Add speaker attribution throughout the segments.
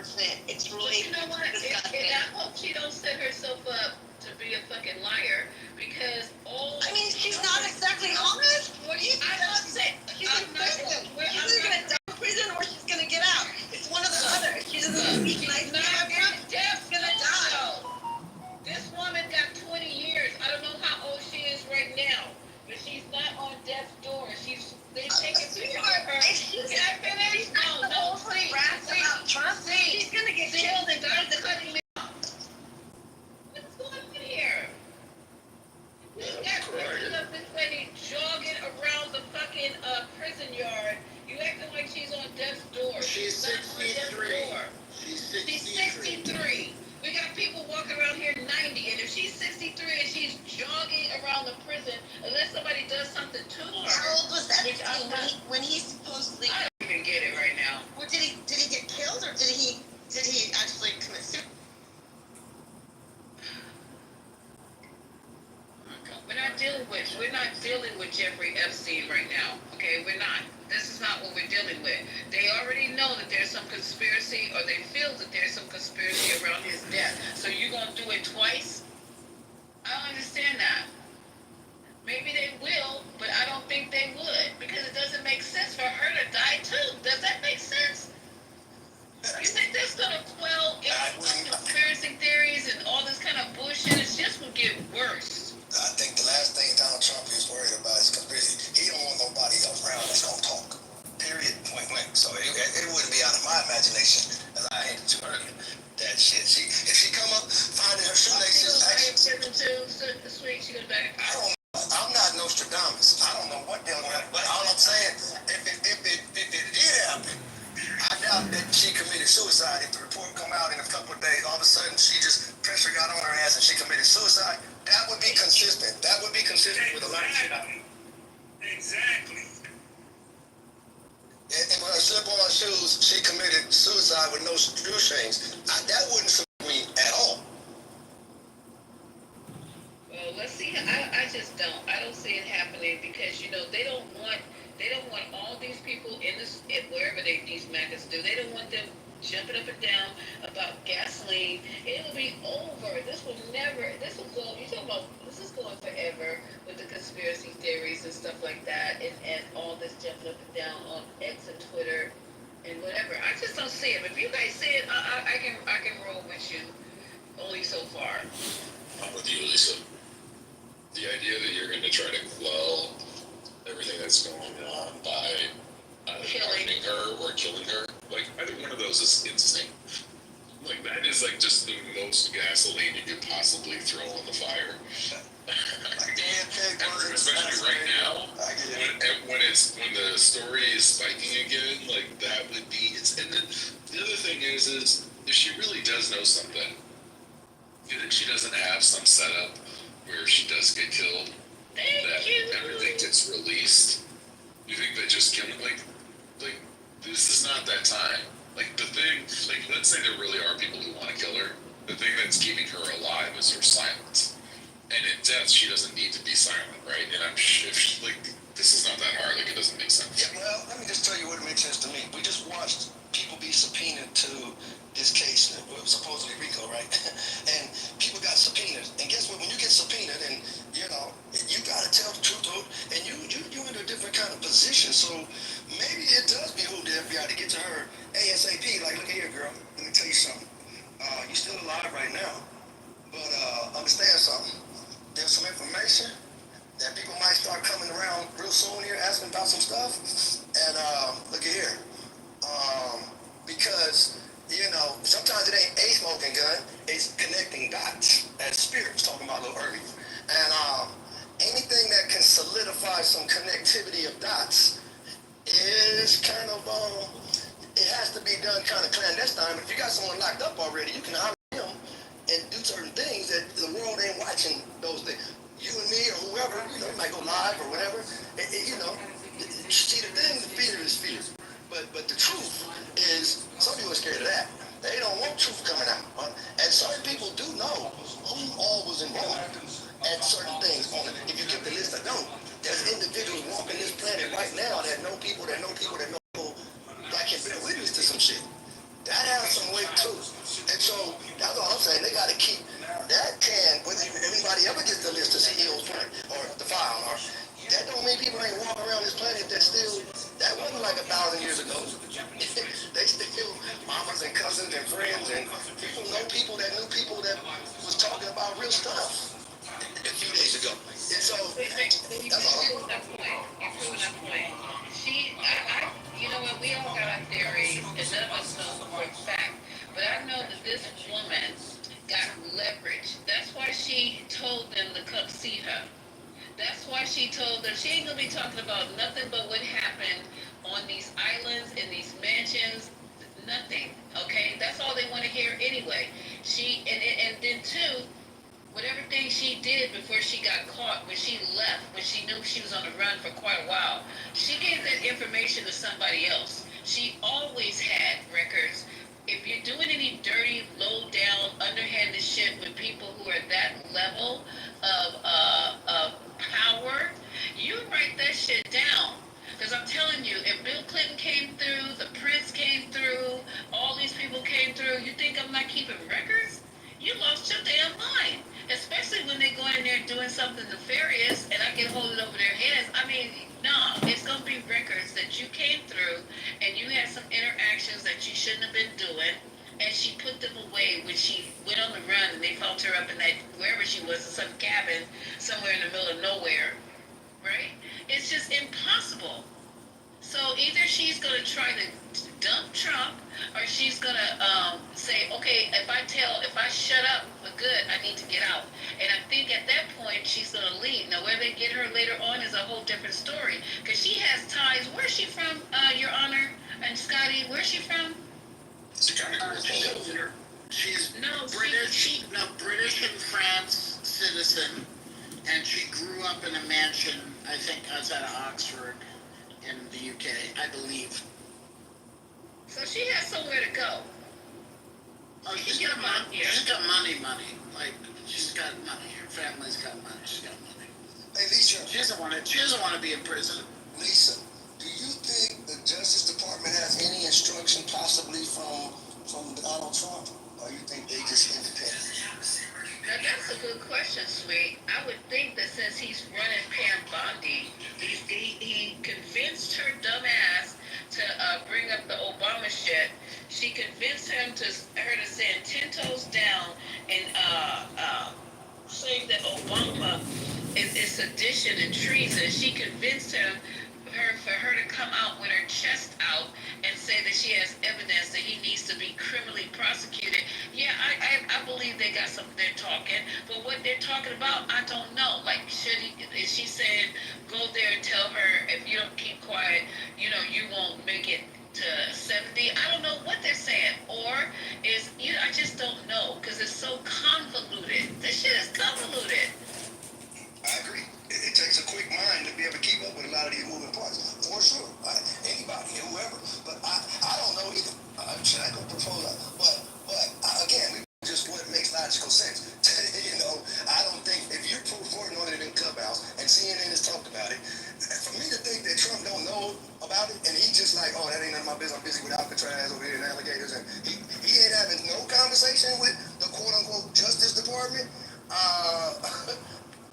Speaker 1: unfortunate. It's really
Speaker 2: you know what?
Speaker 1: disgusting.
Speaker 2: I hope she don't set herself up to be a fucking liar because all.
Speaker 1: I mean, she's not exactly honest. What do you?
Speaker 2: I'm not saying
Speaker 1: She's in prison. She's either gonna die in prison or she's gonna get out. It's one or the other. She doesn't speak nice.
Speaker 2: not
Speaker 1: She's gonna die.
Speaker 2: This woman got 20 years. I don't know how old she is right now, but she's not on death's door. They taking pictures of her.
Speaker 1: She's not finished.
Speaker 2: No, please.
Speaker 1: She's gonna get killed and die.
Speaker 2: Cutting me off. What's going on here? We got pictures of this lady jogging around the fucking prison yard. You acting like she's on death's door.
Speaker 3: She's
Speaker 2: not on death's
Speaker 3: 63.
Speaker 2: door.
Speaker 3: She's
Speaker 2: She's
Speaker 3: 63.
Speaker 2: 63. We got people walking around here 90, and if she's 63 and she's jogging around the prison, unless somebody does something to her.
Speaker 1: How old was that
Speaker 2: Which I'm not.
Speaker 1: when he supposedly?
Speaker 2: I don't even get it right now.
Speaker 1: Well, did he get killed or did he actually commit suicide?
Speaker 2: We're not dealing with Jeffrey Epstein right now. Okay, we're not. This is not what we're dealing with. They already know that there's some conspiracy, or they feel that there's some conspiracy around his death. So you're gonna do it twice? I don't understand that. Maybe they will, but I don't think they would, because it doesn't make sense for her to die too. Does that make sense? You think that's gonna quell conspiracy theories and all this kind of bullshit? It just will get worse.
Speaker 3: I think the last thing Donald Trump is worried about is conspiracy. He don't want nobody around that's gonna talk. Period. Point blank. So it wouldn't be out of my imagination, as I hinted to earlier. That shit. If she come up finding her shoelaces,
Speaker 2: Sweet, she goes back.
Speaker 3: I'm not Nostradamus. I don't know what they'll do. But all I'm saying, if it did happen, I doubt that she committed suicide. If the report come out in a couple of days, all of a sudden pressure got on her ass and she committed suicide, that would be consistent. That would be consistent with a lot of shit.
Speaker 4: Exactly.
Speaker 3: And with her slip-on shoes, she committed suicide with no shoestrings. That wouldn't surprise me at all.
Speaker 2: Well, let's see. I just don't. I don't see it happening because they don't want all these people wherever these maggots do. They don't want them jumping up and down about gasoline. It will be over. This will go. You talking about this is going forever with the conspiracy theories and stuff like that, and all this jumping up and down on X and Twitter and whatever. I just don't see it. But if you guys see it, I can roll with you. Only so far.
Speaker 5: I'm with you, Lisa. The idea that you're going to try to quell everything that's going on by hardening her or killing her, like, either one of those is insane. Like, that is, like, just the most gasoline you could possibly throw on the fire. Especially right now, when the story is spiking again, like, that would be, and then the other thing is if she really does know something, if she doesn't have some setup where she does get killed, that everything gets released, you think that just killing, like, this is not that time. Like, the thing, like, let's say there really are people who want to kill her. The thing that's keeping her alive is her silence. And in death, she doesn't need to be silent, right? And I'm sure, like, this is not that hard. Like, it doesn't make sense.
Speaker 3: Yeah, well, let me just tell you what it makes sense to me. We just watched people be subpoenaed to this case, supposedly RICO, right? And people got subpoenaed. And guess what? When you get subpoenaed, and, you got to tell the truth, and you're in a different kind of position. So maybe it does behoove the FBI to get to her ASAP. Like, look here, girl. Let me tell you something. You're still alive right now. But understand something. There's some information that people might start coming around real soon here asking about some stuff. And look at here. Because, sometimes it ain't a smoking gun, it's connecting dots, as Spirit was talking about a little earlier. And anything that can solidify some connectivity of dots is kind of, it has to be done kind of clandestine. But if you got someone locked up already, you can holler at him and do certain things that the world ain't watching those things. You and me or whoever, you might go live or whatever. See, the thing, the fear is fear. But the truth is, some people are scared of that. They don't want truth coming out. And certain people do know who all was involved at certain things. If you get the list, I don't. There's individuals walking this planet right now that know people that can bear witness to some shit. That has some weight to too. And so that's all I'm saying. They got to keep that can. Whether anybody ever gets the list of CEOs or the file, or that don't mean people ain't walking around this planet that still. That wasn't like 1,000 years ago. They still mamas and cousins and friends and people know people that knew people that was talking about real stuff a few days ago. And so that's all.
Speaker 2: You're proving that point. You're proving that point. You know what? We all got our theories, and none of us know for a fact. But I know that this woman got leverage. That's why she told them to come see her. That's why she told them she ain't gonna be talking about nothing but what happened on these islands, in these mansions, nothing. Okay, that's all they want to hear anyway. And then too, whatever thing she did before she got caught, when she left, when she knew she was on the run for quite a while, she gave that information to somebody else. She always had records. If you're doing any dirty, low down, underhanded shit with people who are that level of power, you write that shit down. Because I'm telling you, if Bill Clinton came through, the Prince came through, all these people came through, you think I'm not keeping records? You lost your damn mind. Especially when they go in there doing something nefarious and I can hold it over their heads. I mean, no, it's going to be records that you came through and you had some interactions that you shouldn't have been doing. And she put them away when she went on the run and they found her up in that, wherever she was, in some cabin somewhere in the middle of nowhere. Right? It's just impossible. So either she's going to try to dump Trump, or she's going to say, okay, if I shut up for good, I need to get out. And I think at that point, she's going to leave. Now, where they get her later on is a whole different story. Because she has ties. Where's she from, Your Honor? And Scotty, where's she from?
Speaker 5: She's
Speaker 6: British and France citizen, and she grew up in a mansion, I think outside of Oxford in the UK, I believe.
Speaker 2: So she has somewhere to go.
Speaker 6: Oh, she's got money. Like, she's got money. Her family's got money. She's got money.
Speaker 3: Hey, Lisa.
Speaker 6: She doesn't want to be in prison.
Speaker 3: Lisa, do you think the Justice Department has any instruction possibly from Donald Trump? Or you think they just independent?
Speaker 2: Now that's a good question, Sweet. I would think that since he's running Pam Bondi, he convinced her dumb ass to bring up the Obama shit. She convinced her to send 10 toes down and saying that Obama is sedition and treason. She convinced for her to come out with her chest out and say that she has evidence that he needs to be criminally prosecuted. Yeah, I believe they got something they're talking, but what they're talking about, I don't know. Like, is she saying, go there and tell her if you don't keep quiet, you won't make it to 70? I don't know what they're saying. Or I just don't know, because it's so convoluted. This shit is convoluted.
Speaker 3: I agree. It takes a quick mind to be able to keep up with a lot of these moving parts, for sure. Anybody, whoever. But I don't know either. Should I go propose? But again, just what makes logical sense. I don't think if you're reporting on it in Clubhouse and CNN has talked about it, for me to think that Trump don't know about it and he just like, oh, that ain't none of my business. I'm busy with Alcatraz over here and alligators, and he ain't having no conversation with the quote unquote Justice Department.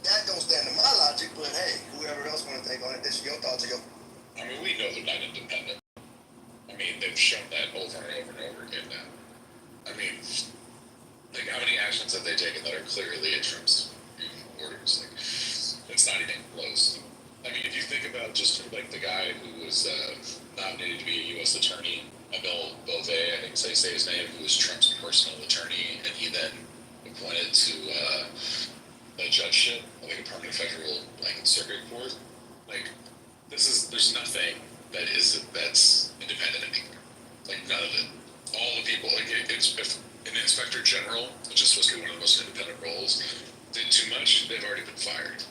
Speaker 3: That don't stand to my logic, but hey, whoever else want to think on it, this is your thoughts.
Speaker 5: I mean, we know they're not independent. I mean, they've shown that over and over and over again now. I mean, like, how many actions have they taken that are clearly in Trump's orders? Like, it's not even close. I mean, if you think about just, like, the guy who was nominated to be a U.S. attorney, Emil Bove, I think say his name, who was Trump's personal attorney, and he then appointed to a judgeship, like a permanent federal circuit court. Like, there's nothing that's independent anymore. Like, none of it. All the people, like, if an inspector general, which is supposed to be one of the most independent roles, did too much, they've already been fired.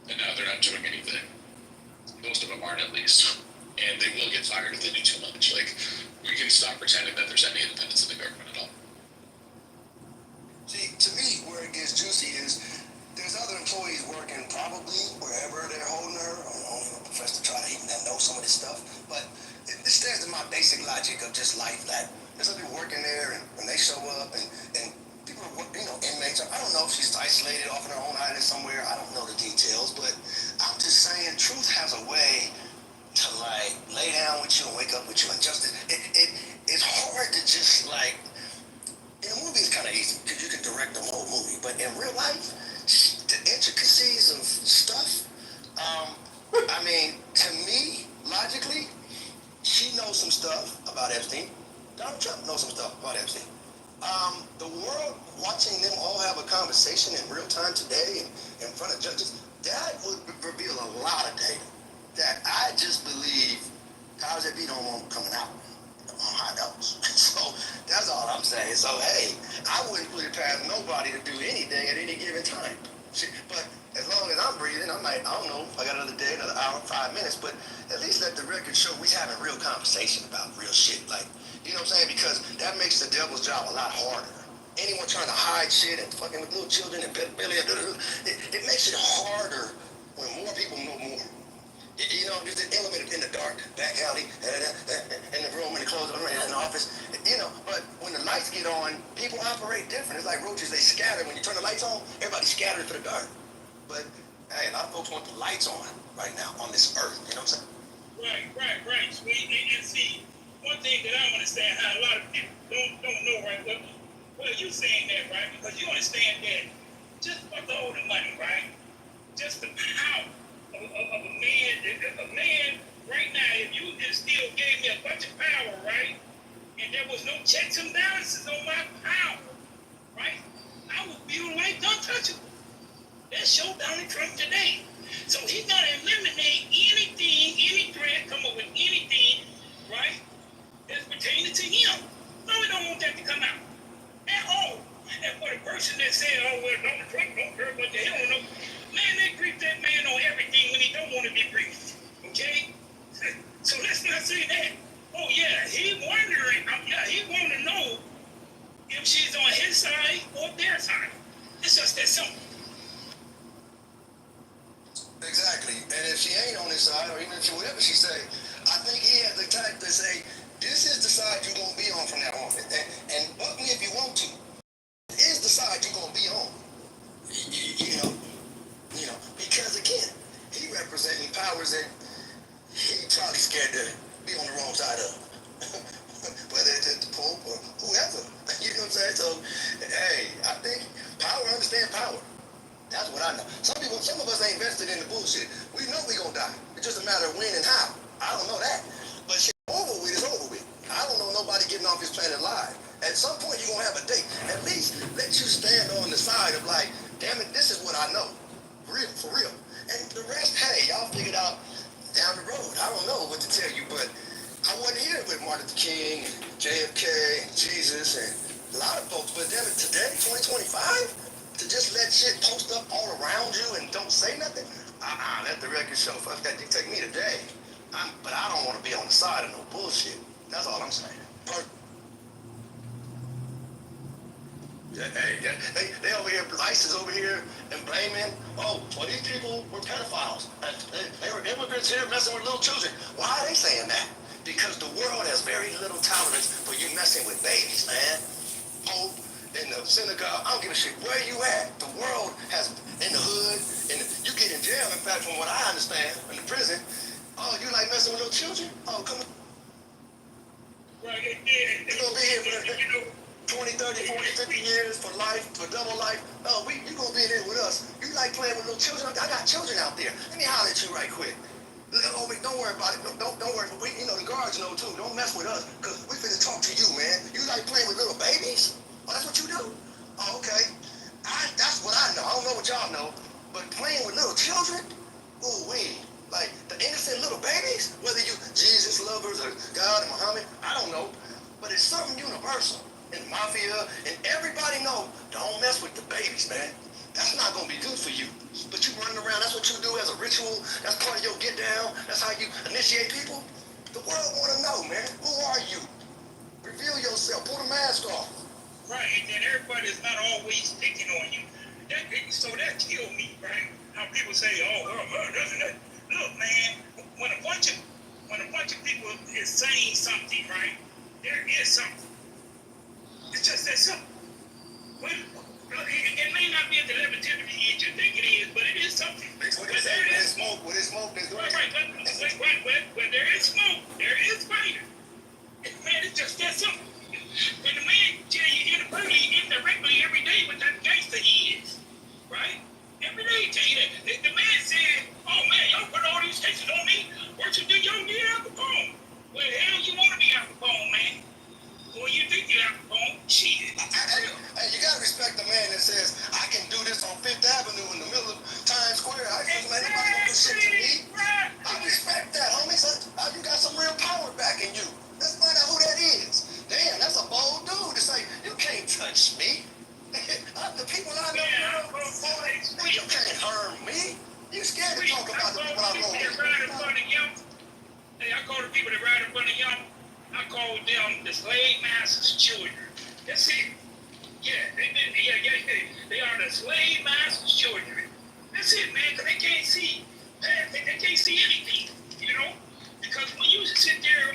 Speaker 5: And now they're not doing anything. Most of them aren't, at least. And they will get fired if they do too much. Like, we can stop pretending that there's any independence in the government at all.
Speaker 3: See, to me, where it gets juicy is there's other employees working probably wherever they're holding her. I don't know, Professor try to even know some of this stuff, but it stands to my basic logic of just life that there's other people working there and they know some stuff about MC. The world watching them all have a conversation in real time today in front of judges, that would reveal a lot of data that I just believe powers that be don't want coming out on high notes. So that's all I'm saying. So hey, I wouldn't put it past nobody to do anything at any given time. But as long as I'm breathing, I don't know if I got another day, another hour, 5 minutes, but at least let the record show we having real conversation about real shit. Like, you know what I'm saying? Because that makes the devil's job a lot harder. Anyone trying to hide shit and fucking with little children and pedophilia, it makes it harder when more people know more. You know, there's an element in the dark, back alley, in the room, in the closed room, in the office, you know, but when the lights get on, people operate different. It's like roaches, they scatter. When you turn the lights on, everybody scatters for the dark. But, hey, a lot of folks want the lights on right now on this earth, you know what I'm saying?
Speaker 4: Right. Sweet. And see, one thing that I understand how a lot of people don't know, right? Well, you saying that, right? Because you understand that just for all the money, right? Just the power of a man right now, if you just still gave me a bunch of power, right? And there was no checks and balances on my power, right? I would feel like untouchable. That showed Donald Trump today. So he got to eliminate anything, any threat, come up with anything, right, that's pertaining to him. No, we don't want that to come out at all. And for the person that said, oh, well, Donald Trump don't care what the hell, no. Man, they brief that man on everything when he don't want to be briefed, okay? So let's not say that. Oh, yeah, he wondering, he want to know if she's on his side or their side. It's just that simple.
Speaker 3: Exactly. And if she ain't on his side, or even if she, whatever she say, I think he has the type to say, this is the side you're going to be on from now on. And buck me if you want to. This is the side you're going to be on. You know, because again, he representing powers that he probably scared to be on the wrong side of. Whether it's the Pope or whoever. You know what I'm saying? So, hey, I think power understand power. That's what I know. Some of us ain't invested in the bullshit. We know we gonna die. It's just a matter of when and how. I don't know that. But shit, over with is over with. I don't know nobody getting off this planet alive. At some point, you're gonna have a date. At least let you stand on the side of like, damn it, this is what I know. For real. And the rest, hey, y'all figure it out down the road. I don't know what to tell you, but I wasn't here with Martin Luther King, JFK, Jesus, and a lot of folks. But damn it, today, 2025? To just let shit post up all around you and don't say nothing? Let the record show. Fuck that. You take me today. But I don't want to be on the side of no bullshit. That's all I'm saying. They over here, ICE is over here and blaming, well, these people were pedophiles. They were immigrants here messing with little children. Why are they saying that? Because the world has very little tolerance for you messing with babies, man. Pope, in the synagogue, I don't give a shit where you at. The world has, in the hood, you get in jail, in fact, from what I understand, in the prison. Oh, you like messing with little children? Oh, come on.
Speaker 4: Right,
Speaker 3: You're going to be here for 20, 30, 40, 50 years, for life, for double life. Oh, you're going to be in here with us. You like playing with little children? I got children out there. Let me holler at you right quick. Oh, wait, don't worry about it. Don't worry. The guards know, too. Don't mess with us, because we finna talk to you, man. You like playing with little babies? Oh, that's what you do? Oh, okay. That's what I know. I don't know what y'all know. But playing with little children? Ooh, wee. Like the innocent little babies? Whether you Jesus lovers or God or Muhammad, I don't know. But it's something universal. And mafia, and everybody know, don't mess with the babies, man. That's not going to be good for you. But you running around, that's what you do as a ritual. That's part of your get down. That's how you initiate people. The world want to know, man. Who are you? Reveal yourself. Pull the mask off.
Speaker 4: right, and then everybody is not always picking on you. So that killed me, right? How people say, oh, doesn't that? Look, man, when a bunch of people is saying something, right? There is something. It's just that simple. Look, it may not be at the levitative you think it is, but it is something.
Speaker 3: With smoke, there's
Speaker 4: Right. When there is smoke, there is fire. Man, it's just that simple. And the man tell you indirectly every day what that gangster he is. Right? Every day he tell you that. The man said, oh man, y'all put all these cases on me. What you do, you don't get Al Capone. Well, hell, you want to be Al Capone, man. Well, Shit.
Speaker 3: Hey, you gotta respect the man that says, I can do this on Fifth Avenue in the middle of Times Square. I just let anybody gonna do shit to me. I respect that, homie. So, you got some real power back in you. Let's find out who that is. Damn, that's a bold dude to say, you can't touch me. The people I know, you can't harm me. You scared to talk about the people I know.
Speaker 4: Hey, I call the people that ride in front of y'all, I call them the slave master's children. That's it. Yeah, they are the slave master's children. That's it, man, because they can't see, they can't see anything, you know? Because when you sit there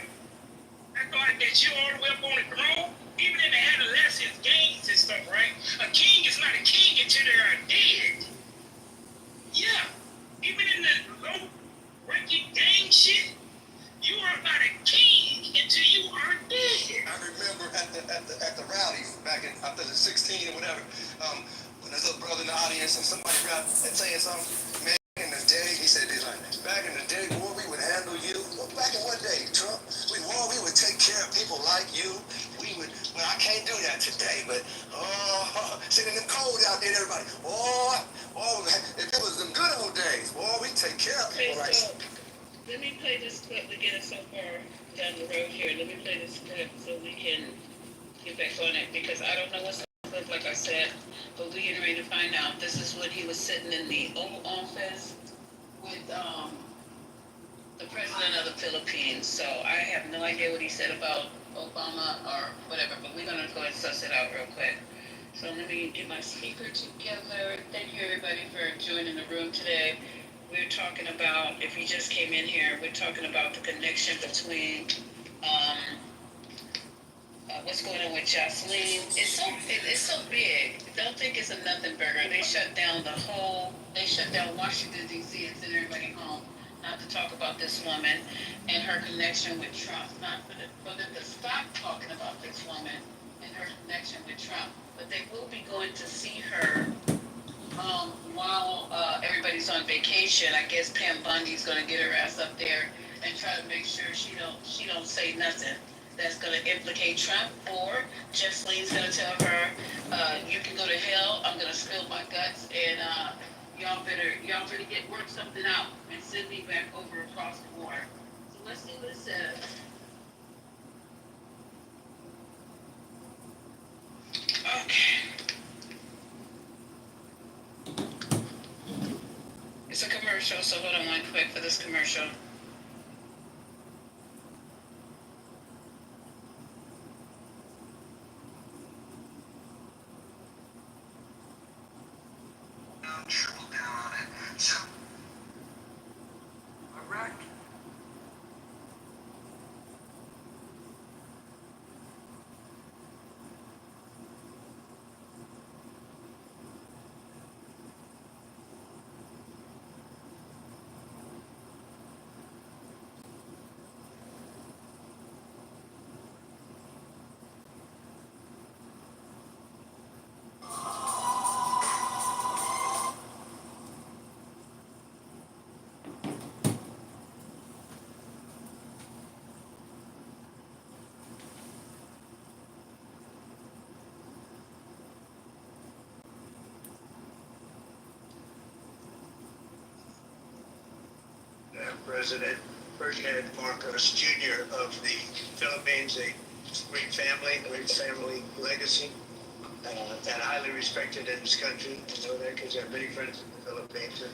Speaker 4: and thought that you're all the way up on the throne, even in the adolescence games and stuff, right? A king is not a king until they are dead. Yeah, even in the low-ranking gang shit, you are not a king until you are dead.
Speaker 3: I remember at the rallies back in, I think it was 16 or whatever, when there's a little brother in the audience and somebody rapped and saying something, man, in the day, he said this like, back in the day, boy, we would handle you. Well, back in what day, Trump? We would take care of people like you. We would, well, I can't do that today, but, sitting them cold out there, everybody, if it was them good old days, boy, we take care of people like you.
Speaker 2: Let me play this clip to get us so far down the road here. Let me play this clip so we can get back on it because I don't know what's going to look like I said, but we're getting ready to find out. This is when he was sitting in the Oval Office with the president of the Philippines. So I have no idea what he said about Obama or whatever, but we're going to go and suss it out real quick. So let me get my speaker together. Thank you everybody for joining the room today. We're talking about, if you just came in here, we're talking about the connection between what's going on with Jocelyn. It's so big. Don't think it's a nothing burger. They shut down Washington, D.C. and sent everybody home not to talk about this woman and her connection with Trump. Not for them to stop talking about this woman and her connection with Trump. But they will be going to see her while everybody's on vacation. I guess Pam Bundy's gonna get her ass up there and try to make sure she don't say nothing that's gonna implicate Trump, or Jesseline's gonna tell her, you can go to hell, I'm gonna spill my guts, and y'all better work something out and send me back over across the water. So let's see what it says. Okay. It's a commercial, so hold on one quick for this commercial.
Speaker 3: Triple down on it. So, Iraq.
Speaker 7: President Ferdinand Marcos Jr. of the Philippines, a great family legacy, and highly respected in this country. I know that because I have many friends in the Philippines, and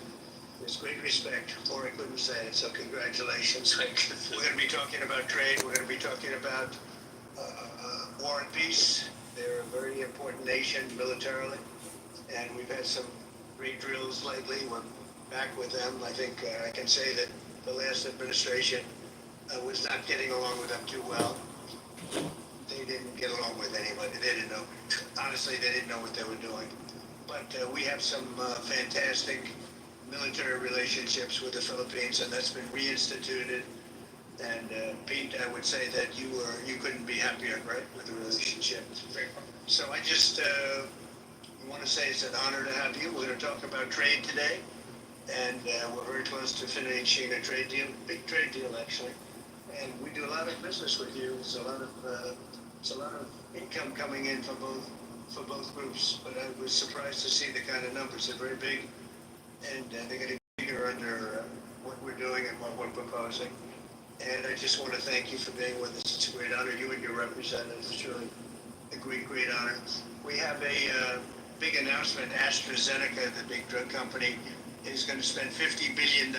Speaker 7: there's great respect. More I couldn't say it, so congratulations. We're going to be talking about trade. We're going to be talking about war and peace. They're a very important nation militarily, and we've had some great drills lately. We're back with them. I think I can say that the last administration was not getting along with them too well. They didn't get along with anybody. They didn't know. Honestly, they didn't know what they were doing. But we have some fantastic military relationships with the Philippines, and that's been reinstituted. And Pete, I would say that you couldn't be happier, right, with the relationship. So I just want to say it's an honor to have you. We're going to talk about trade today. And we're very close to finishing a trade deal, big trade deal actually. And we do a lot of business with you. It's a lot of income coming in for both groups. But I was surprised to see the kind of numbers. They're very big, and they're getting bigger under what we're doing and what we're proposing. And I just want to thank you for being with us. It's a great honor. You and your representatives. It's really a great honor. We have a big announcement. AstraZeneca, the big drug company, is going to spend $50 billion,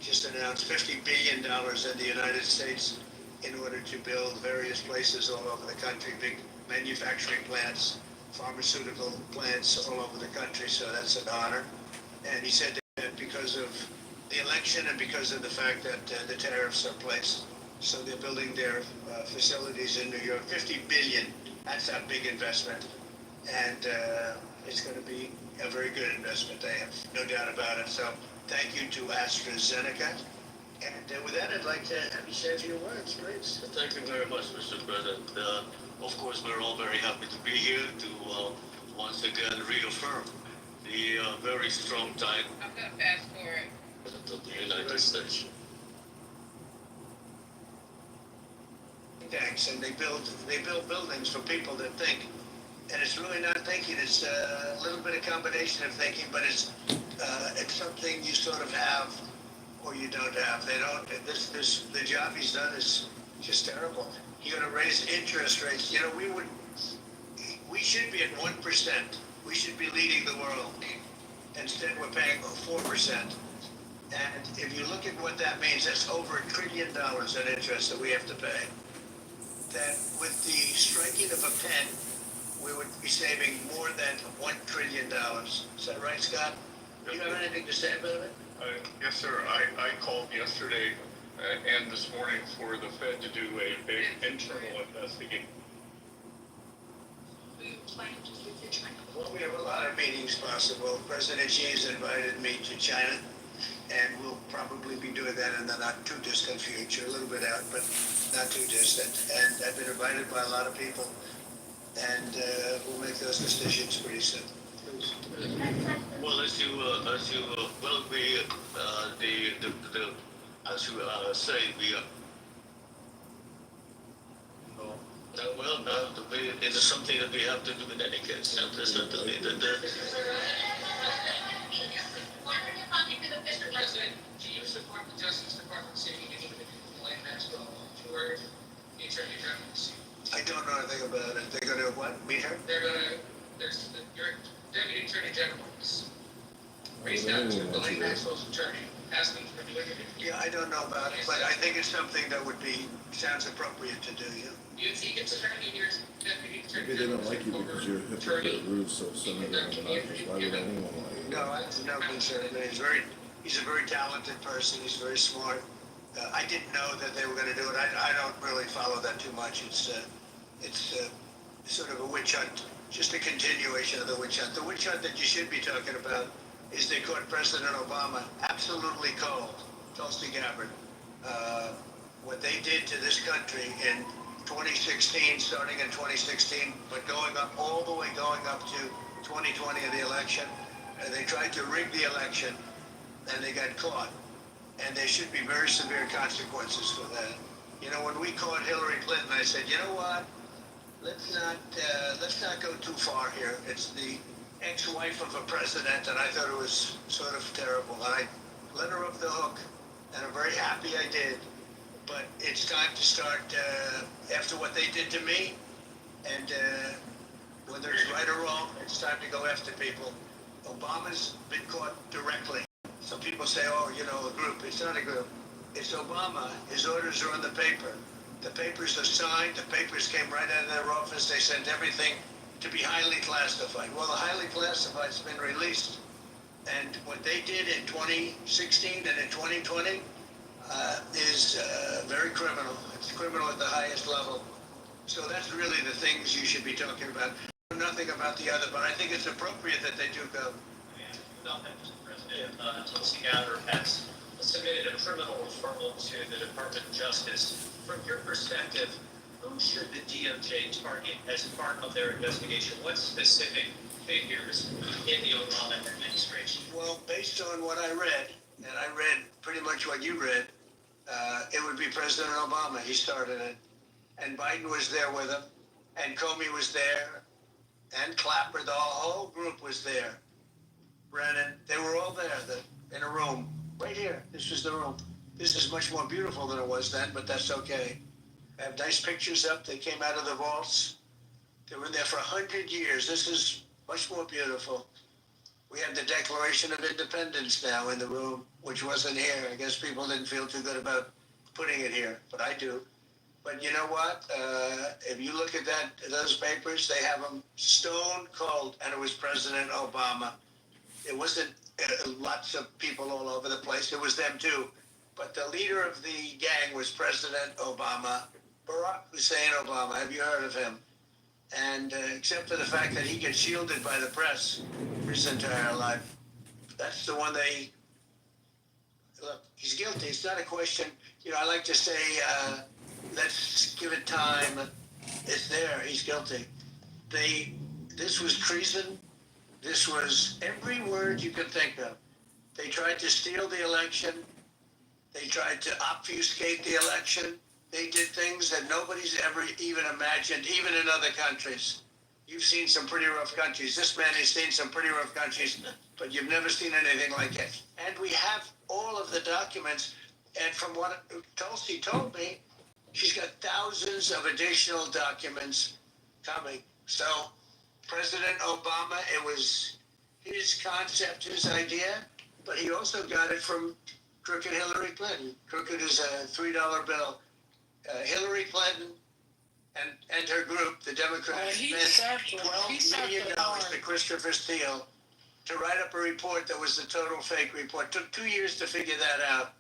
Speaker 7: just announced $50 billion in the United States in order to build various places all over the country, big manufacturing plants, pharmaceutical plants all over the country. So that's an honor. And he said that because of the election and because of the fact that the tariffs are placed, so they're building their facilities in New York. $50 billion, that's a big investment. And it's going to be a very good investment, I have no doubt about it. So thank you to AstraZeneca. And with that, I'd like to have you say a few words, please.
Speaker 8: Thank you very much, Mr. President. Of course, we're all very happy to be here to once again reaffirm the very strong tie
Speaker 2: I'm gonna fast forward.
Speaker 8: of the United States.
Speaker 7: Thanks. And they build buildings for people that think. And it's really not thinking. It's a little bit of combination of thinking, but it's something you sort of have or you don't have. They don't. The job he's done is just terrible. You're going to raise interest rates. You know, we should be at 1%. We should be leading the world. Instead, we're paying 4%. And if you look at what that means, that's over $1 trillion in interest that we have to pay. That with the striking of a pen, we would be saving more than $1 trillion. Is that right, Scott? Do you have anything to say about it?
Speaker 9: Yes, sir. I called yesterday and this morning for the Fed to do a big internal investigation.
Speaker 7: Well, we have a lot of meetings possible. President Xi has invited me to China, and we'll probably be doing that in the not too distant future, a little bit out, but not too distant. And I've been invited by a lot of people, and we'll make those decisions pretty soon.
Speaker 8: Well, as you well, we as you say, we well, it is something that we have to do in any case. And there's certainly
Speaker 10: Mr. President, do you support the Justice Department seeking anything like Maxwell to urge the Attorney General?
Speaker 7: I don't know anything about it. They're going to what? Meet her?
Speaker 10: There's your Deputy Attorney General reached out to Ghislaine Maxwell's attorney, asking for the interview.
Speaker 7: Yeah, I don't know about it, but I think it's something that sounds appropriate to do. Yeah.
Speaker 10: Do you think it's attorney your Deputy Attorney
Speaker 11: Maybe they don't like you because you're hypocrite rude, so Senator Menendez, why would anyone like you?
Speaker 7: No, I have no concern. I mean, he's a very talented person. He's very smart. I didn't know that they were going to do it. I don't really follow that too much. It's sort of a witch hunt, just a continuation of the witch hunt. The witch hunt that you should be talking about is they caught President Obama absolutely cold, Tulsi Gabbard. What they did to this country in 2016, starting in 2016, but going up to 2020 of the election, they tried to rig the election, and they got caught. And there should be very severe consequences for that. You know, when we caught Hillary Clinton, I said, you know what? Let's not go too far here. It's the ex-wife of a president, and I thought it was sort of terrible. And I let her off the hook, and I'm very happy I did. But it's time to start, after what they did to me, and whether it's right or wrong, it's time to go after people. Obama's been caught directly. Some people say, oh, you know, a group. It's not a group. It's Obama. His orders are on the paper. The papers are signed. The papers came right out of their office. They sent everything to be highly classified. Well, the highly classified's been released. And what they did in 2016 and in 2020 is very criminal. It's criminal at the highest level. So that's really the things you should be talking about. Nothing about the other, but I think it's appropriate that they do go.
Speaker 10: About that, Mr. President, Tulsi Gabbard has submitted a criminal referral to the Department of Justice. From your perspective, who should the DOJ target as part of their investigation? What specific figures in the Obama administration?
Speaker 7: Well, based on what I read, and I read pretty much what you read, it would be President Obama. He started it. And Biden was there with him. and Comey was there, and Clapper. The whole group was there. Brennan, they were all there in a room right here. This was the room. This is much more beautiful than it was then, but that's okay. I have nice pictures up. They came out of the vaults. They were in there for 100 years. This is much more beautiful. We have the Declaration of Independence now in the room, which wasn't here. I guess people didn't feel too good about putting it here, but I do. But you know what? If you look at those papers, they have them stone cold, and it was President Obama. It wasn't lots of people all over the place. It was them too. But the leader of the gang was President Obama, Barack Hussein Obama. Have you heard of him? And except for the fact that he gets shielded by the press his entire life, that's the one they look. He's guilty. It's not a question. You know, I like to say, let's give it time. It's there. He's guilty. This was treason. This was every word you could think of. They tried to steal the election. They tried to obfuscate the election. They did things that nobody's ever even imagined, even in other countries. You've seen some pretty rough countries. This man has seen some pretty rough countries, but you've never seen anything like it. And we have all of the documents. And from what Tulsi told me, she's got thousands of additional documents coming. So President Obama, it was his concept, his idea, but he also got it from crooked Hillary Clinton. Crooked is a $3 bill. Hillary Clinton and her group, the Democrats, spent $12 million to Christopher Steele to write up a report that was a total fake report. Took 2 years to figure that out,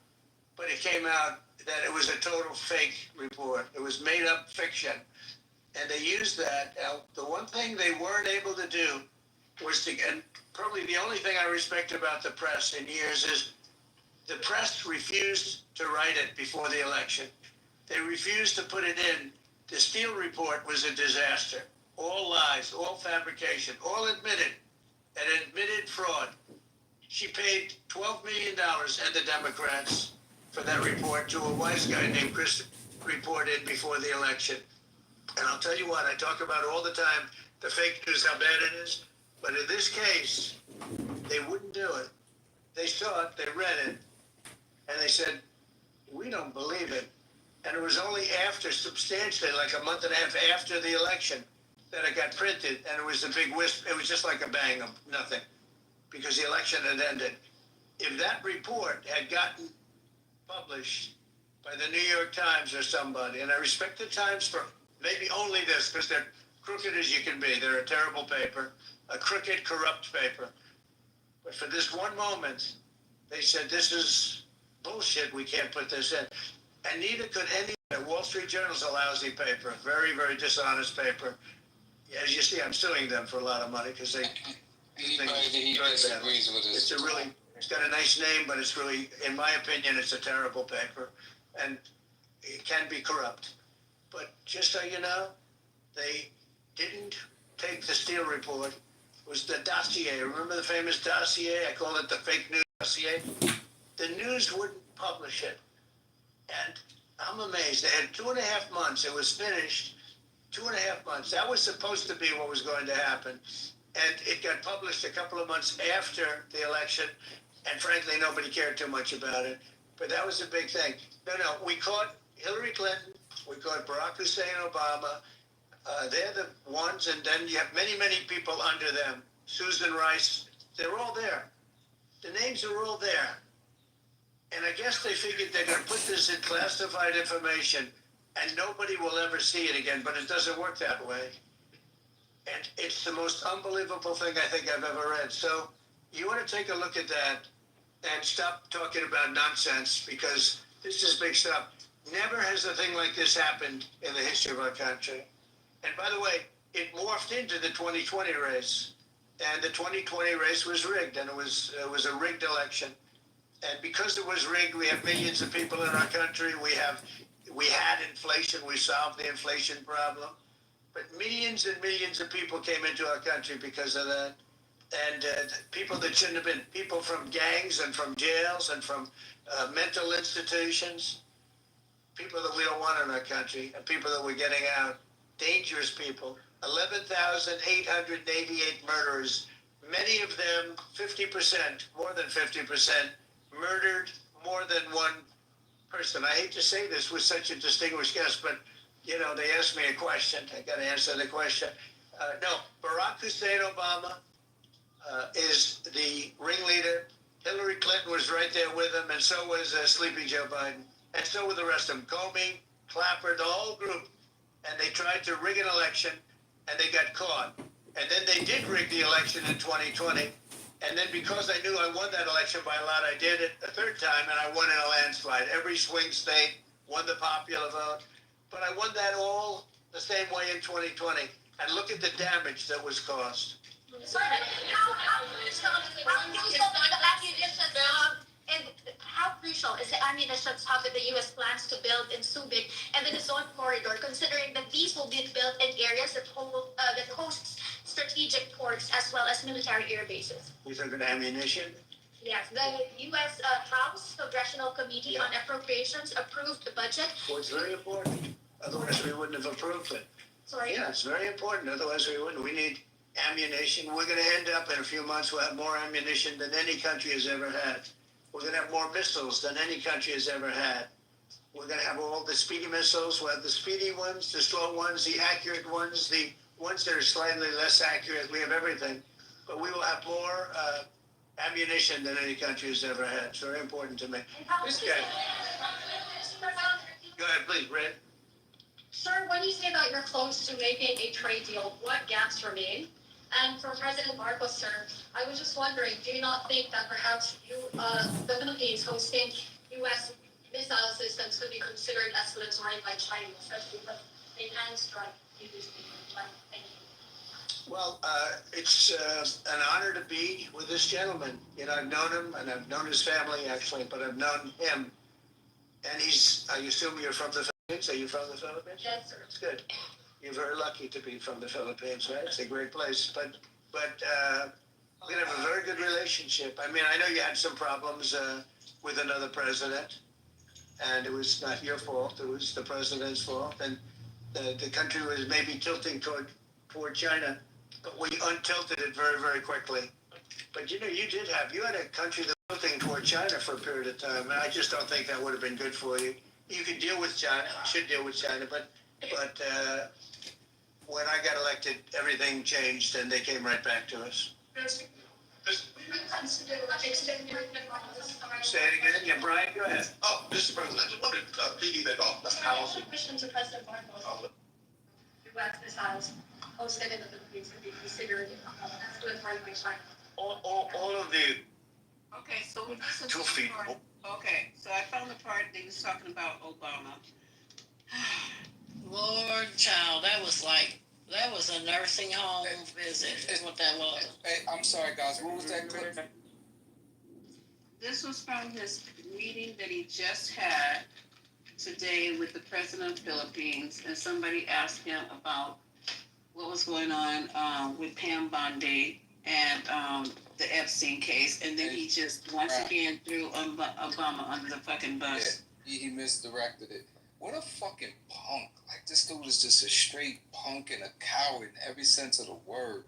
Speaker 7: but it came out that it was a total fake report. It was made up fiction. And they used that. Now, the one thing they weren't able to do was to, and probably the only thing I respect about the press in years is the press refused to write it before the election. They refused to put it in. The Steele report was a disaster. All lies, all fabrication, all admitted, and admitted fraud. She paid $12 million and the Democrats for that report to a wise guy named Chris reported before the election. And I'll tell you what, I talk about all the time, the fake news, how bad it is. But in this case, they wouldn't do it. They saw it, they read it, and they said, we don't believe it. And it was only after, substantially, like a month and a half after the election, that it got printed, and it was a big wisp. It was just like a bang of nothing, because the election had ended. If that report had gotten published by the New York Times or somebody, and I respect the Times for maybe only this, because they're crooked as you can be. They're a terrible paper, a crooked, corrupt paper. But for this one moment, they said, this is bullshit, we can't put this in. And neither could any. Wall Street Journal's a lousy paper, very, very dishonest paper. As you see, I'm suing them for a lot of money because they
Speaker 12: disagrees with
Speaker 7: it's a really, it's got a nice name, but it's really, in my opinion, it's a terrible paper, and it can be corrupt. But just so you know, they didn't take the Steele report. It was the dossier. Remember the famous dossier? I call it the fake news dossier. The news wouldn't publish it. And I'm amazed. They had 2.5 months. It was finished. 2.5 months. That was supposed to be what was going to happen. And it got published a couple of months after the election. And frankly, nobody cared too much about it. But that was a big thing. No, we caught Hillary Clinton. We caught Barack Hussein Obama. They're the ones. And then you have many, many people under them. Susan Rice. They're all there. The names are all there. And I guess they figured they're going to put this in classified information and nobody will ever see it again, but it doesn't work that way. And it's the most unbelievable thing I think I've ever read. So you want to take a look at that and stop talking about nonsense, because this is big stuff. Never has a thing like this happened in the history of our country. And by the way, it morphed into the 2020 race. And the 2020 race was rigged, and it was a rigged election. And because it was rigged, we have millions of people in our country. We had inflation. We solved the inflation problem. But millions and millions of people came into our country because of that. And people that shouldn't have been, people from gangs and from jails and from mental institutions, people that we don't want in our country, and people that we're getting out. dangerous people. 11,888 murderers. Many of them, 50%, more than 50%, murdered more than one person. I hate to say this with such a distinguished guest, but you know, they asked me a question. I got to answer the question. No, Barack Hussein Obama is the ringleader. Hillary Clinton was right there with him, and so was Sleepy Joe Biden, and so were the rest of them. Comey, Clapper, the whole group. And they tried to rig an election, and they got caught. And then they did rig the election in 2020. And then because I knew I won that election by a lot, I did it a third time, and I won in a landslide. Every swing state won the popular vote. But I won that all the same way in 2020. And look at the damage that was caused.
Speaker 12: So how crucial is the ammunition hub that the U.S. plans to build in Subic and the Luzon corridor, considering that these will be built in areas that hosts strategic ports as well as military air bases?
Speaker 7: These are good ammunition?
Speaker 12: Yes, the U.S. House Congressional Committee on Appropriations approved the budget.
Speaker 7: Well, it's very important. Otherwise, we wouldn't have approved it.
Speaker 12: Sorry?
Speaker 7: Yeah, it's very important. Otherwise, we wouldn't. We need ammunition. We're going to end up in a few months, we'll have more ammunition than any country has ever had. We're going to have more missiles than any country has ever had. We're going to have all the speedy missiles. We'll have the speedy ones, the slow ones, the accurate ones, the ones that are slightly less accurate. We have everything. But we will have more ammunition than any country has ever had. It's very important to me. This guy. Go ahead, please, Brad.
Speaker 12: Sir, when you say that you're close to making a trade deal, what gaps remain? And for President Marcos, sir, I was just wondering, do you not think that perhaps the Philippines hosting U.S. missile systems could be considered as threat by China, especially with the enhanced strike used in China? Thank you.
Speaker 7: Well, it's an honor to be with this gentleman. You know, I've known him, and I've known his family, actually, but I've known him. And he's, I assume you're from the Philippines? Are you from the Philippines?
Speaker 12: Yes, sir.
Speaker 7: That's good. You're very lucky to be from the Philippines, right? It's a great place. But we're going to have a very good relationship. I mean, I know you had some problems with another president, and it was not your fault. It was the president's fault. And the country was maybe tilting toward China, but we untilted it very, very quickly. But, you know, you had a country that was tilting toward China for a period of time, and I just don't think that would have been good for you. You could deal with China, should deal with China, but when I got elected, everything changed, and they came right back to us. Say it again. Yeah, Brian, go ahead.
Speaker 13: Oh, Mr. President, I just wanted to piggyback off the house.
Speaker 12: Question to President Marcos. U.S. missiles hosted in the Philippines could be considered as good for China.
Speaker 7: All of the
Speaker 2: Okay, so we just
Speaker 7: 2 feet.
Speaker 2: Okay, so I found the part that he was talking about Obama.
Speaker 14: Lord child, that was a nursing home visit, is what that was.
Speaker 15: Hey, I'm sorry, guys. What was that clip?
Speaker 2: This was from his meeting that he just had today with the president of the Philippines, and somebody asked him about what was going on with Pam Bondi and the Epstein case, and then he just once again threw Obama under the fucking bus.
Speaker 15: Yeah, he misdirected it. What a fucking punk. Like, this dude is just a straight punk and a coward in every sense of the word.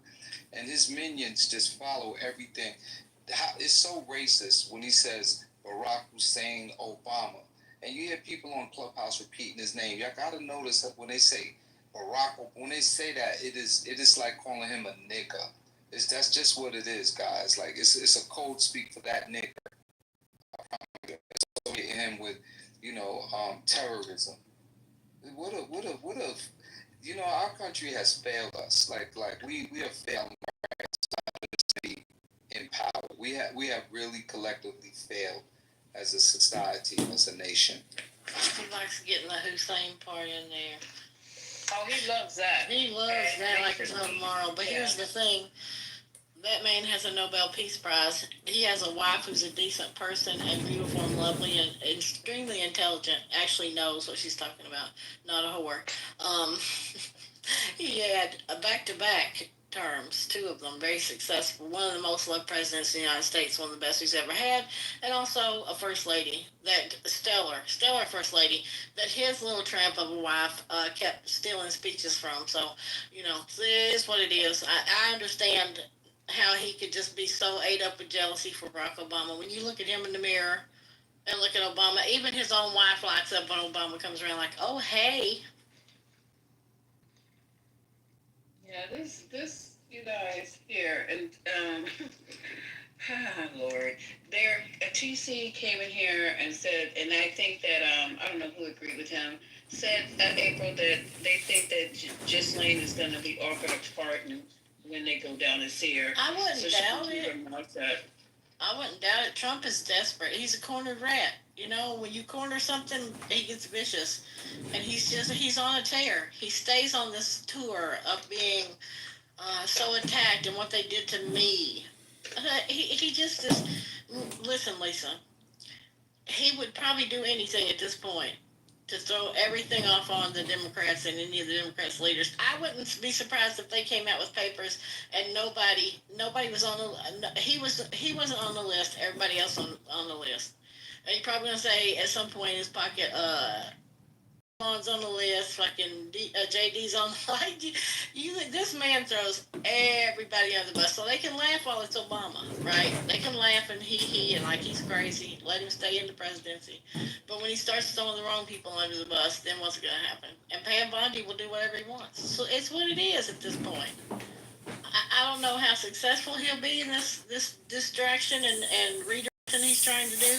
Speaker 15: And his minions just follow everything. It's so racist when he says Barack Hussein Obama. And you hear people on Clubhouse repeating his name. Y'all gotta notice that when they say Barack, when they say that, it is like calling him a nigger. That's just what it is, guys. Like, it's a code speak for that nigger. Associating him with, you know, terrorism. What a, you know, our country has failed us. Like we have failed to be in power. We have really collectively failed as a society, as a nation.
Speaker 14: He likes getting the Hussein part in there.
Speaker 2: Oh, he loves that.
Speaker 14: He loves that like there's no tomorrow. But here's the thing. That man has a Nobel Peace Prize. He has a wife who's a decent person and beautiful and lovely and extremely intelligent. Actually knows what she's talking about. Not a whore. He had a back-to-back terms, 2 of them, very successful. One of the most loved presidents in the United States, one of the best he's ever had, and also a first lady, that stellar first lady, that his little tramp of a wife kept stealing speeches from. So, you know, it is what it is. I understand how he could just be so ate up with jealousy for Barack Obama. When you look at him in the mirror and look at Obama, even his own wife lights up when Obama comes around like, oh, hey.
Speaker 2: Yeah, this you guys here and Lord, there TC came in here and said, and I think that I don't know who agreed with him, said April that they think that Ghislaine is going to be offered a pardon when they go down and see her.
Speaker 14: I wouldn't doubt it.
Speaker 2: That.
Speaker 14: I wouldn't doubt it. Trump is desperate. He's a cornered rat. You know, when you corner something, he gets vicious. And he's on a tear. He stays on this tour of being so attacked and what they did to me. He just is, listen, Lisa, he would probably do anything at this point to throw everything off on the Democrats and any of the Democrats' leaders. I wouldn't be surprised if they came out with papers and nobody was on the, he wasn't on the list, everybody else on the list. And you're probably going to say at some point in his pocket, Elon's on the list, fucking JD's on the list. This man throws everybody under the bus, so they can laugh while it's Obama, right? They can laugh and he and like he's crazy. Let him stay in the presidency. But when he starts throwing the wrong people under the bus, then what's going to happen? And Pam Bondi will do whatever he wants. So it's what it is at this point. I don't know how successful he'll be in this distraction and redirection he's trying to do.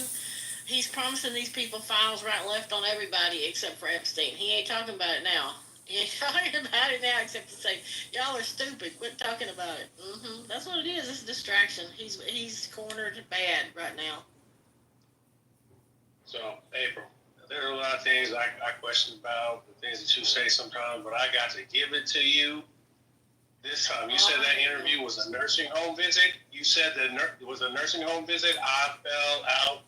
Speaker 14: He's promising these people files right and left on everybody except for Epstein. He ain't talking about it now. He ain't talking about it now except to say, y'all are stupid. Quit talking about it. That's what it is. It's a distraction. He's cornered bad right now.
Speaker 16: So, April, there are a lot of things I question about, the things that you say sometimes, but I got to give it to you this time. You said that interview was a nursing home visit. You said that it was a nursing home visit. I fell out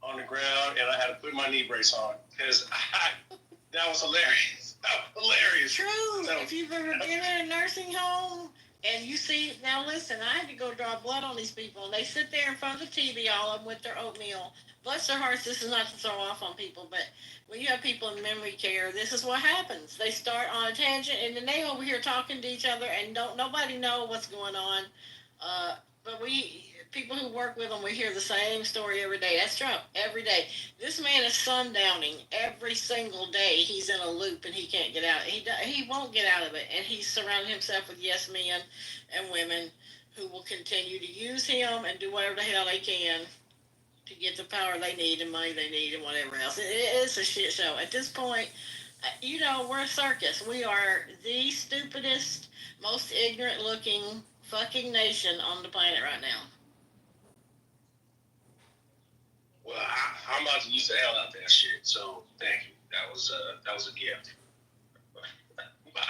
Speaker 16: on the ground and I had to put my knee brace on because that was hilarious. That was hilarious.
Speaker 14: True. So, if you've ever been in a nursing home and you see, now listen, I had to go draw blood on these people and they sit there in front of the TV, all of them with their oatmeal. Bless their hearts, this is not to throw off on people, but when you have people in memory care, this is what happens. They start on a tangent and then they over here talking to each other and nobody know what's going on. But people who work with them, we hear the same story every day. That's Trump, every day. This man is sundowning every single day. He's in a loop and he can't get out. He won't get out of it. And he's surrounded himself with yes men and women who will continue to use him and do whatever the hell they can to get the power they need and money they need and whatever else. It's a shit show. At this point, you know, we're a circus. We are the stupidest, most ignorant looking fucking nation on the planet right now.
Speaker 16: Well, I'm about to use the hell out of that shit. So thank you. That was a gift. Bye.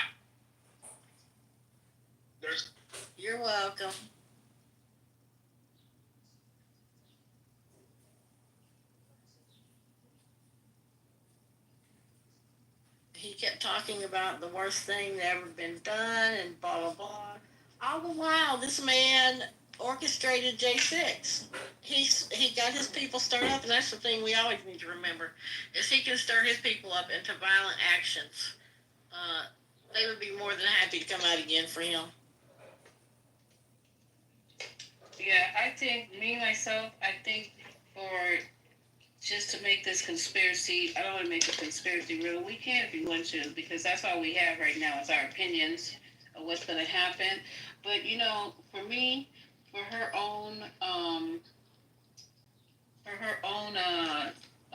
Speaker 14: You're welcome. He kept talking about the worst thing that ever been done and blah blah blah. All the while, this man orchestrated J6. He got his people stirred up, and that's the thing we always need to remember, is he can stir his people up into violent actions. They would be more than happy to come out again for him.
Speaker 2: Yeah, I think, I think for just to make this conspiracy, I don't want to make a conspiracy real. We can if we want to, because that's all we have right now is our opinions of what's going to happen. But, you know, for me, for her own, I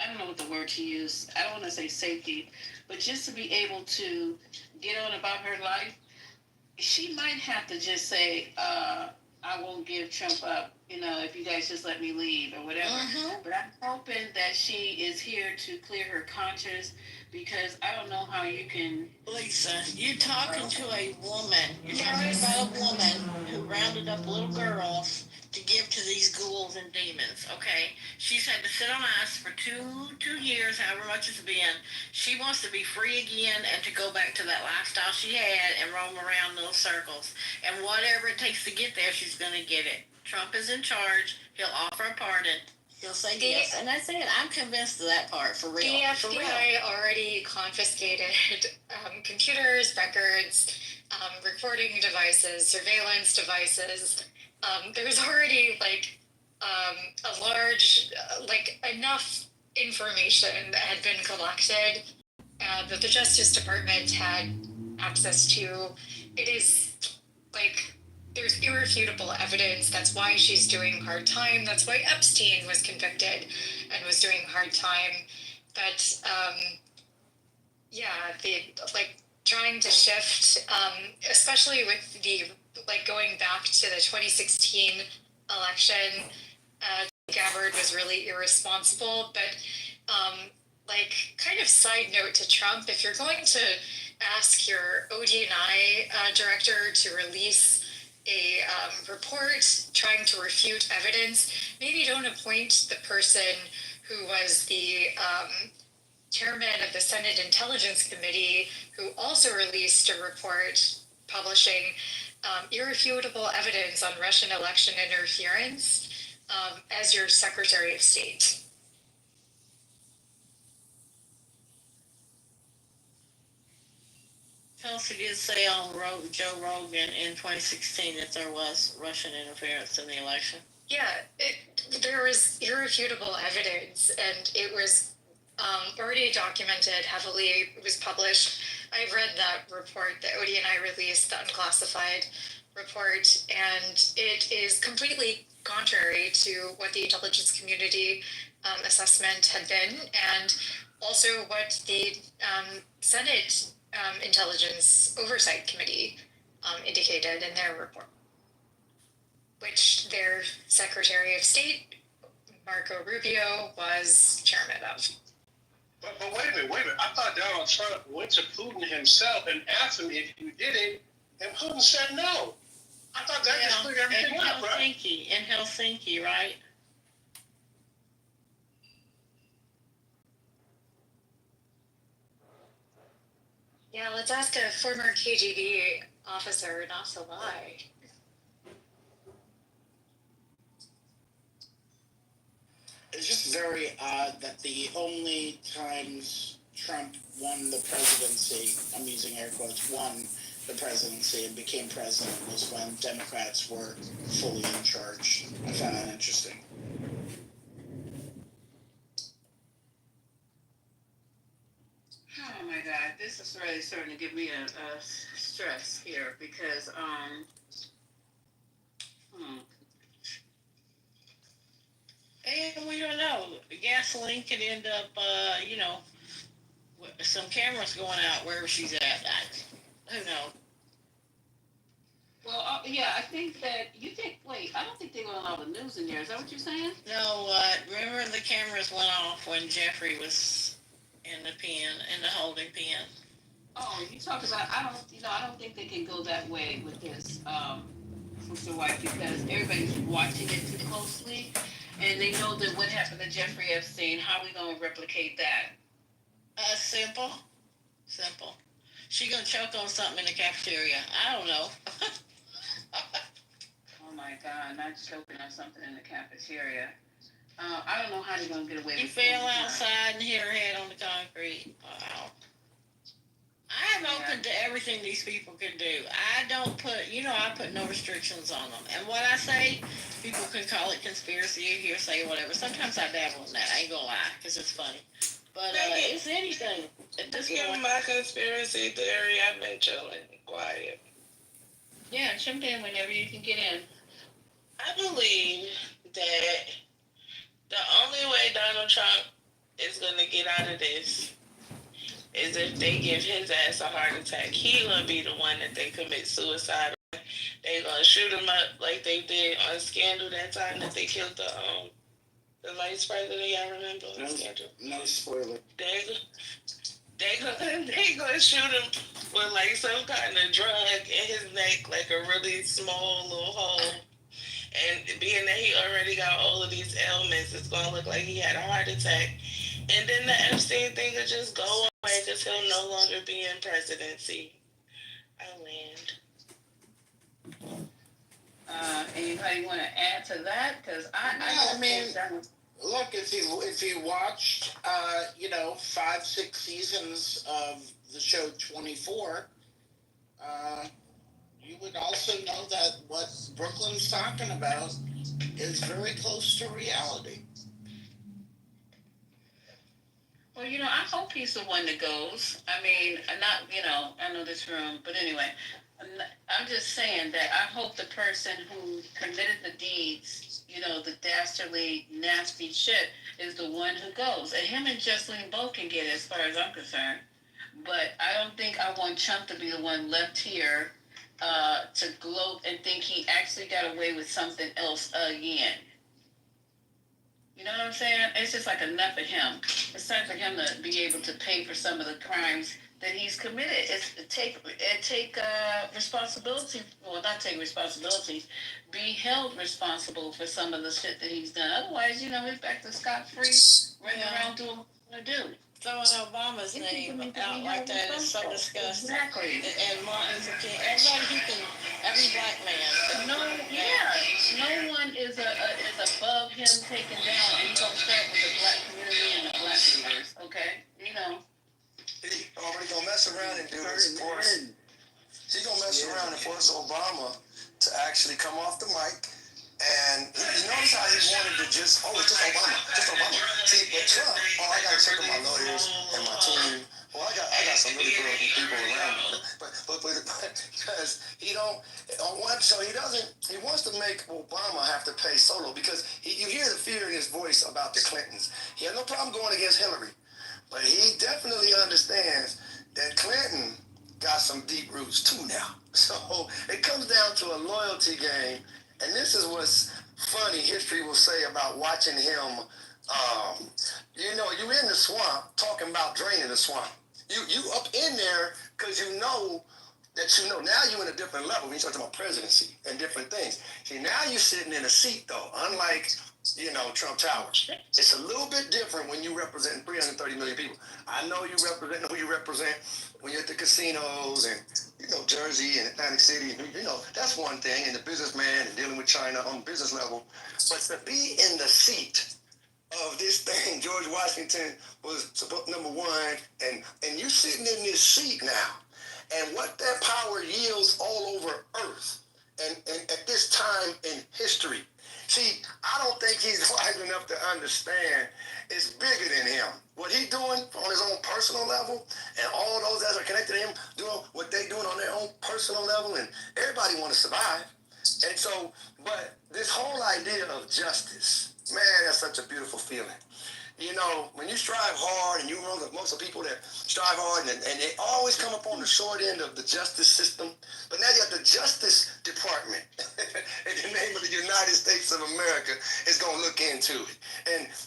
Speaker 2: don't know what the word to use. I don't want to say safety, but just to be able to get on about her life, she might have to just say, I won't give Trump up, you know, if you guys just let me leave or whatever. But I'm hoping that she is here to clear her conscience, because I don't know how you can...
Speaker 14: Lisa, you're talking to a woman. You're talking about a woman who rounded up little girls to give to these ghouls and demons, okay? She's had to sit on ice for two years, however much it's been. She wants to be free again and to go back to that lifestyle she had and roam around those circles. And whatever it takes to get there, she's going to get it. Trump is in charge. He'll offer a pardon. He'll say yes. And that's it. I'm convinced of that part, for real.
Speaker 17: The FBI already confiscated computers, records, recording devices, surveillance devices. There's already a large, enough information that had been collected that the Justice Department had access to. It is there's irrefutable evidence. That's why she's doing hard time. That's why Epstein was convicted and was doing hard time. But trying to shift, especially with the going back to the 2016 election, Gabbard was really irresponsible. But kind of side note to Trump, if you're going to ask your ODNI director to release a report trying to refute evidence, maybe don't appoint the person who was the chairman of the Senate Intelligence Committee, who also released a report publishing irrefutable evidence on Russian election interference as your Secretary of State.
Speaker 14: Tulsi did say on Joe Rogan in 2016 that there was Russian interference in the election.
Speaker 17: Yeah, there was irrefutable evidence, and it was already documented heavily. It was published. I read that report that ODNI released, the unclassified report, and it is completely contrary to what the intelligence community assessment had been, and also what the Senate Intelligence Oversight Committee indicated in their report, which their Secretary of State, Marco Rubio, was chairman of.
Speaker 16: But wait a minute. I thought Donald Trump went to Putin himself and asked him if you did it, and Putin said no. I thought that just cleared everything up, right?
Speaker 14: In Helsinki, right?
Speaker 17: Yeah, let's ask a former KGB officer not to lie.
Speaker 6: It's just very odd that the only times Trump won the presidency, I'm using air quotes, won the presidency and became president was when Democrats were fully in charge. I found that interesting.
Speaker 2: Oh my God, this is really starting to give me a stress here because
Speaker 14: And we don't know. Gasoline could end up, some cameras going out wherever she's at. Who knows?
Speaker 2: Well, yeah, I think that I don't think they're going to allow the news in there. Is that what you're saying?
Speaker 14: No, remember the cameras went off when Jeffrey was in the holding pen.
Speaker 2: Oh, you talk about, I don't think they can go that way with this, Sister White, because everybody's watching it too closely, and they know that what happened to Jeffrey Epstein, how are we going to replicate that?
Speaker 14: Simple. She gonna choke on something in the cafeteria. I don't know.
Speaker 2: Oh my God, not choking on something in the cafeteria. I don't know how they're going to get away with it.
Speaker 14: She fell outside and hit her head on the concrete. Wow. I'm open to everything these people can do. I don't put, I put no restrictions on them. And what I say, people can call it conspiracy or hearsay or whatever. Sometimes I dabble in that. I ain't gonna lie, because it's funny. But it's anything. At this point.
Speaker 18: My conspiracy theory, I've been chilling quiet.
Speaker 2: Yeah, jump in whenever you can get in.
Speaker 18: I believe that the only way Donald Trump is going to get out of this is if they give his ass a heart attack. He going to be the one that they commit suicide on. They going to shoot him up like they did on Scandal that time that they killed the vice president. Y'all remember on Scandal?
Speaker 6: No spoiler.
Speaker 18: They gonna shoot him with like some kind of drug in his neck, like a really small little hole. And being that he already got all of these ailments, it's going to look like he had a heart attack. And then the Epstein thing will just go away because he'll no longer be in presidency. I land.
Speaker 2: Anybody want to add to that? Because
Speaker 6: I mean, look, if you watched, 5-6 seasons of the show 24, you would also know that what Brooklyn's talking about is very close to reality.
Speaker 2: Well, I hope he's the one that goes. I mean, I know this room, but anyway, I'm just saying that I hope the person who committed the deeds, the dastardly, nasty shit, is the one who goes. And him and Jocelyn both can get it as far as I'm concerned. But I don't think I want Trump to be the one left here to gloat and think he actually got away with something else again. You know what I'm saying? It's just like enough of him. It's time for him to be able to pay for some of the crimes that he's committed. It's take responsibility. Well, not take responsibilities. Be held responsible for some of the shit that he's done. Otherwise, he's back to scot-free, running around doing what he do.
Speaker 14: Throwing Obama's name out like that is so disgusting.
Speaker 2: Exactly.
Speaker 14: And Martin Luther King. Every black man.
Speaker 2: No one is above him taking down. And you don't start with the black community and the black leaders, okay?
Speaker 3: He already gonna mess around and do this. He's gonna mess around and force Obama to actually come off the mic. And you notice how he wanted to it's just Obama. See, but Trump, I gotta check with my lawyers and my team. Well, I got some really good people around me. But because he wants to make Obama have to pay solo because you hear the fear in his voice about the Clintons. He had no problem going against Hillary, but he definitely understands that Clinton got some deep roots too now. So it comes down to a loyalty game. And this is what's funny, history will say about watching him. You're in the swamp talking about draining the swamp. You up in there because you know that Now you're in a different level when you start talking about presidency and different things. See, now you're sitting in a seat, though, unlike, Trump Towers. It's a little bit different when you represent 330 million people. I know you represent who you represent when you're at the casinos and, Jersey and Atlantic City. That's one thing, and the businessman and dealing with China on the business level. But to be in the seat of this thing, George Washington was number one, and you're sitting in this seat now. And what that power yields all over Earth and at this time in history. See, I don't think he's wise enough to understand it's bigger than him. What he's doing on his own personal level and all those that are connected to him doing what they're doing on their own personal level, and everybody want to survive. And so, but this whole idea of justice, man, that's such a beautiful feeling. When you strive hard, and you know that most of the people that strive hard, and they always come up on the short end of the justice system. But now you got the Justice Department, in the name of the United States of America, is going to look into it.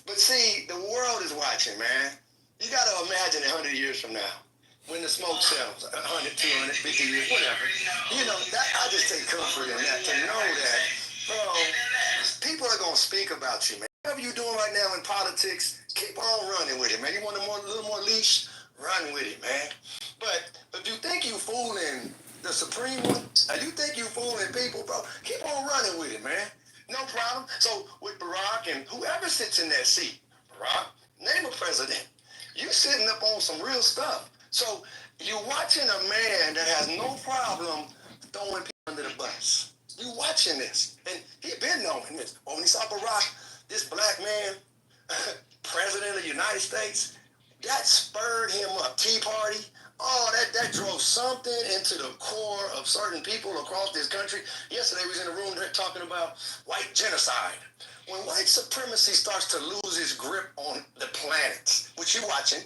Speaker 3: But see, the world is watching, man. You got to imagine 100 years from now, when the smoke settles, 100, 200, 50 years, whatever. I just take comfort in that, to know that, people are going to speak about you, man. Whatever you're doing right now in politics, keep on running with it, man. You want a little more leash? Run with it, man. But if you think you fooling the Supreme One, and you think you fooling people, bro, keep on running with it, man. No problem. So with Barack and whoever sits in that seat, Barack, name a president. You sitting up on some real stuff. So you're watching a man that has no problem throwing people under the bus. You watching this, and he been knowing this. But when he saw Barack, this black man, president of the United States, that spurred him up. Tea Party, that drove something into the core of certain people across this country. Yesterday we was in a room there talking about white genocide. When white supremacy starts to lose its grip on the planet, which you're watching,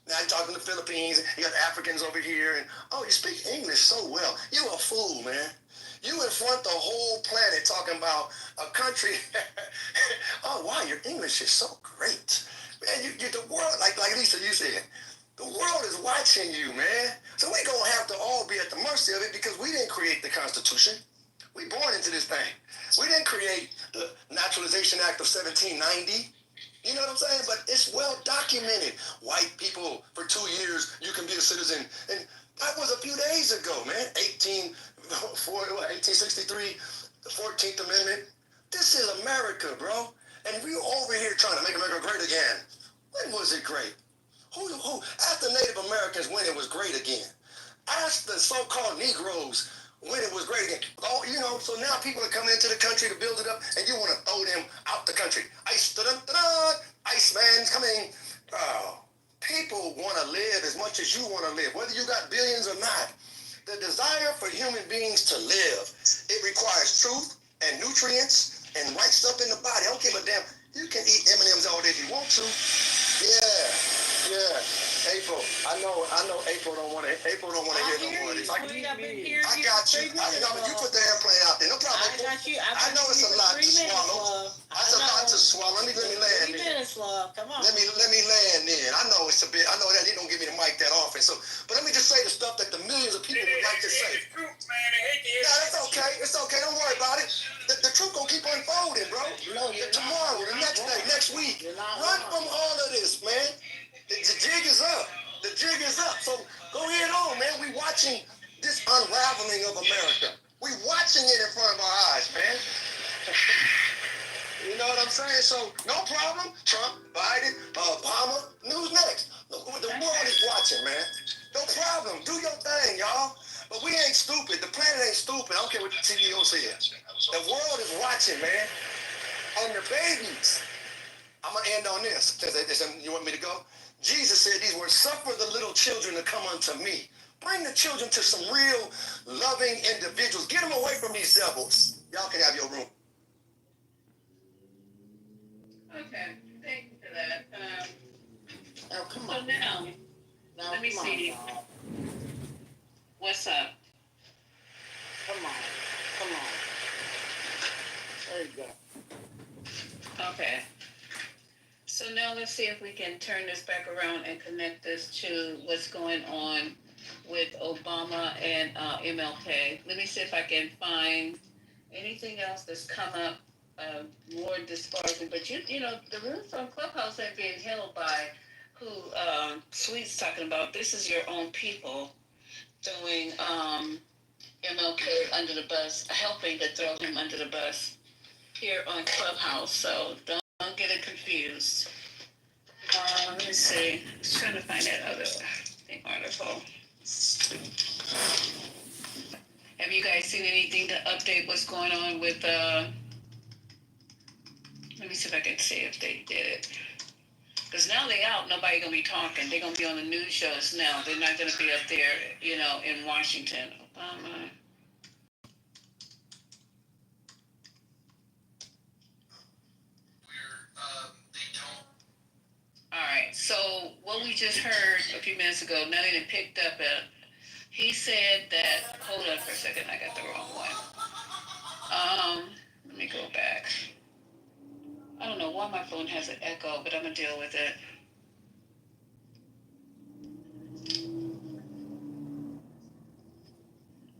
Speaker 3: now you're talking to the Philippines, you got Africans over here, and you speak English so well. You a fool, man. You in front the whole planet talking about a country. Oh, wow, your English is so great. Man, you the world, like Lisa, you said, the world is watching you, man. So we going to have to all be at the mercy of it because we didn't create the Constitution. We born into this thing. We didn't create the Naturalization Act of 1790. You know what I'm saying? But it's well documented. White people, for 2 years, you can be a citizen. And that was a few days ago, man. 1863, the 14th Amendment. This is America, bro. And we're over here trying to make America great again. When was it great? Who after Native Americans when it was great again? Ask the so-called Negroes when it was great again. Oh, you know, so now people are coming into the country to build it up, and you want to throw them out the country. Iceman's coming. Oh, people want to live as much as you want to live, whether you got billions or not. The desire for human beings to live, it requires truth and nutrients and right stuff in the body. I don't give a damn. You can eat M&Ms all day if you want to. Yeah. April, I know April don't want to hear no more of this. I got you. You put the airplane out there. No problem, April. I know it's a lot to swallow. That's a lot to swallow. Let me land in.
Speaker 14: Come on.
Speaker 3: Let me land in. I know it's a bit. I know that you don't give me the mic that often. So, but let me just say the stuff that the millions of people would like to say. Yeah, it's okay. It's okay. Don't worry about it. The truth gonna keep unfolding, bro. Tomorrow, the next day, next week. Run from all of this, man. The jig is up. The jig is up. So go ahead on, man. We watching this unraveling of America. We watching it in front of our eyes, man. You know what I'm saying? So no problem. Trump, Biden, Obama. News next. The world is watching, man. No problem. Do your thing, y'all. But we ain't stupid. The planet ain't stupid. I don't care what the CEO says. The world is watching, man. And the babies. I'm going to end on this. You want me to go? Jesus said these words, suffer the little children to come unto me. Bring the children to some real loving individuals. Get them away from these devils. Y'all can have your room.
Speaker 2: Okay, thank you for that.
Speaker 14: Come
Speaker 2: so
Speaker 14: on.
Speaker 2: now, let me see. What's up?
Speaker 14: Come on. There you go.
Speaker 2: Okay. So now let's see if we can turn this back around and connect this to what's going on with Obama and MLK. Let me see if I can find anything else that's come up more disparaging. But you know, the rooms on Clubhouse are being held by who Sweet's talking about. This is your own people throwing MLK under the bus, helping to throw him under the bus here on Clubhouse. So don't get it confused. Let me see. I was trying to find that other article. Have you guys seen anything to update what's going on with let me see if I can see if they did it. Because now they out, nobody gonna be talking. They're gonna be on the news shows now. They're not gonna be up there, you know, in Washington. Obama. All right, so what we just heard a few minutes ago, now they picked up it. He said that, hold on for a second, I got the wrong one. Let me go back. I don't know why my phone has an echo, but I'm gonna deal with it.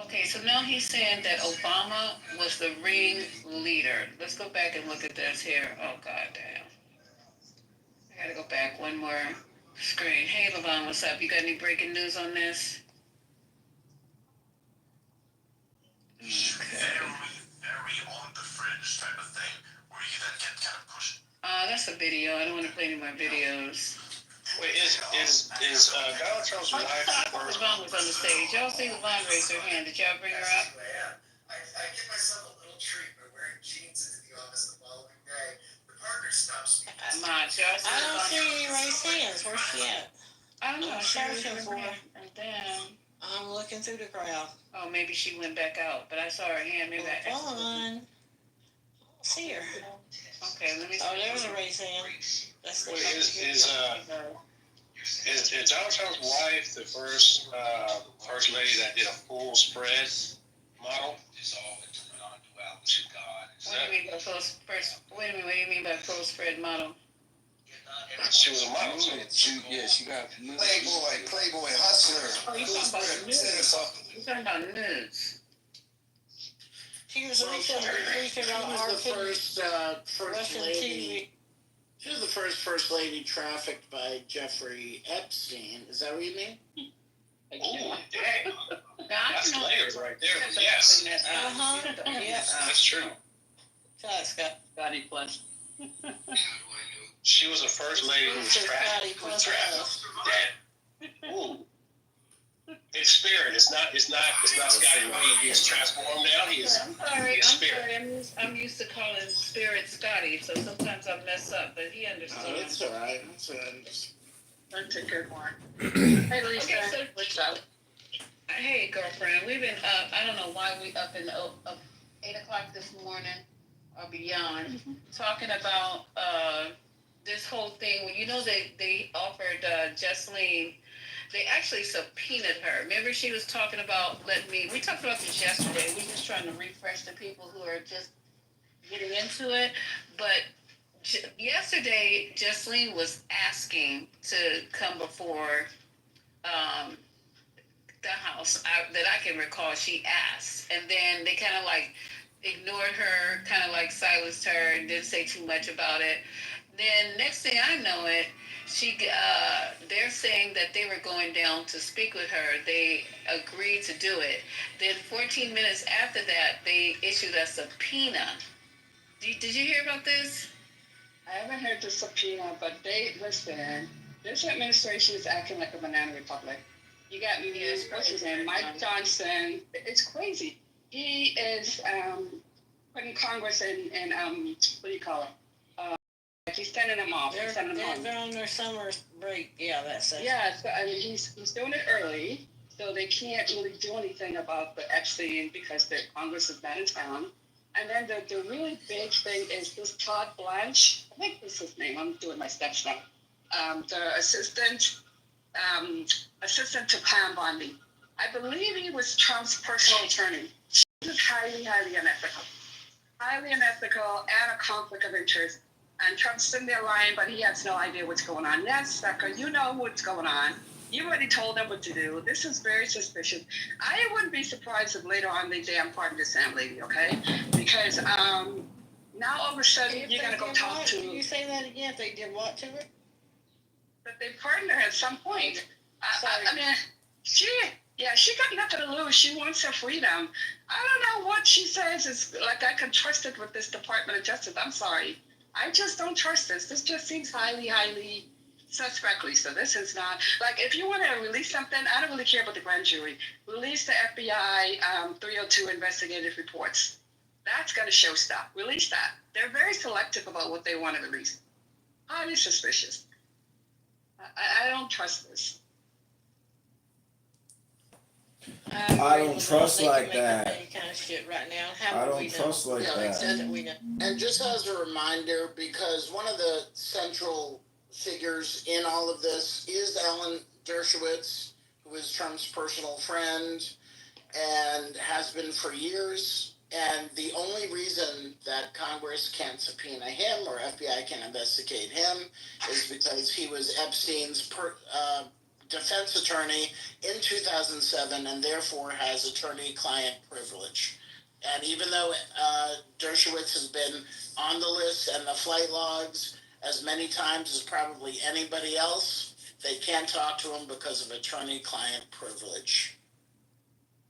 Speaker 2: Okay, so now he's saying that Obama was the ringleader. Let's go back and look at this here. Oh, God damn. I gotta go back one more screen. Hey, Levon, what's up? You got any breaking news on this?
Speaker 13: Very on the fringe type of thing, where you then get kind of pushed.
Speaker 2: That's a video. I don't want to play any more videos.
Speaker 16: Wait, is Donald Trump's wife?
Speaker 2: Levon was on the stage. Y'all see Levon raise her hand. Did y'all bring her up?
Speaker 3: I give myself a little treat by wearing jeans into the office the following day. The partner stops me.
Speaker 14: I don't see any raised hands. Where's she at?
Speaker 2: I don't know.
Speaker 14: Searching for her.
Speaker 2: And then
Speaker 14: I'm looking through the crowd.
Speaker 2: oh, maybe she went back out, but I saw her hand. Maybe I
Speaker 14: Hold on. See her.
Speaker 2: Okay, let me see.
Speaker 14: Oh, there's a raised hand. That's the
Speaker 16: Is Donald Trump's wife the first lady that did a full spread model?
Speaker 2: What do you mean by full spread? Wait a minute. What do you mean by full spread model?
Speaker 16: She was a model.
Speaker 15: She got
Speaker 3: Playboy hustler.
Speaker 2: Oh, you talking about nudes? You talking about nudes?
Speaker 14: She figures
Speaker 6: Well,
Speaker 14: research
Speaker 6: she
Speaker 14: on
Speaker 6: was
Speaker 14: our
Speaker 6: the first
Speaker 14: Russian
Speaker 6: lady.
Speaker 14: TV.
Speaker 6: She was the first lady trafficked by Jeffrey Epstein. Is that what you mean?
Speaker 16: Oh, damn. That's
Speaker 14: know.
Speaker 16: layers right there. Yes.
Speaker 14: Yeah.
Speaker 16: That's true.
Speaker 19: Scotty plus.
Speaker 16: She was the first lady who was trafficked. Ooh. It's spirit. It's not Scotty Ray. He's transformed now. He is spirit.
Speaker 2: I'm used to calling Spirit Scotty, so sometimes I mess up, but he
Speaker 6: Oh,
Speaker 2: understands.
Speaker 6: that's all right. That's all right.
Speaker 19: That's a good one.
Speaker 2: Hey, Lisa. Okay, so
Speaker 19: What's up?
Speaker 2: Hey, girlfriend, we've been up. I don't know why we up 8 o'clock this morning or beyond, talking about this whole thing. Well, you know, they offered Jesseline. They actually subpoenaed her. Remember, she was talking about we talked about this yesterday. We're just trying to refresh the people who are just getting into it. But yesterday, Jesseline was asking to come before the House that I can recall. She asked, and then they kind of like ignored her, kind of like silenced her, and didn't say too much about it. Then next thing I know it, they're saying that they were going down to speak with her. They agreed to do it. Then 14 minutes after that, they issued a subpoena. Did you hear about this?
Speaker 19: I haven't heard the subpoena, but listen, this administration is acting like a banana republic. You got what's his name, Mike Johnson. It's crazy. He is putting Congress in what do you call it? He's sending them off.
Speaker 14: They're on their summer break. Yeah, that's it.
Speaker 19: Yeah, so I mean, he's doing it early, so they can't really do anything about the Epstein because the Congress is not in town. And then the really big thing is this Todd Blanche. I think this is his name. I'm doing my steps now. The assistant to Pam Bondi. I believe he was Trump's personal attorney. This is highly, highly unethical. Highly unethical and a conflict of interest. And Trump's sitting there lying, but he has no idea what's going on. Yes, sucker, you know what's going on. You already told them what to do. This is very suspicious. I wouldn't be surprised if later on they damn pardon this damn lady, okay? Because now all of a sudden you're going to go talk to...
Speaker 14: Can you say that again? If they did what to her?
Speaker 19: That they pardoned her at some point. I mean, she got nothing to lose. She wants her freedom. I don't know what she says is like I can trust it with this Department of Justice. I'm sorry. I just don't trust this. This just seems highly, highly suspect, Lisa. This is not, like, if you want to release something, I don't really care about the grand jury. Release the FBI 302 investigative reports. That's going to show stuff. Release that. They're very selective about what they want to release. Highly suspicious. I don't trust this.
Speaker 11: I don't trust like that.
Speaker 14: Kind of shit right now.
Speaker 11: I don't trust like that.
Speaker 6: And just as a reminder, because one of the central figures in all of this is Alan Dershowitz, who is Trump's personal friend and has been for years. And the only reason that Congress can't subpoena him or FBI can investigate him is because he was Epstein's defense attorney in 2007 and therefore has attorney-client privilege. And even though Dershowitz has been on the list and the flight logs as many times as probably anybody else, they can't talk to him because of attorney-client privilege.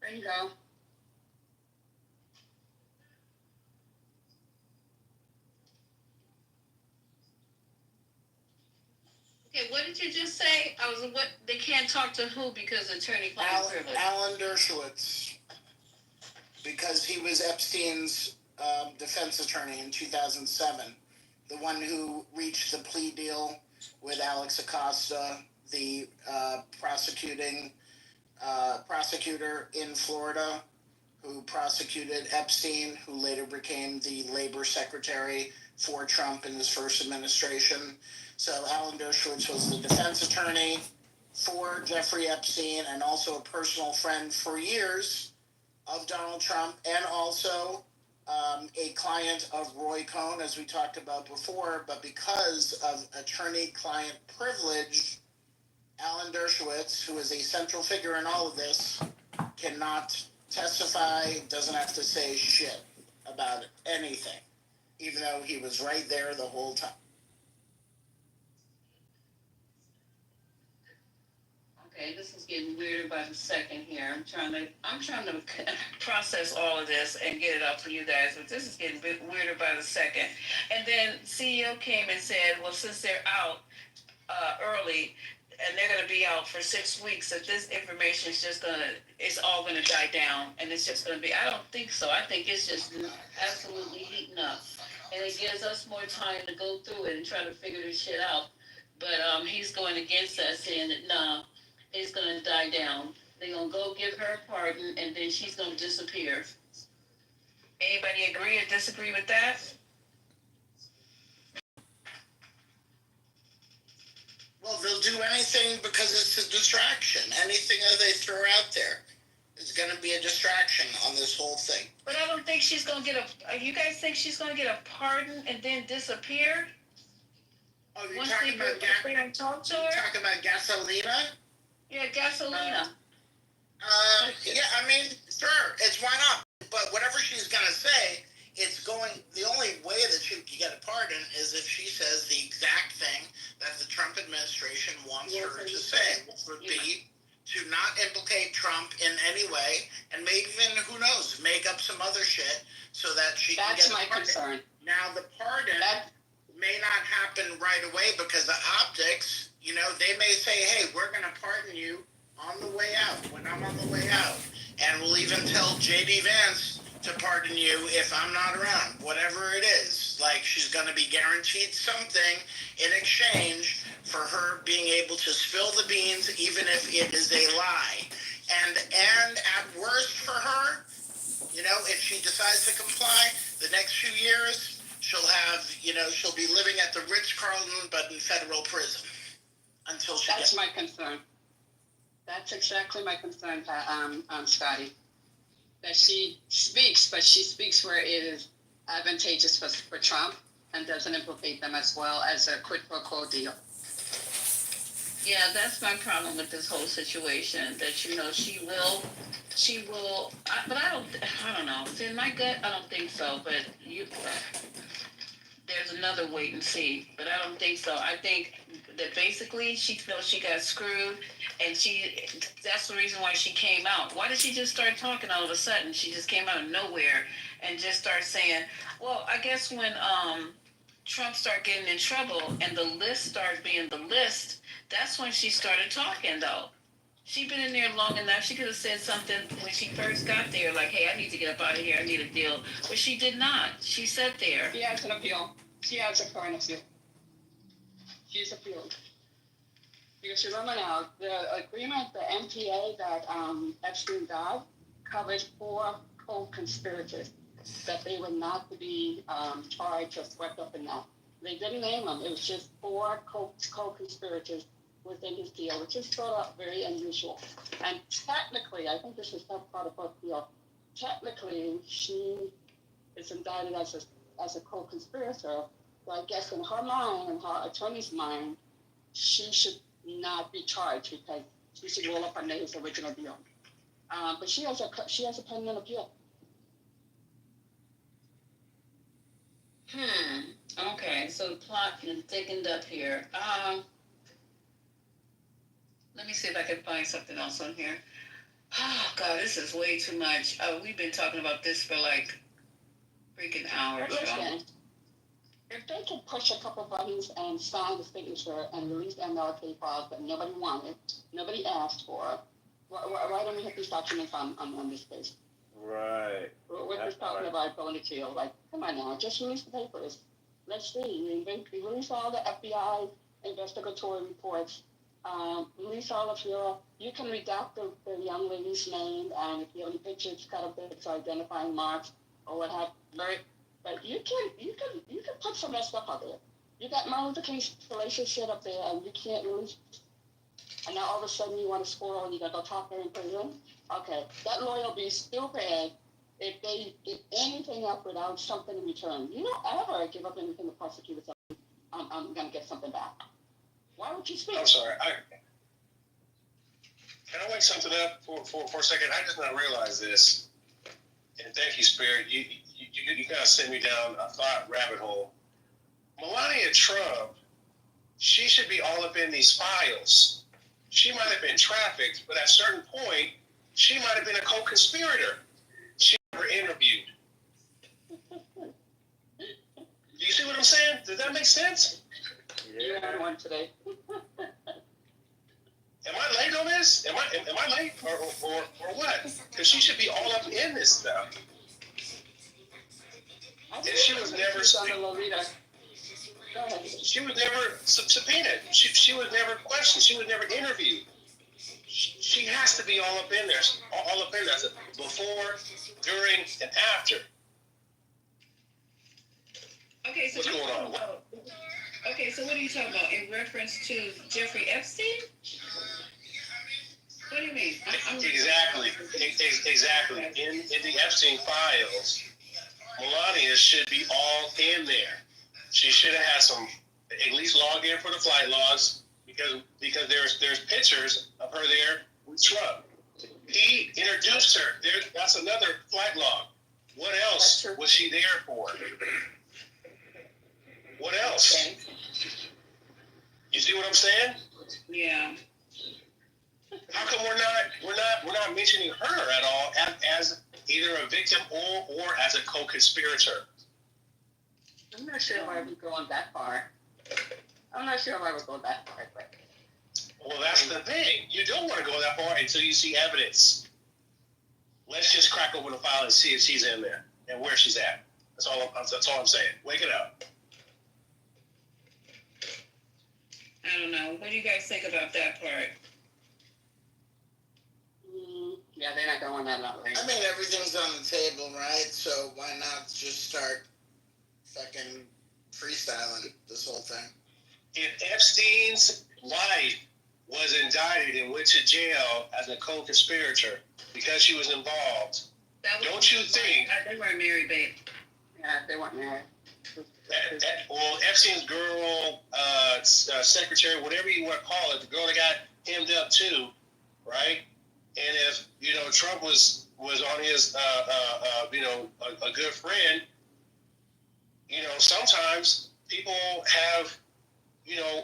Speaker 19: There you go.
Speaker 2: Okay, what did you just say? What they can't talk to who because attorney-client privilege?
Speaker 6: Alan Dershowitz, because he was Epstein's defense attorney in 2007, the one who reached the plea deal with Alex Acosta, the prosecutor in Florida, who prosecuted Epstein, who later became the labor secretary for Trump in his first administration. So Alan Dershowitz was the defense attorney for Jeffrey Epstein and also a personal friend for years of Donald Trump, and also a client of Roy Cohn, as we talked about before. But because of attorney-client privilege, Alan Dershowitz, who is a central figure in all of this, cannot testify, doesn't have to say shit. about anything, even though he was right there the whole time.
Speaker 20: Okay, this is getting weirder by the second here. I'm trying to process all of this and get it up for you guys, but this is getting a bit weirder by the second. And then CEO came and said, well, since they're out early and they're going to be out for 6 weeks, that this information is just it's all going to die down and it's just going to be, I don't think so. I think it's just absolutely heating up. And it gives us more time to go through it and try to figure this shit out. But he's going against that, saying that, nah, it's going to die down. They're going to go give her a pardon, and then she's going to disappear. Anybody agree or disagree with that?
Speaker 6: Well, they'll do anything because it's a distraction. Anything that they throw out there is going to be a distraction on this whole thing.
Speaker 20: But I don't think she's going to get you guys think she's going to get a pardon and then disappear?
Speaker 6: Oh, you're talking about Gasolina?
Speaker 20: Yeah, Gasolina.
Speaker 6: Yeah, I mean, sure, it's why not? But whatever she's gonna say, the only way that she can get a pardon is if she says the exact thing that the Trump administration wants her to say, which would be to not implicate Trump in any way, and maybe even, who knows, make up some other shit so that she can get a pardon. That's my concern. Now, the pardon may not happen right away because of optics. You know, they may say, hey, we're going to pardon you on the way out, when I'm on the way out. And we'll even tell J.D. Vance to pardon you if I'm not around, whatever it is. Like, she's going to be guaranteed something in exchange for her being able to spill the beans, even if it is a lie. And at worst for her, you know, if she decides to comply, the next few years, she'll be living at the Ritz-Carlton, but in federal prison. Until she
Speaker 19: That's my concern. That's exactly my concern, Scotty. That she speaks, but she speaks where it is advantageous for Trump and doesn't implicate them as well as a quid pro quo deal.
Speaker 20: Yeah, that's my problem with this whole situation. That, you know, she will. But I don't know. In my gut, I don't think so. But there's another wait and see, but I don't think so. I think that basically she knows she got screwed, and that's the reason why she came out. Why did she just start talking all of a sudden? She just came out of nowhere and just started saying, well, I guess when Trump started getting in trouble and the list started being the list, that's when she started talking, though. She'd been in there long enough. She could have said something when she first got there, like, hey, I need to get up out of here. I need a deal. But she did not. She sat there.
Speaker 19: She has an appeal. She has a current appeal. She's appealed. Because remember now, the agreement, the MTA that Epstein got covered 4 co-conspirators that they were not to be charged or swept up in that. They didn't name them. It was just 4 co-conspirators within his deal, which is sort of very unusual. And technically, I think this is not part of her deal. Technically, she is indicted as a co-conspirator. So I guess in her mind, in her attorney's mind, she should not be charged because she should roll up under his original deal. But she has a pending appeal.
Speaker 20: Okay, so the plot is thickened up here. Let me see if I can find something else on here. Oh, God, this is way too much. We've been talking about this for like freaking hours.
Speaker 19: Listen, if they could push a couple buttons and sign the signature and release the MLK files that nobody wanted, nobody asked for, why don't we have these documents on this case?
Speaker 21: Right.
Speaker 19: We're just talking about going to jail. Like, come on now, just release the papers. Let's see. We release all the FBI investigatory reports. Release all of you can redact the young lady's name, and if you have any pictures, cut up its identifying marks or what have you. But you can put some of that stuff out there. You got Martin Luther King's salacious shit up there, and you can't release. And now all of a sudden you want to squirrel and you got to go talk her in prison. Okay, that lawyer will be stupid if they did anything up without something in return. You don't ever give up anything to prosecute something. I'm gonna get something back. Why would you speak?
Speaker 16: I'm sorry. Can I wake something up for a second? I did not realize this. And thank you, Spirit. You you kind of sent me down a thought rabbit hole. Melania Trump, she should be all up in these files. She might have been trafficked, but at a certain point, she might have been a co-conspirator. She never interviewed. Do you see what I'm saying? Does that make sense?
Speaker 19: Yeah, I one today.
Speaker 16: Am I late on this? Am I late or what? Because she should be all up in this stuff. And she was never subpoenaed. She was never questioned. She was never interviewed. She has to be all up in there. All up in there. Before, during, and after.
Speaker 2: Okay, so
Speaker 16: what's going on?
Speaker 2: Okay, so what are you talking about in reference to Jeffrey Epstein? What do you mean?
Speaker 16: Exactly. In the Epstein files, Melania should be all in there. She should have had some, at least logged in for the flight logs, because there's pictures of her there with Trump. He introduced her. That's another flight log. What else was she there for? What else?
Speaker 2: Okay.
Speaker 16: You see what I'm saying?
Speaker 2: Yeah.
Speaker 16: How come we're not mentioning her at all as either a victim or as a co-conspirator?
Speaker 19: I'm not sure why we're going that far. I'm not sure why we're going that far. But...
Speaker 16: Well, that's the thing. You don't want to go that far until you see evidence. Let's just crack open the file and see if she's in there and where she's at. That's all I'm saying. Wake it up.
Speaker 2: I don't know. What do you guys think about that part?
Speaker 19: Yeah, they're not going that long.
Speaker 6: I mean, everything's on the table, right? So why not just start fucking freestyling this whole thing?
Speaker 16: If Epstein's wife was indicted and went to jail as a co-conspirator because she was involved, don't you think...
Speaker 2: They weren't married, babe.
Speaker 19: Yeah, they weren't married.
Speaker 16: Well, Epstein's girl, secretary, whatever you want to call it, the girl that got hemmed up too, right? And if, Trump was on his, a good friend, sometimes people have,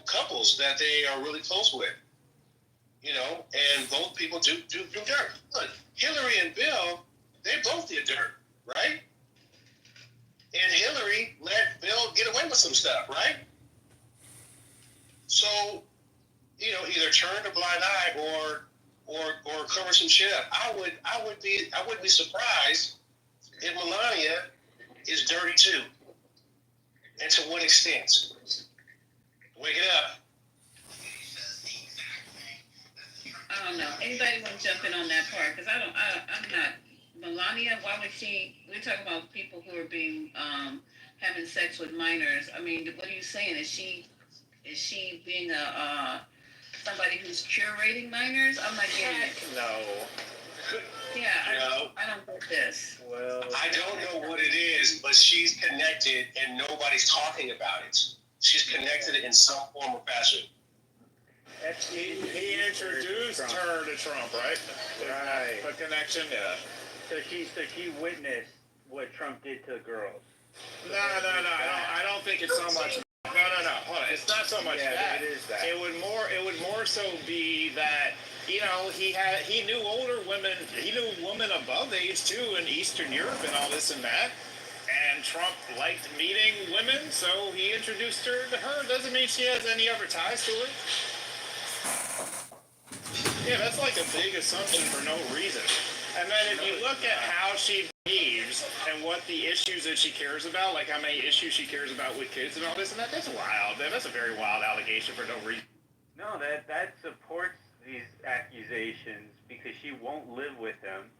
Speaker 16: couples that they are really close with, and both people do dirt. Look, Hillary and Bill, they both did dirt, right? And Hillary let Bill get away with some stuff, right? So, either turn a blind eye or cover some shit up. I wouldn't be surprised if Melania is dirty too. And to what extent? Wake it up.
Speaker 2: I don't know. Anybody want to jump in on that part? Because I'm not. Melania, why would she? We're talking about people who are being having sex with minors. I mean, what are you saying? Is she being a somebody who's curating minors? I'm not getting it.
Speaker 16: No.
Speaker 2: Yeah, I don't get this.
Speaker 16: Well, I don't know what it is, but she's connected and nobody's talking about it. She's connected in some form or fashion.
Speaker 21: He introduced her to Trump, right? Right. A connection, yeah.
Speaker 22: So she witnessed what Trump did to the girls.
Speaker 21: No. I don't think it's so much. No. Hold on. It's not so much that.
Speaker 22: It is that.
Speaker 21: It would more so be that he knew older women. He knew women above age too in Eastern Europe and all this and that. And Trump liked meeting women, so he introduced her to her. Doesn't mean she has any other ties to it. Yeah, that's like a big assumption for no reason. And then if you look at how she behaves and what the issues that she cares about, like how many issues she cares about with kids and all this and that, that's wild. That's a very wild allegation for no reason.
Speaker 22: No, that supports these accusations because she won't live with him,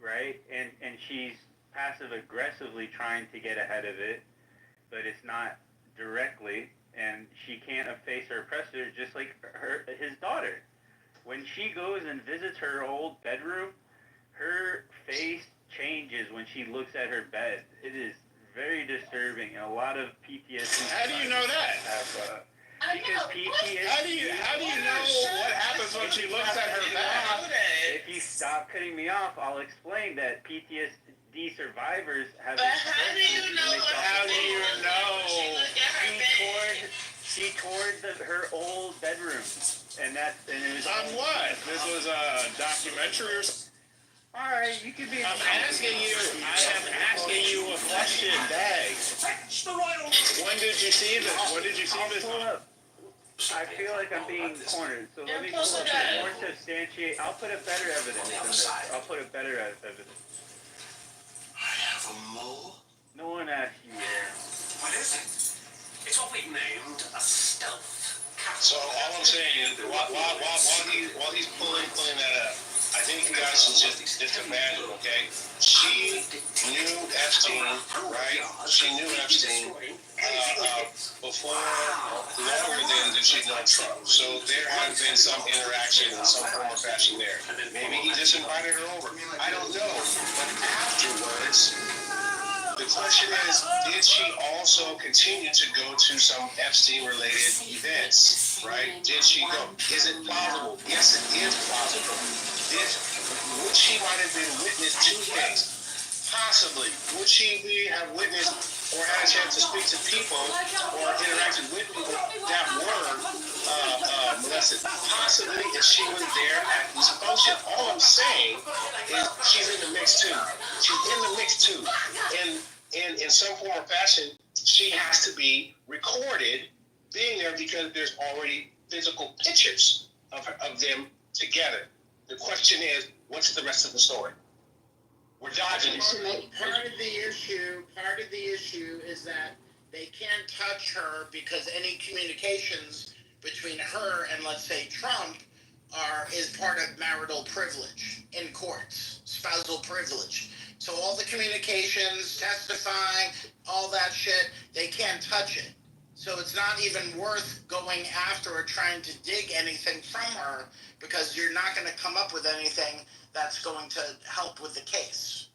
Speaker 22: right? And she's passive-aggressively trying to get ahead of it, but it's not directly, and she can't efface her oppressor just like his daughter. When she goes and visits her old bedroom, her face changes when she looks at her bed. It is very disturbing, and a lot of PTSD.
Speaker 21: How do you know that?
Speaker 22: Because PTSD.
Speaker 21: How do you know what happens when she looks at her bed?
Speaker 22: If you stop cutting me off, I'll explain that PTSD survivors have.
Speaker 18: But how do you know?
Speaker 22: How do you know?
Speaker 18: She looked at her bed.
Speaker 22: She toured her old bedroom, and it was
Speaker 21: on what? This was a documentary or something?
Speaker 22: All right, you could be.
Speaker 21: I am asking you a question, Dag. When did you see this? When did you see this?
Speaker 22: I feel like I'm being cornered, so let me pull up more substantiate. I'll put up better evidence than this. I'll put up better evidence.
Speaker 13: I have a mole.
Speaker 22: No one asked you, Aaron.
Speaker 13: What is it? It's what we've named a stealth
Speaker 16: So
Speaker 13: capsule.
Speaker 16: all I'm saying is, while he's pulling that up, I think you guys should just imagine, okay? She knew Epstein, right? She knew Epstein before, longer than she knew Trump. So there has been some interaction in some form or fashion there. Maybe he just invited her over. I don't know. But afterwards, the question is, did she also continue to go to some Epstein-related events, right? Did she go? Is it plausible? Yes, it is plausible. Would she might have been witness to things? Possibly. Would she have witnessed or had a chance to speak to people or interacted with people that were molested? Possibly if she was there at this function. All I'm saying is she's in the mix too. She's in the mix too. And in some form or fashion, she has to be recorded being there because there's already physical pictures of them together. The question is, what's the rest of the story? We're dodging it.
Speaker 6: Part of the issue is that they can't touch her because any communications between her and, let's say, Trump is part of marital privilege in courts, spousal privilege. So all the communications, testifying, all that shit, they can't touch it. So it's not even worth going after or trying to dig anything from her because you're not going to come up with anything that's going to help with the case.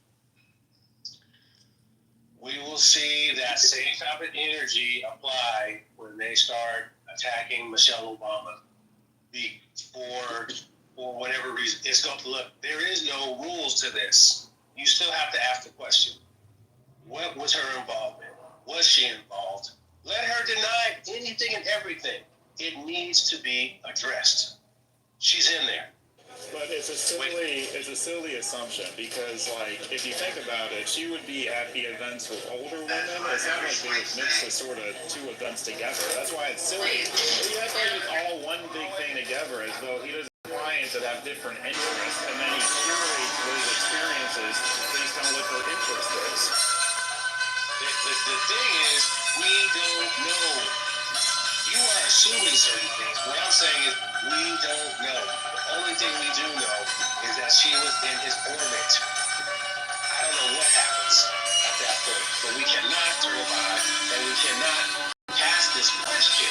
Speaker 16: We will see that same type of energy apply when they start attacking Michelle Obama. For whatever reason, it's going to look. There is no rules to this. You still have to ask the question: what was her involvement? Was she involved? Let her deny anything and everything. It needs to be addressed. She's in there.
Speaker 21: But it's a silly assumption because, like, if you think about it, she would be at the events with older women. It's not like they would mix the sort of two events together. That's why it's silly. You have to make it all one big thing together, as though he doesn't have clients that have different interests, and then he curates those experiences based on what their interest is.
Speaker 16: The thing is, we don't know. You are assuming certain things. What I'm saying is, we don't know. The only thing we do know is that she was in his orbit. I don't know what happens at that point, but we cannot turn it on, and we cannot pass this question.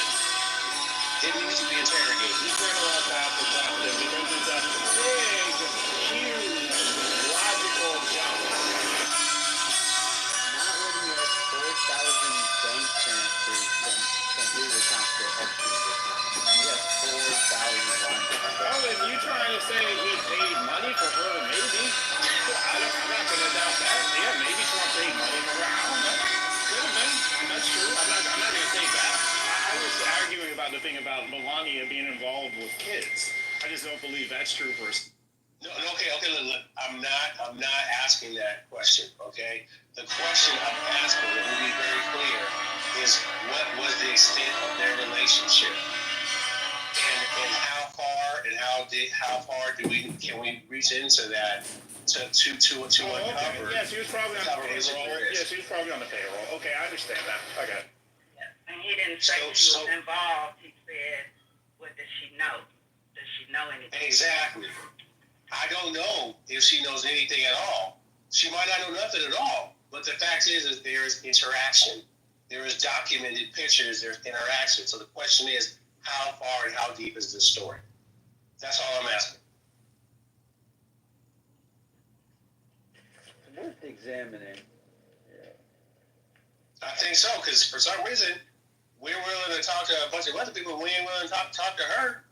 Speaker 16: It needs to be interrogated.
Speaker 21: He's going to let that because it's a big, huge, logical jump.
Speaker 6: Not when you have 4,000 bank transfers from his account to Epstein's account. You have 4,000 lines of bank.
Speaker 21: Well, if you're trying to say he paid money for her, maybe. I'm not going to doubt that. Yeah, maybe Trump paid money for her. I don't know. Could have been. That's true. I'm not going to say that. I was arguing about the thing about Melania being involved with kids. I just don't believe that's true for us.
Speaker 16: No, okay, look, I'm not asking that question, okay? The question I'm asking, it will be very clear, is what was the extent of their relationship? And how far can we reach into that to uncover?
Speaker 21: Yeah, she was probably on the payroll. Yeah, she was probably on the payroll. Okay, I understand that. Okay.
Speaker 1: And he didn't say she was involved. He said, what does she know? Does she know anything?
Speaker 16: Exactly. I don't know if she knows anything at all. She might not know nothing at all. But the fact is there is interaction. There is documented pictures. There's interaction. So the question is, how far and how deep is this story? That's all I'm asking.
Speaker 22: Worth examining.
Speaker 16: I think so, because for some reason, we're willing to talk to a bunch of other people. We ain't willing to talk to her.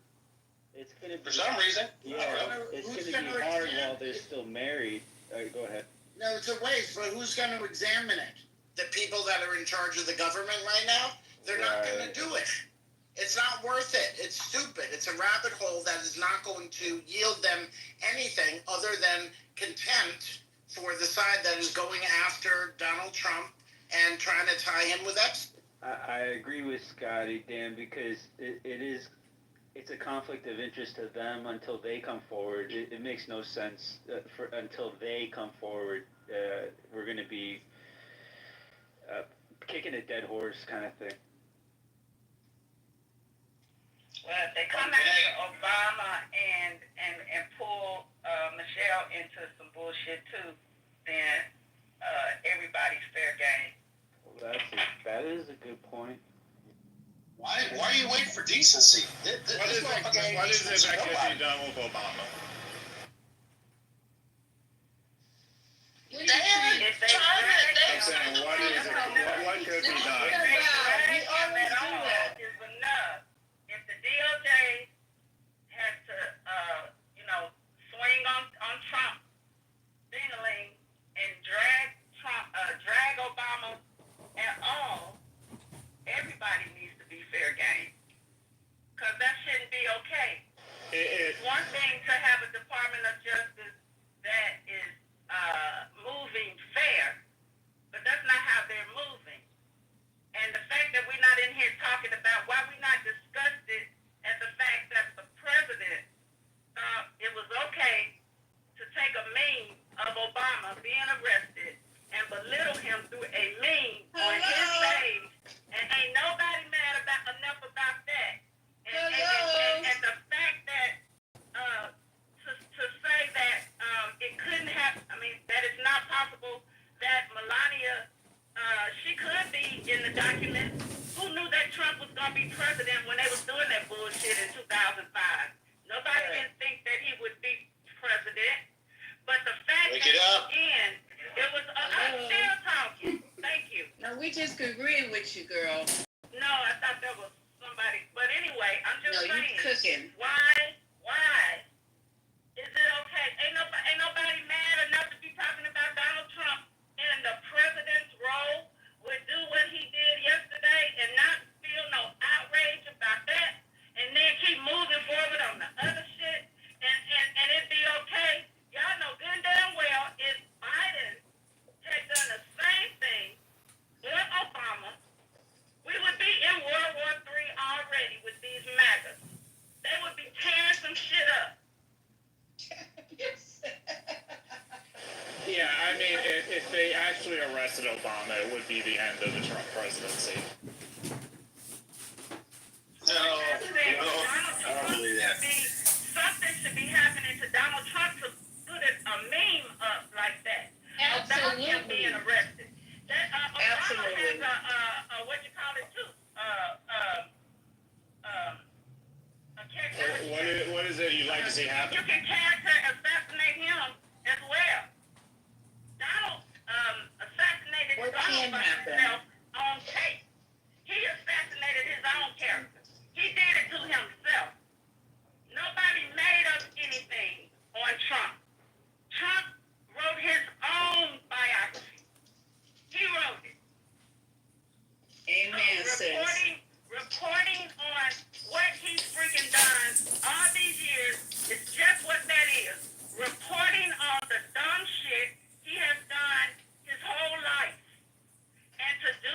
Speaker 22: It's gonna be,
Speaker 16: for some reason.
Speaker 22: Yeah, it's gonna be hard while they're still married. All right, go ahead.
Speaker 6: No, it's a waste, but who's going to examine it? The people that are in charge of the government right now? They're not going to do it. It's not worth it. It's stupid. It's a rabbit hole that is not going to yield them anything other than contempt for the side that is going after Donald Trump and trying to tie him with Epstein.
Speaker 22: I agree with Scotty, Dan, because it's a conflict of interest to them until they come forward. It makes no sense until they come forward. We're going to be kicking a dead horse kind of thing.
Speaker 1: Well, if they come after Obama and pull Michelle into some bullshit too, then everybody's fair game.
Speaker 22: Well, that is a good point.
Speaker 13: Why are you waiting for decency?
Speaker 21: What is it that could be done with Obama?
Speaker 1: If they
Speaker 21: I'm saying, what could be done?
Speaker 1: is enough. If the DOJ has to, swing on Trump, dingling, and drag Obama at all, everybody needs to be fair game. Because that shouldn't be okay. It's one thing to have a Department of Justice that is moving fair, but that's not how they're moving. And the fact that we're not in here talking about why we not discussed it as the fact that the president thought it was okay to take a meme of Obama being arrested and belittle him through a meme on his page, and ain't nobody mad enough about that. And the fact that to say that it couldn't have, that it's not possible that Melania, she could be in the document. Who knew that Trump was going to be president when they was doing that bullshit in 2005? Nobody didn't think that he would be president. But the fact that, again, it was, I'm still talking. Thank you.
Speaker 20: No, we just agreeing with you, girl.
Speaker 1: No, I thought that was somebody. But anyway, I'm just saying.
Speaker 20: No, you cooking.
Speaker 1: Why is it okay? Ain't nobody mad enough to be talking about Donald Trump and the president's role would do what he did yesterday and not feel no outrage about that, and then keep moving forward on the other shit, and it'd be okay. Y'all know good and damn well if Biden had done the same thing with Obama, we would be in World War III already with these MAGAs. They would be tearing some shit up.
Speaker 21: Yeah, if they actually arrested Obama, it would be the end of the Trump presidency.
Speaker 13: No, I don't believe that.
Speaker 1: Something should be happening to Donald Trump to put a meme up like that. About him being arrested. That Obama has a what you call it too?
Speaker 21: What is it you'd like to see happen?
Speaker 1: You can character assassinate him as well. Donald assassinated himself on tape. He assassinated his own character. He did it to himself. Nobody made up anything on Trump. Trump wrote his own biography. He wrote it.
Speaker 20: Amen, sis.
Speaker 1: Reporting on what he's freaking done all these years is just what that is. Reporting on the dumb shit he has done his whole life. And to do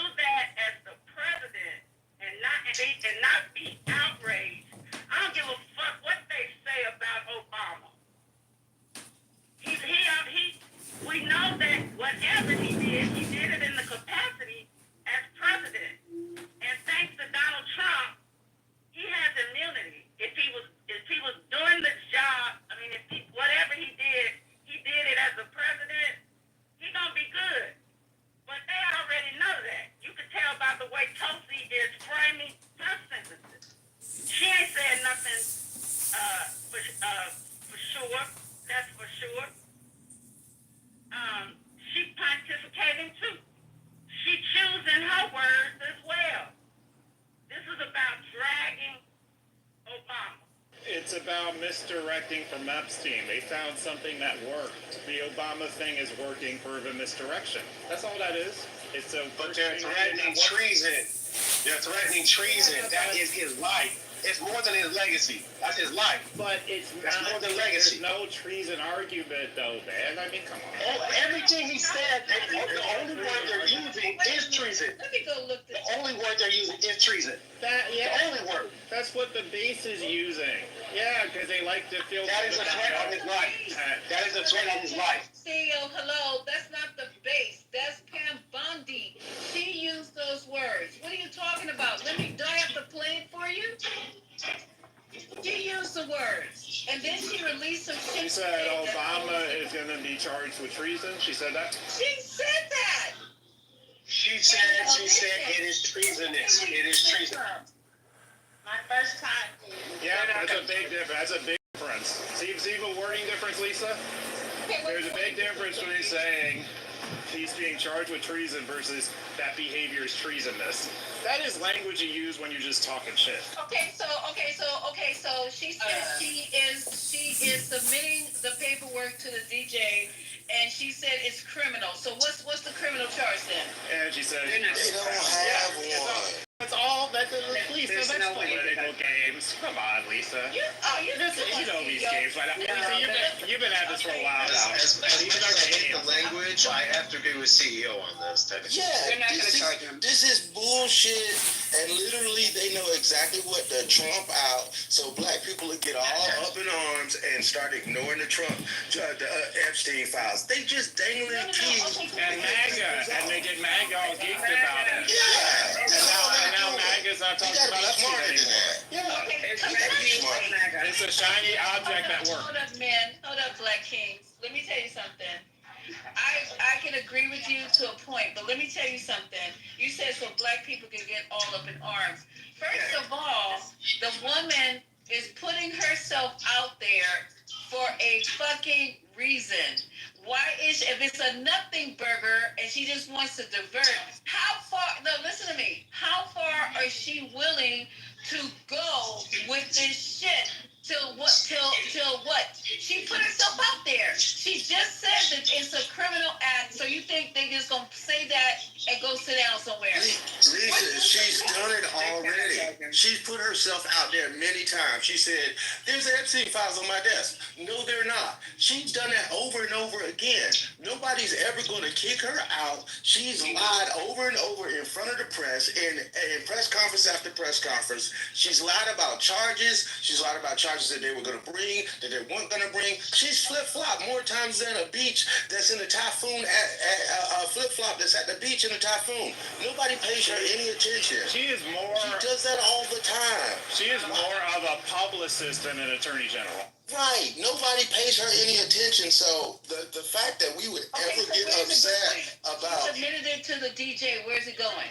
Speaker 21: It's about misdirecting from Epstein. They found something that worked. The Obama thing is working for the misdirection. That's all that is. It's a.
Speaker 16: But they're threatening treason. They're threatening treason. That is his life. It's more than his legacy. That's his life.
Speaker 21: But that's
Speaker 16: more than legacy.
Speaker 21: There's no treason argument, though, man. I mean, come on.
Speaker 16: Everything he said, the only word they're using is treason.
Speaker 2: Let me go look.
Speaker 16: The only word they're using is treason. The only word.
Speaker 21: That's what the base is using. Yeah, because they like to feel.
Speaker 16: That is a threat on his life. That is a threat on his life.
Speaker 2: CEO, hello. That's not the base. That's Pam Bondi. She used those words. What are you talking about? Do I have to play it for you? She used the words, and then she released some shit.
Speaker 21: She said Obama is going to be charged with treason. She said that.
Speaker 2: She said that.
Speaker 16: She said it is treasonous. It is treason.
Speaker 2: My first time.
Speaker 21: Yeah, that's a big difference. That's a big difference. See the wording difference, Lisa? There's a big difference between saying he's being charged with treason versus that behavior is treasonous. That is language you use when you're just talking shit.
Speaker 2: Okay, so she said she is submitting the paperwork to the DJ, and she said it's criminal. So what's the criminal charge then?
Speaker 21: And she said
Speaker 3: they don't have one.
Speaker 21: That's all. That's Lisa. That's political games. Come on, Lisa. You know these games, but Lisa, you've been at this for a while now.
Speaker 4: As even the language, I have to agree with CEO on this type of
Speaker 3: yeah, this is bullshit, and literally they know exactly what the Trump out, so black people will get all up in arms and start ignoring the Epstein files. They just dangling keys.
Speaker 21: And MAGA, and they get MAGA all geeked about it.
Speaker 3: Yeah.
Speaker 21: And now MAGA's not talking about Epstein anymore.
Speaker 3: Yeah.
Speaker 21: It's a shiny object that works.
Speaker 2: Hold up, man. Hold up, Black Kings. Let me tell you something. I can agree with you to a point, but let me tell you something. You said so black people can get all up in arms. First of all, the woman is putting herself out there for a fucking reason. Why is if it's a nothing burger and she just wants to divert? How far? No, listen to me. How far is she willing to go with this shit? Till what? She put herself out there. She just said that it's a criminal act. So you think they just gonna say that and go sit down somewhere?
Speaker 3: Lisa, she's done it already. She's put herself out there many times. She said, "There's Epstein files on my desk." No, they're not. She's done that over and over again. Nobody's ever going to kick her out. She's lied over and over in front of the press, in press conference after press conference. She's lied about charges. She's lied about charges that they were going to bring, that they weren't going to bring. She's flip-flopped more times than a beach that's in a typhoon, a flip-flop that's at the beach in a typhoon. Nobody pays her any attention.
Speaker 21: She
Speaker 3: does that all the time.
Speaker 21: She is more of a publicist than an attorney general.
Speaker 3: Right. Nobody pays her any attention. So the fact that we would ever get upset about...
Speaker 2: You submitted it to the DJ. Where's it going?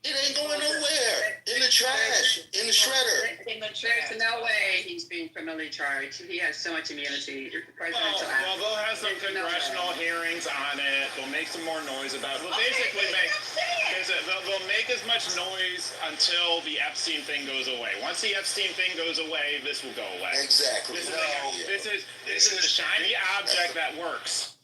Speaker 3: It ain't going nowhere. In the trash. In the shredder.
Speaker 19: There's no way he's being criminally charged. He has so much immunity. Presidential act.
Speaker 21: Well, they'll have some congressional hearings on it. They'll make some more noise about it. They'll basically they'll make as much noise until the Epstein thing goes away. Once the Epstein thing goes away, this will go away.
Speaker 3: Exactly.
Speaker 21: This is a shiny object that works.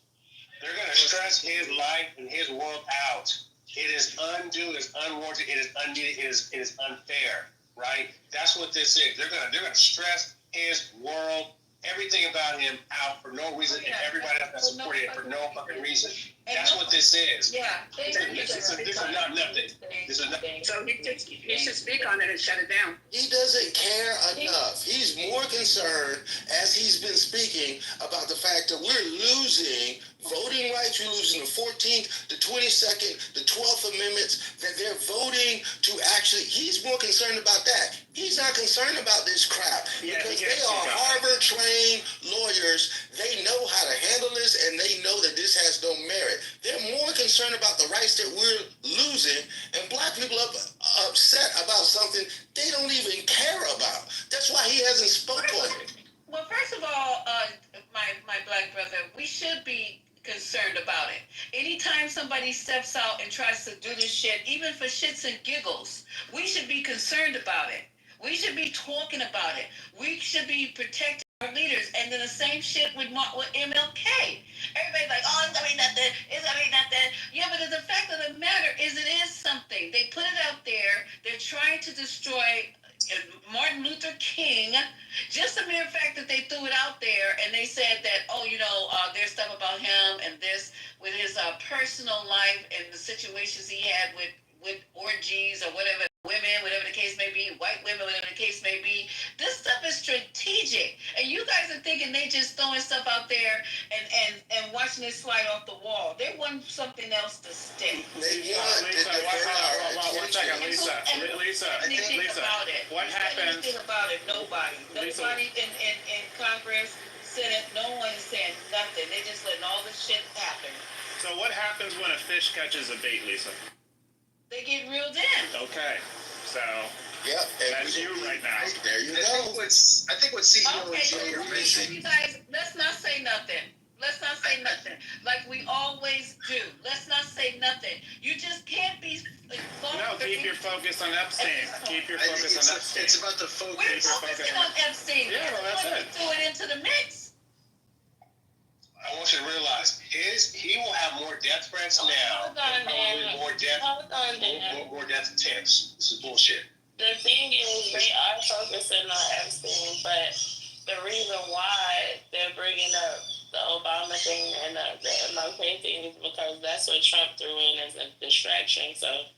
Speaker 16: They're going to stress his life and his world out. It is undue, it is unwarranted, it is unneeded, it is unfair, right? That's what this is. They're gonna stress his world, everything about him out for no reason, and everybody else that's supported it for no fucking reason. That's what this is.
Speaker 2: Yeah.
Speaker 16: This is not nothing. This is nothing.
Speaker 19: So he should speak on it and shut it down.
Speaker 3: He doesn't care enough. He's more concerned, as he's been speaking, about the fact that we're losing voting rights. We're losing the 14th, the 22nd, the 12th Amendments, that they're voting to actually, he's more concerned about that. He's not concerned about this crap because they are Harvard-trained lawyers. They know how to handle this, and they know that this has no merit. They're more concerned about the rights that we're losing, and black people are upset about something they don't even care about. That's why he hasn't spoken.
Speaker 2: Well, first of all, my black brother, we should be concerned about it. Anytime somebody steps out and tries to do this shit, even for shits and giggles, we should be concerned about it.
Speaker 20: We should be talking about it. We should be protecting our leaders. And then the same shit with MLK. Everybody's like, oh, it's gonna be nothing. It's gonna be nothing. Yeah, but the fact of the matter is, it is something. They put it out there. They're trying to destroy Martin Luther King. Just the mere fact that they threw it out there and they said that, oh, there's stuff about him and this with his personal life and the situations he had with orgies or whatever, women, whatever the case may be, white women, whatever the case may be. This stuff is strategic. And you guys are thinking they just throwing stuff out there and watching it slide off the wall. They want something else to stick.
Speaker 21: Lisa, what happens?
Speaker 20: Anything about it, nobody. Nobody in Congress, Senate, no one is saying nothing. They just letting all this shit happen.
Speaker 21: So what happens when a fish catches a bait, Lisa?
Speaker 20: They get reeled in.
Speaker 21: Okay, so that's you right now.
Speaker 3: There you go.
Speaker 4: I think what CEO
Speaker 20: Okay,
Speaker 4: and Jay are missing.
Speaker 20: you guys, let's not say nothing. Let's not say nothing. Like we always do. Let's not say nothing. You just can't be.
Speaker 21: No, keep your focus on Epstein. Keep your focus on Epstein.
Speaker 4: It's about the focus.
Speaker 20: We're focusing on Epstein.
Speaker 21: Yeah, well, that's it.
Speaker 20: Throw it into the mix.
Speaker 16: I want you to realize he will have more death threats now. Probably more death attempts. This is bullshit.
Speaker 18: The thing is, they are focusing on Epstein, but the reason why they're bringing up the Obama thing and the MLK thing is because that's what Trump threw in as a distraction. So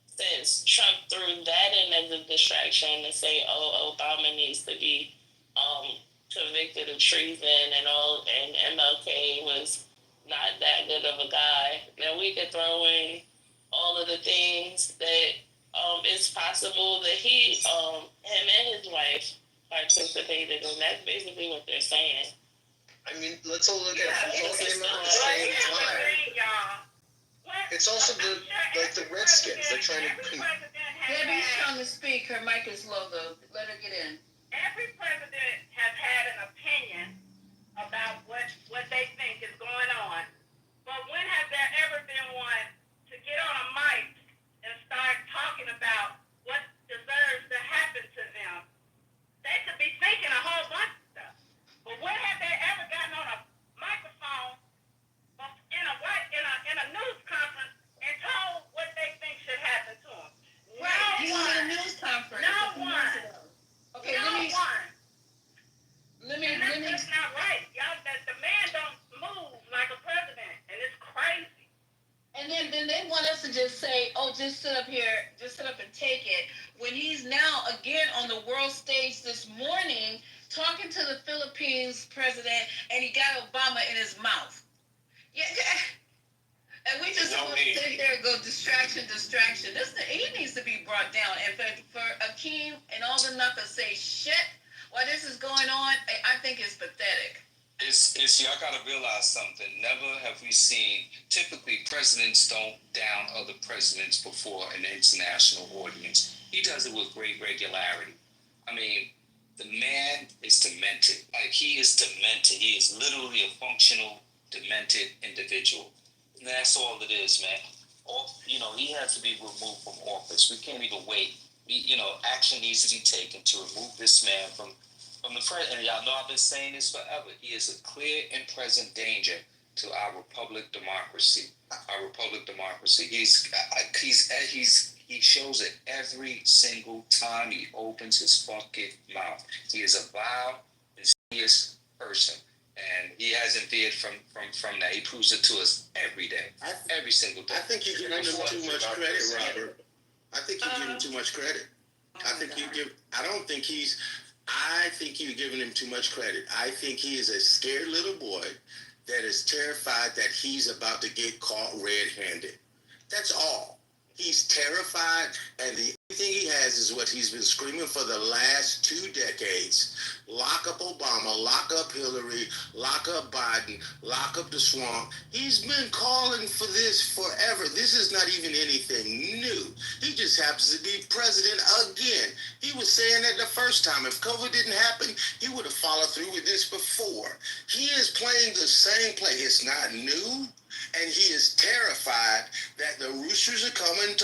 Speaker 18: since Trump threw that in as a distraction to say, oh, Obama needs to be convicted of treason and MLK was not that good of a guy, then we could throw in all of the things that it's possible that him and his wife participated in. That's basically what they're saying.
Speaker 4: I mean, let's all look at it. All came out the same time. It's also the Redskins. They're trying to.
Speaker 20: Debbie's trying to speak. Her mic is low though. Let her get in.
Speaker 1: Every president has had an opinion about what they think is going on. But when has there ever been one to get on a mic and start talking about what deserves to happen to them? They could be thinking a whole bunch of stuff. But when have they ever gotten on a microphone in a news conference and told what they think should happen to them?
Speaker 20: Right. You want a news conference?
Speaker 1: No one.
Speaker 20: Okay, let me.
Speaker 1: That's not right. Y'all, the man don't move like a president, and it's crazy.
Speaker 20: And then they want us to just say, oh, just sit up here, just sit up and take it. When he's now again on the world stage this morning talking to the Philippines president, and he got Obama in his mouth. Yeah. And we just want to sit there and go distraction. He needs to be brought down. And for Akeem and all the knuckles say shit while this is going on, I think it's pathetic.
Speaker 15: It's y'all gotta realize something. Never have we seen. Typically, presidents don't down other presidents before an international audience. He does it with great regularity. I mean, the man is demented. Like, he is demented. He is literally a functional, demented individual. And that's all it is, man. He has to be removed from office. We can't even wait. Action needs to be taken to remove this man from the president. And y'all know I've been saying this forever. He is a clear and present danger to our republic democracy. He shows it every single time he opens his fucking mouth. He is a vile, insidious person. And he hasn't veered from that. He proves it to us every day. Every single day.
Speaker 5: I think you're giving him too much credit, Robert. I think you're giving him too much credit. I think you're giving him too much credit. I think he is a scared little boy that is terrified that he's about to get caught red-handed. That's all. He's terrified, and the only thing he has is what he's been screaming for the last 2 decades. Lock up Obama, lock up Hillary, lock up Biden, lock up the swamp. He's been calling for this forever. This is not even anything new. He just happens to be president again. He was saying that the first time. If COVID didn't happen, he would have followed through with this before. He is playing the same play. It's not new. and he is terrified that the roosters are coming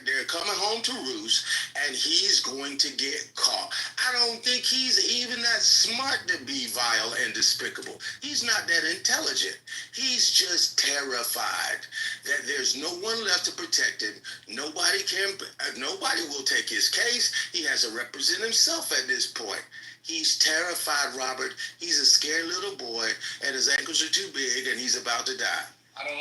Speaker 5: they're coming home to roost, and he's going to get caught. I don't think he's even that smart to be vile and despicable. He's not that intelligent. He's just terrified that there's no one left to protect him. Nobody will take his case. He has to represent himself at this point. He's terrified, Robert. He's a scared little boy, and his ankles are too big, and he's about to die.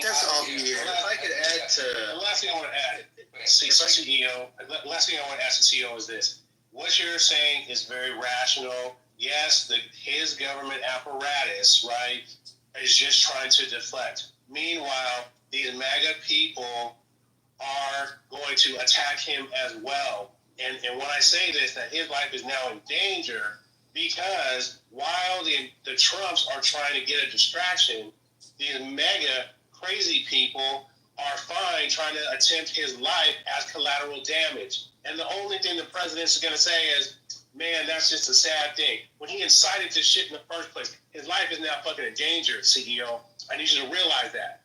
Speaker 5: That's all he is.
Speaker 4: If I could add to...
Speaker 16: The last thing I want to add, CEO, last thing I want to ask the CEO is this. What you're saying is very rational. Yes, his government apparatus, right, is just trying to deflect. Meanwhile, these MAGA people are going to attack him as well. And when I say this, that his life is now in danger, because while the Trumps are trying to get a distraction, these mega crazy people are fine trying to attempt his life as collateral damage. And the only thing the president's going to say is, man, that's just a sad thing. When he incited this shit in the first place, his life is now fucking in danger, CEO. I need you to realize that.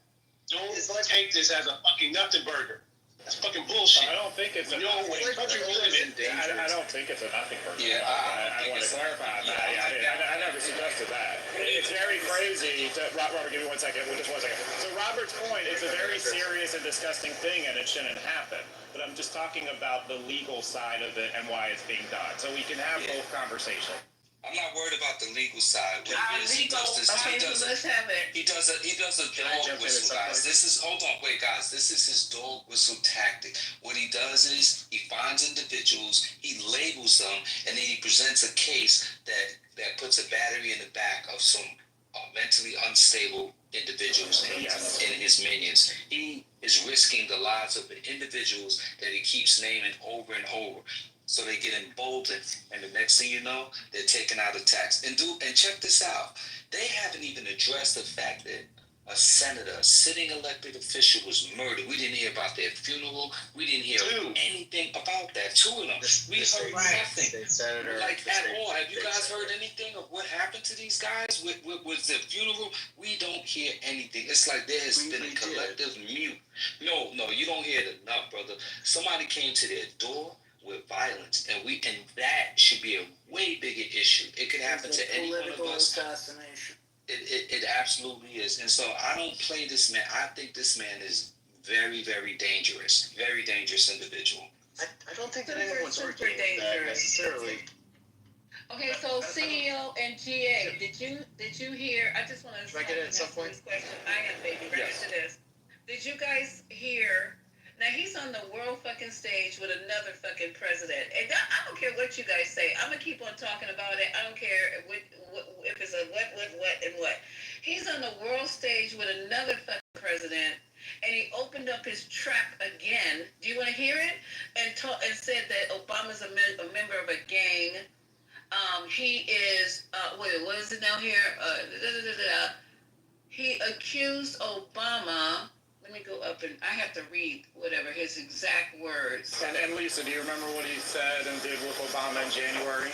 Speaker 16: Don't take this as a fucking nothing burger. That's fucking bullshit.
Speaker 21: I don't think it's a
Speaker 16: country we live in.
Speaker 21: I don't think it's a nothing burger.
Speaker 15: Yeah,
Speaker 21: I want to clarify that. I never suggested that. It's very crazy. Robert, give me 1 second. Just 1 second. So Robert's point is a very serious and disgusting thing, and it shouldn't happen. But I'm just talking about the legal side of it and why it's being done. So we can have both conversations.
Speaker 15: I'm not worried about the legal side. What it is, he does a dog whistle, guys. Guys. This is his dog whistle tactic. What he does is he finds individuals, he labels them, and then he presents a case that puts a battery in the back of some mentally unstable individuals in his minions. He is risking the lives of the individuals that he keeps naming over and over. So they get emboldened, and the next thing you know, they're taking out attacks. And check this out. They haven't even addressed the fact that a senator, a sitting elected official, was murdered. We didn't hear about their funeral. We didn't hear anything about that. 2 of them. We heard nothing. At all. Have you guys heard anything of what happened to these guys with their funeral? We don't hear anything. It's like there has been a collective mute. No, you don't hear it enough, brother. Somebody came to their door with violence, and that should be a way bigger issue. It could happen to any one of us. Assassination. It absolutely is. And so I don't play this man. I think this man is very, very dangerous. Very dangerous individual.
Speaker 4: I don't think that anyone's arguing that necessarily.
Speaker 20: Okay, so CEO and GA, did you hear? I just want to.
Speaker 4: Should I get it at some point?
Speaker 20: This question. I am, baby. Ready to this. Did you guys hear? Now he's on the world fucking stage with another fucking president, and I don't care what you guys say. I'm gonna keep on talking about it. I don't care if it's a what, and what. He's on the world stage with another fucking president, and he opened up his trap again. Do you want to hear it? And said that Obama's a member of a gang. He is. What is it now here? He accused Obama. Let me go up, and I have to read whatever his exact words.
Speaker 21: And Lisa, do you remember what he said and did with Obama in January?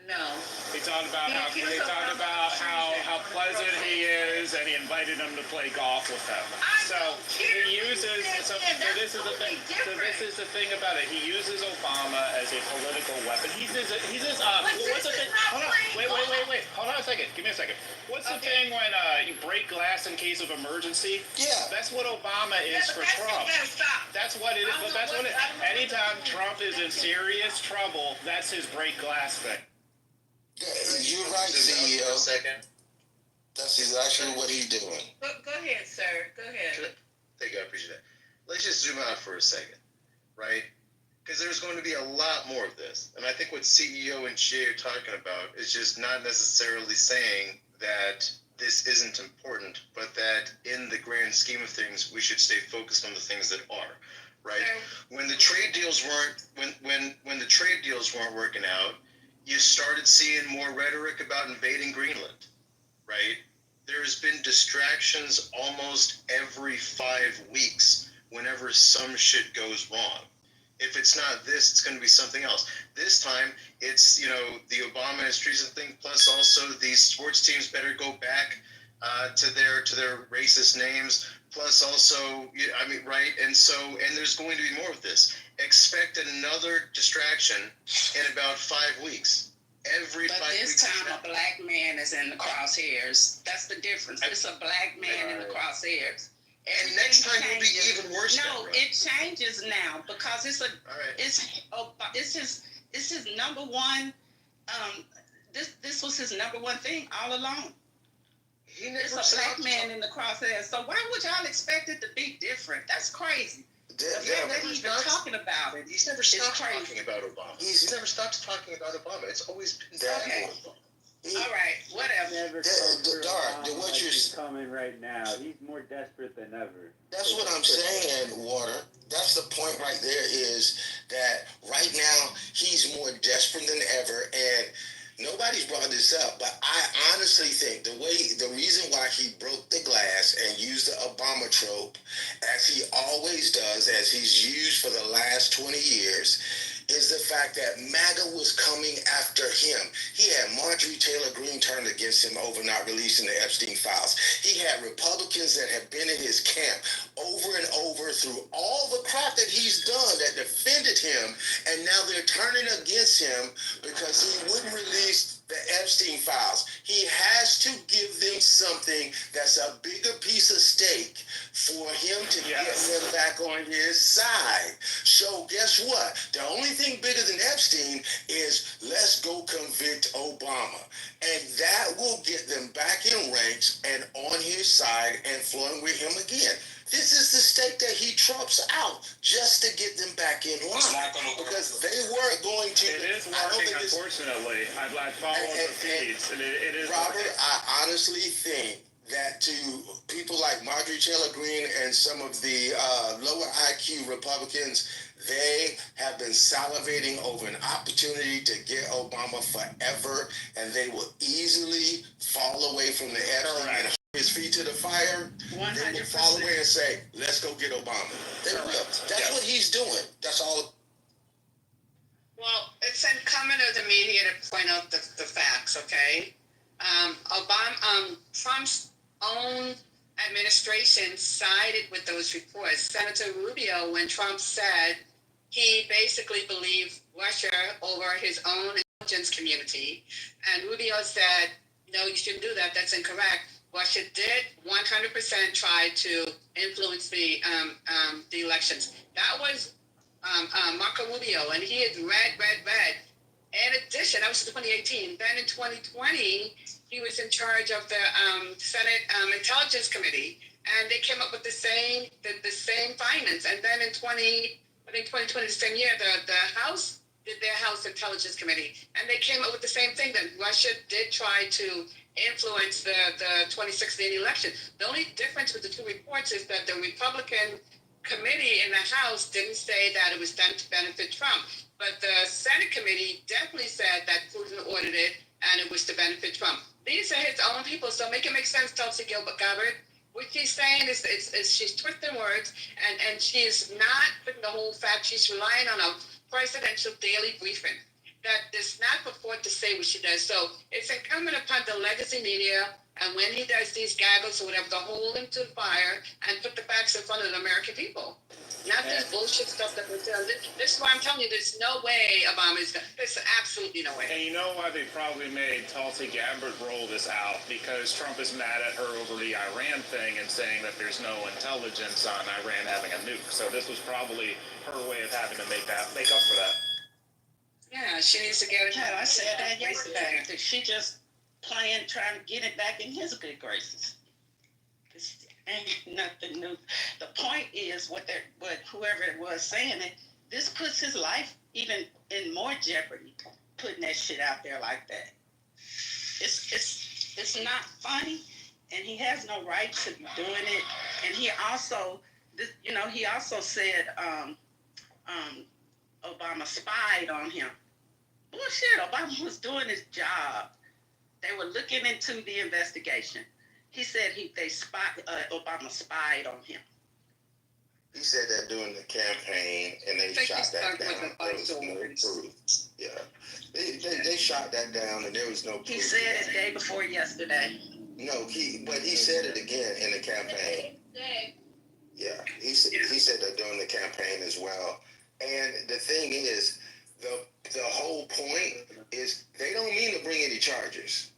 Speaker 20: No.
Speaker 21: He talked about how pleasant he is, and he invited him to play golf with him. So he uses. So this is the thing. So this is the thing about it. He uses Obama as a political weapon. He's his. What's the thing? Hold on. Wait. Hold on a second. Give me a second. What's the thing when you break glass in case of emergency?
Speaker 3: Yeah.
Speaker 21: That's what Obama is for Trump. That's what it is. But that's what it. Anytime Trump is in serious trouble, that's his break glass thing.
Speaker 3: You're right, CEO. That's exactly what he's doing.
Speaker 20: Go ahead, sir. Go ahead.
Speaker 4: Thank you, I appreciate that. Let's just zoom out for a second, right? Because there's going to be a lot more of this. And I think what CEO and Jay are talking about is just not necessarily saying that this isn't important, but that in the grand scheme of things, we should stay focused on the things that are, right? When the trade deals weren't, when the trade deals weren't working out, you started seeing more rhetoric about invading Greenland, right? There's been distractions almost every 5 weeks whenever some shit goes wrong. If it's not this, it's going to be something else. This time, it's, the Obama administration thing, plus also these sports teams better go back to their racist names. Plus, also, I mean, right? And there's going to be more of this. Expect another distraction in about 5 weeks. Every
Speaker 20: But
Speaker 4: 5
Speaker 20: this
Speaker 4: weeks.
Speaker 20: time a black man is in the crosshairs. That's the difference. It's a black man in the crosshairs.
Speaker 4: And next time will be even worse.
Speaker 20: No, it changes now because it's his number one. This was his number one thing all along. It's a black man in the crosshairs. So why would y'all expect it to be different? That's crazy. The fact that he's even talking about it.
Speaker 4: He's never stopped talking about Obama. He's never stopped talking about Obama. It's always been
Speaker 20: okay. All right, whatever.
Speaker 6: What
Speaker 22: you're coming right now, he's more desperate than ever.
Speaker 5: That's what I'm saying, Water. That's the point right there, is that right now he's more desperate than ever, and nobody's brought this up, but I honestly think the reason why he broke the glass and used the Obama trope, as he always does, as he's used for the last 20 years, is the fact that MAGA was coming after him. He had Marjorie Taylor Greene turned against him over not releasing the Epstein files. He had Republicans that have been in his camp over and over through all the crap that he's done that defended him, and now they're turning against him because he wouldn't release the Epstein files. He has to give them something that's a bigger piece of steak for him to get them back on his side. So guess what? The only thing bigger than Epstein is let's go convict Obama. And that will get them back in ranks and on his side and flowing with him again. This is the steak that he trumps out just to get them back in line. Because they weren't going to.
Speaker 21: It is working, unfortunately. I follow the feeds. It is.
Speaker 5: Robert,
Speaker 21: working.
Speaker 5: I honestly think that to people like Marjorie Taylor Greene and some of the lower IQ Republicans, they have been salivating over an opportunity to get Obama forever, and they will easily fall away from the Epstein and his feet to the fire. 100%. They will fall away and say, let's go get Obama. They will. That's what he's doing. That's all.
Speaker 8: Well, it's incumbent of the media to point out the facts, okay? Trump's own administration sided with those reports. Senator Rubio, when Trump said he basically believed Russia over his own intelligence community, and Rubio said, no, you shouldn't do that, that's incorrect. Russia did 100% try to influence the elections. That was Marco Rubio, and he had read. In addition, that was 2018. Then in 2020, he was in charge of the Senate Intelligence Committee, and they came up with the same findings. And then in 2020, the same year, the House did their House Intelligence Committee, and they came up with the same thing, that Russia did try to influence the 2016 election. The only difference with the two reports is that the Republican committee in the House didn't say that it was done to benefit Trump, but the Senate committee definitely said that Putin ordered it and it was to benefit Trump. These are his own people, so make it make sense, Tulsi Gabbard. What she's saying is she's twisting words, and she's not putting the whole fact. She's relying on a presidential daily briefing that does not purport to say what she does. So it's incumbent upon the legacy media, and when he does these gaggles or whatever, to hold him to the fire and put the facts in front of the American people. Not this bullshit stuff that we're telling. This is why I'm telling you, there's no way Obama is going to. There's absolutely no way.
Speaker 21: And you know why they probably made Tulsi Gabbard roll this out? Because Trump is mad at her over the Iran thing and saying that there's no intelligence on Iran having a nuke. So this was probably her way of having to make up for that.
Speaker 8: Yeah, she needs to get it.
Speaker 20: I said that yesterday. She just trying to get it back in his good graces. This ain't nothing new. The point is what whoever it was saying it, this puts his life even in more jeopardy, putting that shit out there like that. It's not funny, and he has no right to be doing it. And he also said Obama spied on him. Bullshit, Obama was doing his job. They were looking into the investigation. He said Obama spied on him.
Speaker 5: He said that during the campaign, and they shot that down. There was no proof. Yeah, they shot that down, and there was no proof.
Speaker 20: He said it the day before yesterday.
Speaker 5: No, but he said it again in the campaign. Yeah, he said that during the campaign as well. And the thing is, the whole point is they don't mean to bring any charges.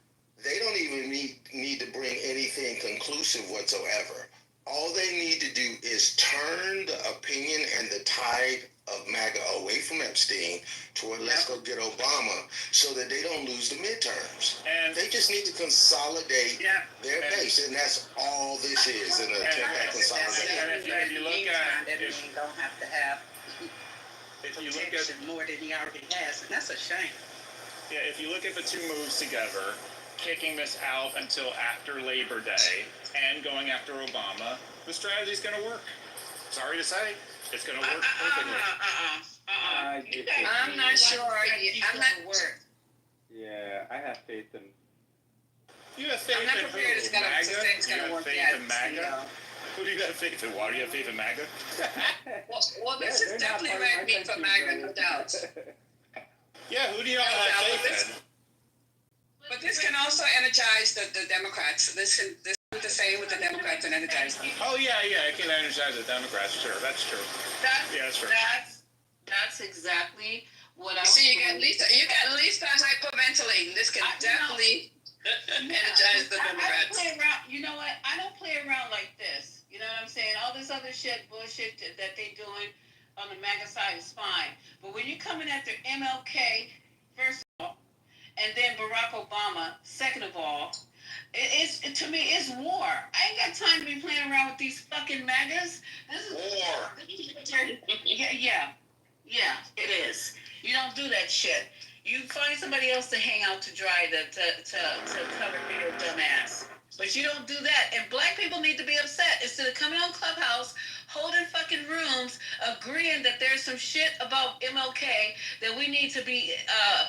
Speaker 5: They don't even need to bring anything conclusive whatsoever. All they need to do is turn the opinion and the tide of MAGA away from Epstein toward let's go get Obama so that they don't lose the midterms. And they just need to consolidate their base, and that's all this is, an attempt at consolidation.
Speaker 9: And if you look at it, don't have to have protection more than he already has, and that's a shame.
Speaker 21: Yeah, if you look at the two moves together, kicking this out until after Labor Day and going after Obama, the strategy's going to work. Sorry to say, it's going to work perfectly.
Speaker 8: I'm not sure. I'm not work.
Speaker 22: Yeah, I have faith in.
Speaker 21: You have faith
Speaker 8: I'm not
Speaker 21: in
Speaker 8: prepared.
Speaker 21: who?
Speaker 8: It's gonna
Speaker 21: MAGA?
Speaker 8: work.
Speaker 21: You have faith in MAGA? Who do you have faith in? Why do you have faith in MAGA?
Speaker 8: Well, this is definitely right me for MAGA, no doubt.
Speaker 21: Yeah, who do you have faith in?
Speaker 8: But this can also energize the Democrats. This is the same with the Democrats and energize them.
Speaker 21: Oh yeah, it can energize the Democrats. Sure, that's true. That's true.
Speaker 20: That's exactly what I.
Speaker 8: See, you got Lisa hyperventilating. This can definitely energize the Democrats.
Speaker 20: I don't play around. You know what? I don't play around like this. You know what I'm saying? All this other bullshit that they doing on the MAGA side is fine. But when you're coming after MLK, first of all, and then Barack Obama, second of all, to me, it's war. I ain't got time to be playing around with these fucking MAGAs. This is war. Yeah, it is. You don't do that shit. You find somebody else to hang out to dry to cover for your dumb ass. But you don't do that. And black people need to be upset. Instead of coming on Clubhouse, holding fucking rooms, agreeing that there's some shit about MLK that we need to be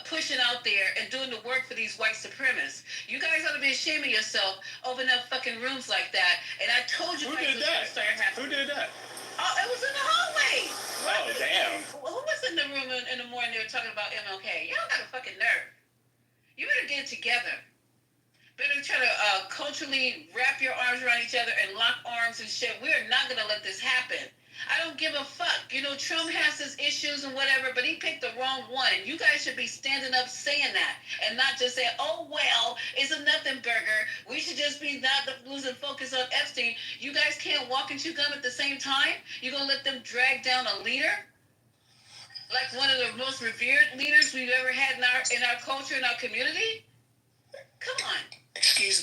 Speaker 20: pushing out there and doing the work for these white supremacists. You guys ought to be ashamed of yourself, opening up fucking rooms like that. And I told you
Speaker 21: Who did that? Who did that?
Speaker 20: Oh, it was in the hallway.
Speaker 21: Oh, damn.
Speaker 20: Who was in the room in the morning? They were talking about MLK. Y'all got a fucking nerve. You better get it together. Better try to culturally wrap your arms around each other and lock arms and shit. We are not going to let this happen. I don't give a fuck. You know, Trump has his issues and whatever, but he picked the wrong one. You guys should be standing up saying that and not just saying, oh, well, it's a nothing burger. We should just be not losing focus on Epstein. You guys can't walk and chew gum at the same time? You're going to let them drag down a leader? Like one of the most revered leaders we've ever had in our culture, in our community? Come on.
Speaker 3: Excuse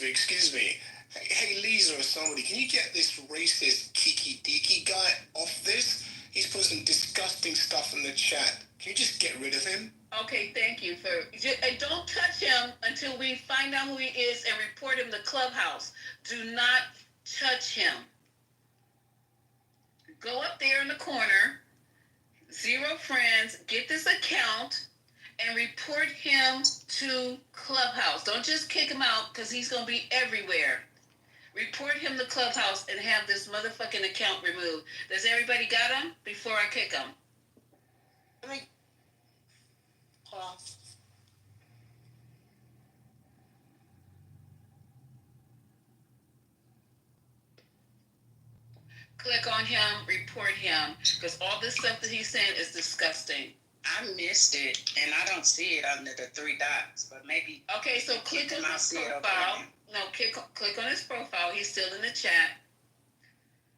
Speaker 3: me. Hey, Lisa or somebody, can you get this racist Kiki Diki guy off this? He's put some disgusting stuff in the chat. Can you just get rid of him?
Speaker 20: Okay, thank you. Don't touch him until we find out who he is and report him to Clubhouse. Do not touch him. Go up there in the corner, 0 friends, get this account, and report him to Clubhouse. Don't just kick him out because he's going to be everywhere. Report him to Clubhouse and have this motherfucking account removed. Does everybody got him before I kick him? Click on him, report him, because all this stuff that he's saying is disgusting.
Speaker 9: I missed it, and I don't see it under the 3 dots, but maybe.
Speaker 20: Okay, so click on his profile. No, click on his profile. He's still in the chat.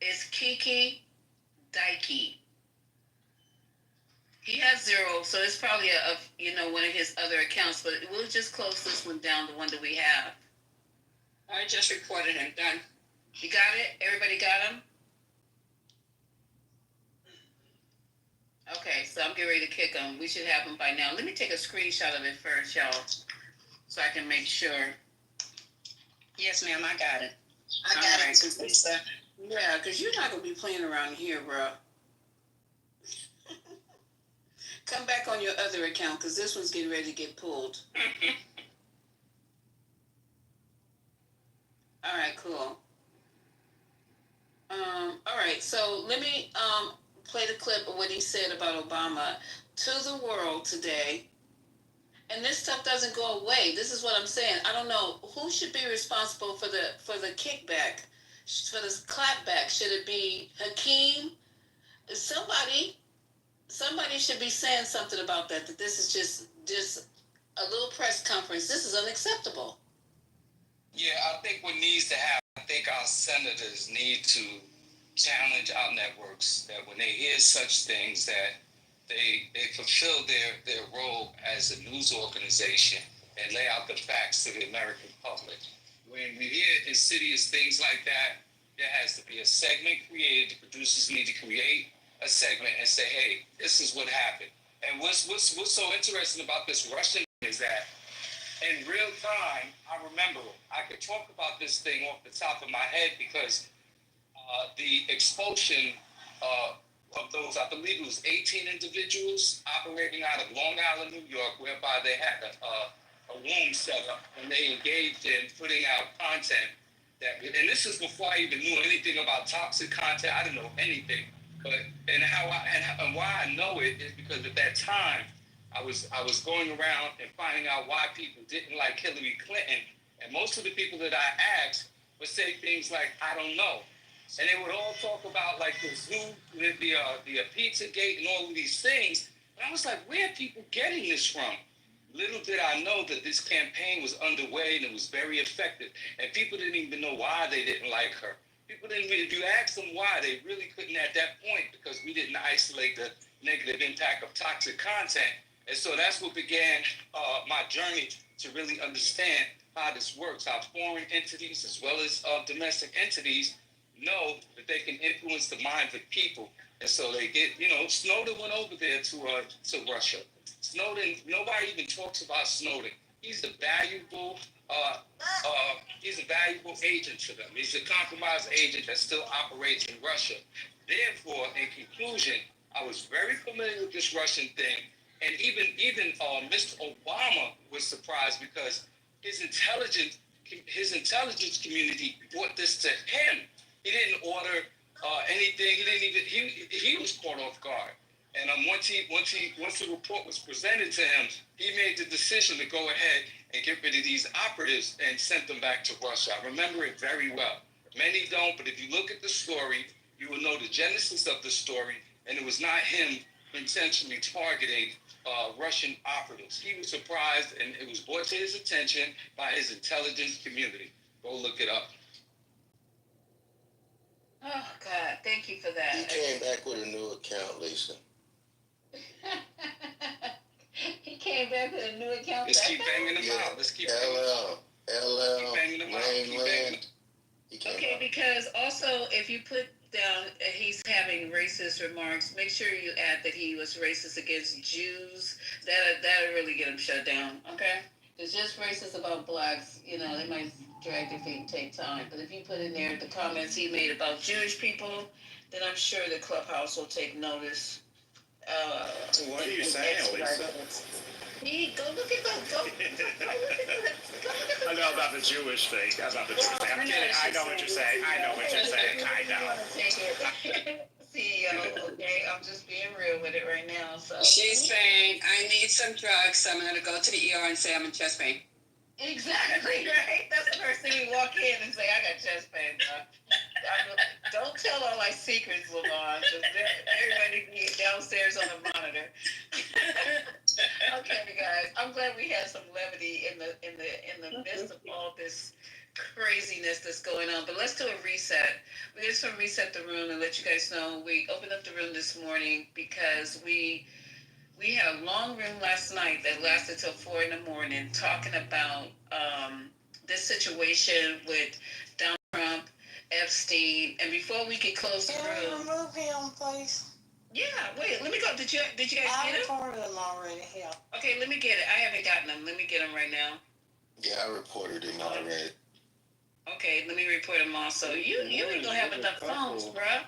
Speaker 20: It's Kiki Dike. He has 0, so it's probably one of his other accounts, but we'll just close this one down, the one that we have.
Speaker 8: I just reported him. Done.
Speaker 20: You got it? Everybody got him? Okay, so I'm getting ready to kick him. We should have him by now. Let me take a screenshot of it first, y'all, so I can make sure.
Speaker 9: Yes, ma'am, I got it.
Speaker 8: I got it, Lisa.
Speaker 20: Yeah, because you're not going to be playing around here, bro. Come back on your other account, because this one's getting ready to get pulled. All right, cool. All right, so let me play the clip of what he said about Obama to the world today.
Speaker 2: And this stuff doesn't go away. This is what I'm saying. I don't know who should be responsible for the kickback, for this clapback. Should it be Hakeem? Somebody should be saying something about that. That this is just a little press conference. This is unacceptable.
Speaker 15: Yeah, I think what needs to happen, I think our senators need to challenge our networks that when they hear such things that they fulfill their role as a news organization and lay out the facts to the American public. When we hear insidious things like that, there has to be a segment created. The producers need to create a segment and say, hey, this is what happened. And what's so interesting about this Russian is that in real time, I remember it. I could talk about this thing off the top of my head because the expulsion of those, I believe it was 18 individuals operating out of Long Island, New York, whereby they had a room set up and they engaged in putting out content that, and this is before I even knew anything about toxic content. I didn't know anything, but and why I know it is because at that time I was going around and finding out why people didn't like Hillary Clinton, and most of the people that I asked would say things like, I don't know. And they would all talk about like the Pizzagate and all of these things. And I was like, where are people getting this from? Little did I know that this campaign was underway and it was very effective. And people didn't even know why they didn't like her. People didn't really, if you asked them why, they really couldn't at that point because we didn't isolate the negative impact of toxic content. And so that's what began my journey to really understand how this works, how foreign entities as well as domestic entities know that they can influence the minds of people. And so they get, Snowden went over there to Russia. Snowden, nobody even talks about Snowden. He's a valuable agent to them. He's a compromised agent that still operates in Russia. Therefore, in conclusion, I was very familiar with this Russian thing. And even Mr. Obama was surprised because his intelligence community brought this to him. He didn't order anything. He was caught off guard. And once the report was presented to him, he made the decision to go ahead and get rid of these operatives and sent them back to Russia. I remember it very well. Many don't, but if you look at the story, you will know the genesis of the story, and it was not him intentionally targeting Russian operatives. He was surprised, and it was brought to his attention by his intelligence community. Go look it up.
Speaker 2: Oh, God, thank you for that.
Speaker 5: He came back with a new account, Lisa.
Speaker 2: He came back with a new account.
Speaker 15: Let's keep banging them out. Let's keep
Speaker 5: LL,
Speaker 15: banging them out.
Speaker 2: Okay, because also if you put down he's having racist remarks, make sure you add that he was racist against Jews. That'll really get him shut down. Okay, it's just racist about blacks. They might drag their feet and take time. But if you put in there the comments he made about Jewish people, then I'm sure the Clubhouse will take notice.
Speaker 21: What are you saying, Lisa?
Speaker 2: Go look at the.
Speaker 21: I know about the Jewish thing. I'm kidding. I know what you're saying. I know.
Speaker 2: CEO, okay? I'm just being real with it right now. So
Speaker 8: She's saying, I need some drugs, so I'm going to go to the ER and say I'm in chest pain.
Speaker 2: Exactly, right? That's the first thing we walk in and say, I got chest pain, bro. Don't tell all my secrets, Lamont. Everybody can get downstairs on the monitor. Okay, guys. I'm glad we had some levity in the midst of all this craziness that's going on. But let's do a reset. We're just going to reset the room and let you guys know we opened up the room this morning because we had a long room last night that lasted till 4 a.m. talking about this situation with Donald Trump, Epstein, and before we could close the room.
Speaker 14: Remove him, please.
Speaker 2: Yeah, wait, let me go. Did you guys get him?
Speaker 14: I reported him already. Yeah.
Speaker 2: Okay, let me get it. I haven't gotten him. Let me get him right now.
Speaker 5: Yeah, I reported him already.
Speaker 2: Okay, let me report him also. You ain't gonna have enough phones, bruh.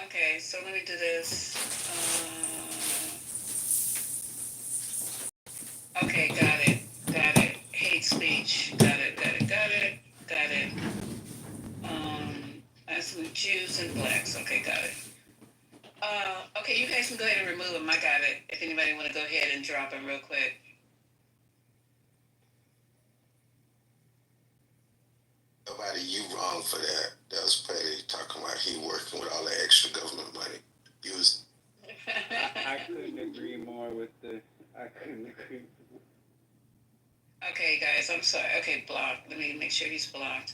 Speaker 2: Okay, so let me do this. Okay, got it. Hate speech. Got it. That's with Jews and blacks. Okay, got it. Okay. Okay, you guys can go ahead and remove him. I got it. If anybody want to go ahead and drop him real quick.
Speaker 5: Nobody, you wrong for that. That was petty. Talking about he working with all the extra government money. You was.
Speaker 22: I couldn't agree more with this. I couldn't agree.
Speaker 2: Okay, guys, I'm sorry. Okay, blocked. Let me make sure he's blocked.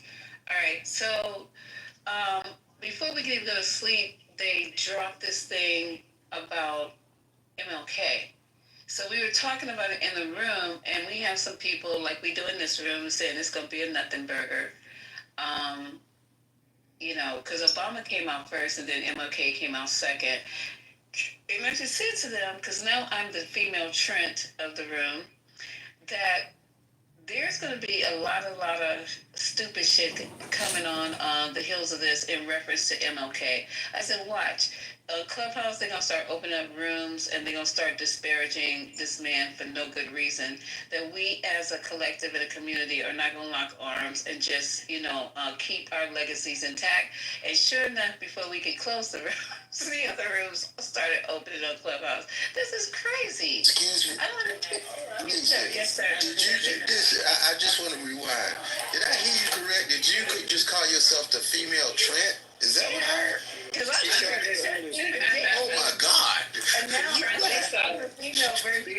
Speaker 2: All right, so before we can even go to sleep, they dropped this thing about MLK. So we were talking about it in the room, and we have some people, like we do in this room, saying it's going to be a nothing burger. You know, because Obama came out first, and then MLK came out second. And I just said to them, because now I'm the female Trent of the room, that there's going to be a lot of stupid shit coming on the heels of this in reference to MLK. I said, watch. Clubhouse, they're going to start opening up rooms and they're going to start disparaging this man for no good reason. That we as a collective and a community are not going to lock arms and just, you know, keep our legacies intact. And sure enough, before we could close the rooms, the other rooms started opening on Clubhouse. This is crazy.
Speaker 5: Excuse me.
Speaker 2: I don't understand. Yes, sir.
Speaker 5: I just want to rewind. Did I hear you correct? Did you just call yourself the female Trent? Is that what I heard?
Speaker 2: Because
Speaker 5: oh my God!
Speaker 2: And now I'm a female version.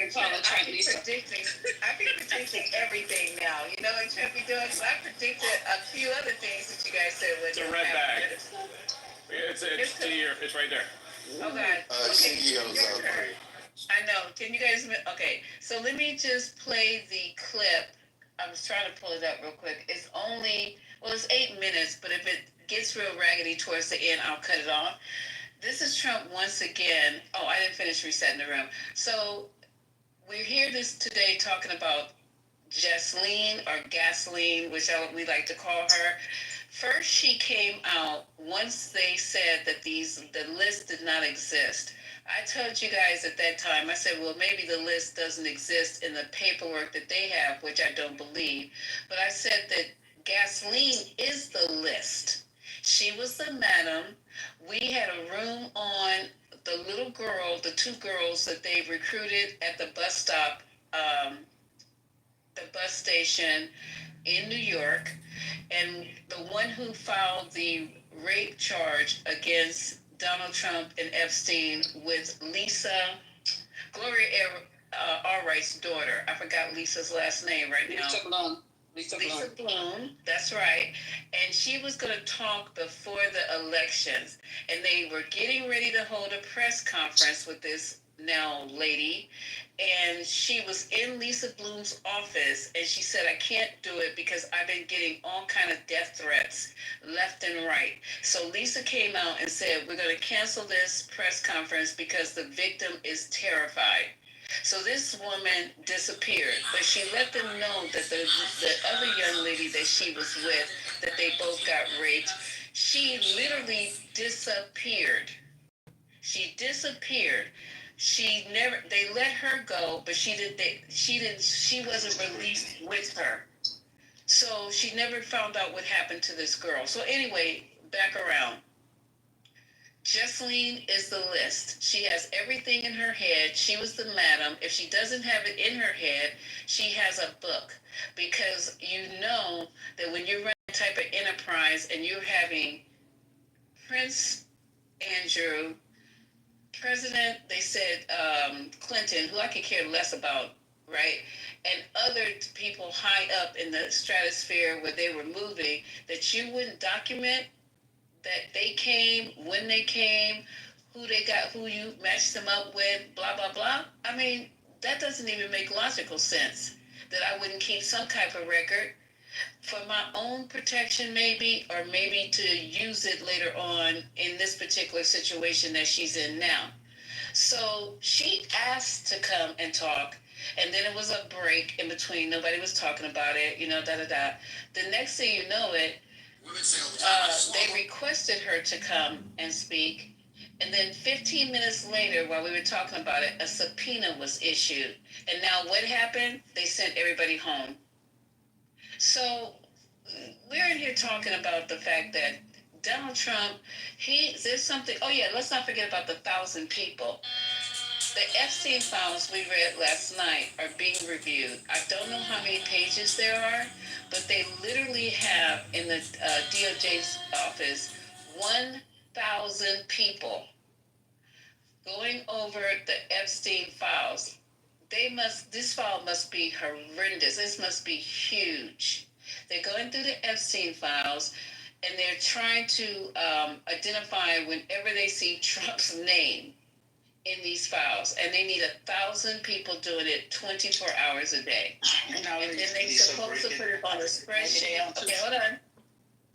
Speaker 2: I be predicting everything now. You know what Trent be doing? So I predicted a few other things that you guys said would
Speaker 21: It's a red bag. It's right there.
Speaker 2: Oh God.
Speaker 5: CEO's out there.
Speaker 2: I know. Can you guys? Okay. So let me just play the clip. I was trying to pull it up real quick. It's 8 minutes, but if it gets real raggedy towards the end, I'll cut it off. This is Trump once again. Oh, I didn't finish resetting the room. So we're here today talking about Jesseline or Gasoline, which we like to call her. First, she came out once they said that the list did not exist. I told you guys at that time, I said, well, maybe the list doesn't exist in the paperwork that they have, which I don't believe. But I said that Gasoline is the list. She was the madam. We had a room on the little girl, the two girls that they recruited at the bus stop, the bus station in New York. And the one who filed the rape charge against Donald Trump and Epstein with Gloria Allright's daughter. I forgot Lisa's last name right now. Lisa Bloom, that's right. And she was going to talk before the elections. And they were getting ready to hold a press conference with this now lady. And she was in Lisa Bloom's office. And she said, I can't do it because I've been getting all kind of death threats left and right. So Lisa came out and said, we're going to cancel this press conference because the victim is terrified. So this woman disappeared, but she let them know that the other young lady that she was with, that they both got raped, she literally disappeared. She disappeared. They let her go, but she wasn't released with her. So she never found out what happened to this girl. So anyway, back around. Jesseline is the list. She has everything in her head. She was the madam. If she doesn't have it in her head, she has a book. Because you know that when you're running a type of enterprise and you're having Prince Andrew, President, they said Clinton, who I could care less about, right? And other people high up in the stratosphere where they were moving, that you wouldn't document that they came, when they came, who you matched them up with, blah, blah, blah. I mean, that doesn't even make logical sense, that I wouldn't keep some type of record for my own protection maybe, or maybe to use it later on in this particular situation that she's in now. So she asked to come and talk, and then it was a break in between. Nobody was talking about it, da-da-da. The next thing you know they requested her to come and speak, and then 15 minutes later, while we were talking about it, a subpoena was issued. And now what happened? They sent everybody home. So we're in here talking about the fact that Donald Trump, there's something. Oh yeah, let's not forget about the 1,000 people. The Epstein files we read last night are being reviewed. I don't know how many pages there are, but they literally have in the DOJ's office 1,000 people going over the Epstein files. This file must be horrendous. This must be huge. They're going through the Epstein files, and they're trying to identify whenever they see Trump's name in these files, and they need 1,000 people doing it 24 hours a day. And then they're supposed to put it on a spreadsheet. Okay, hold on.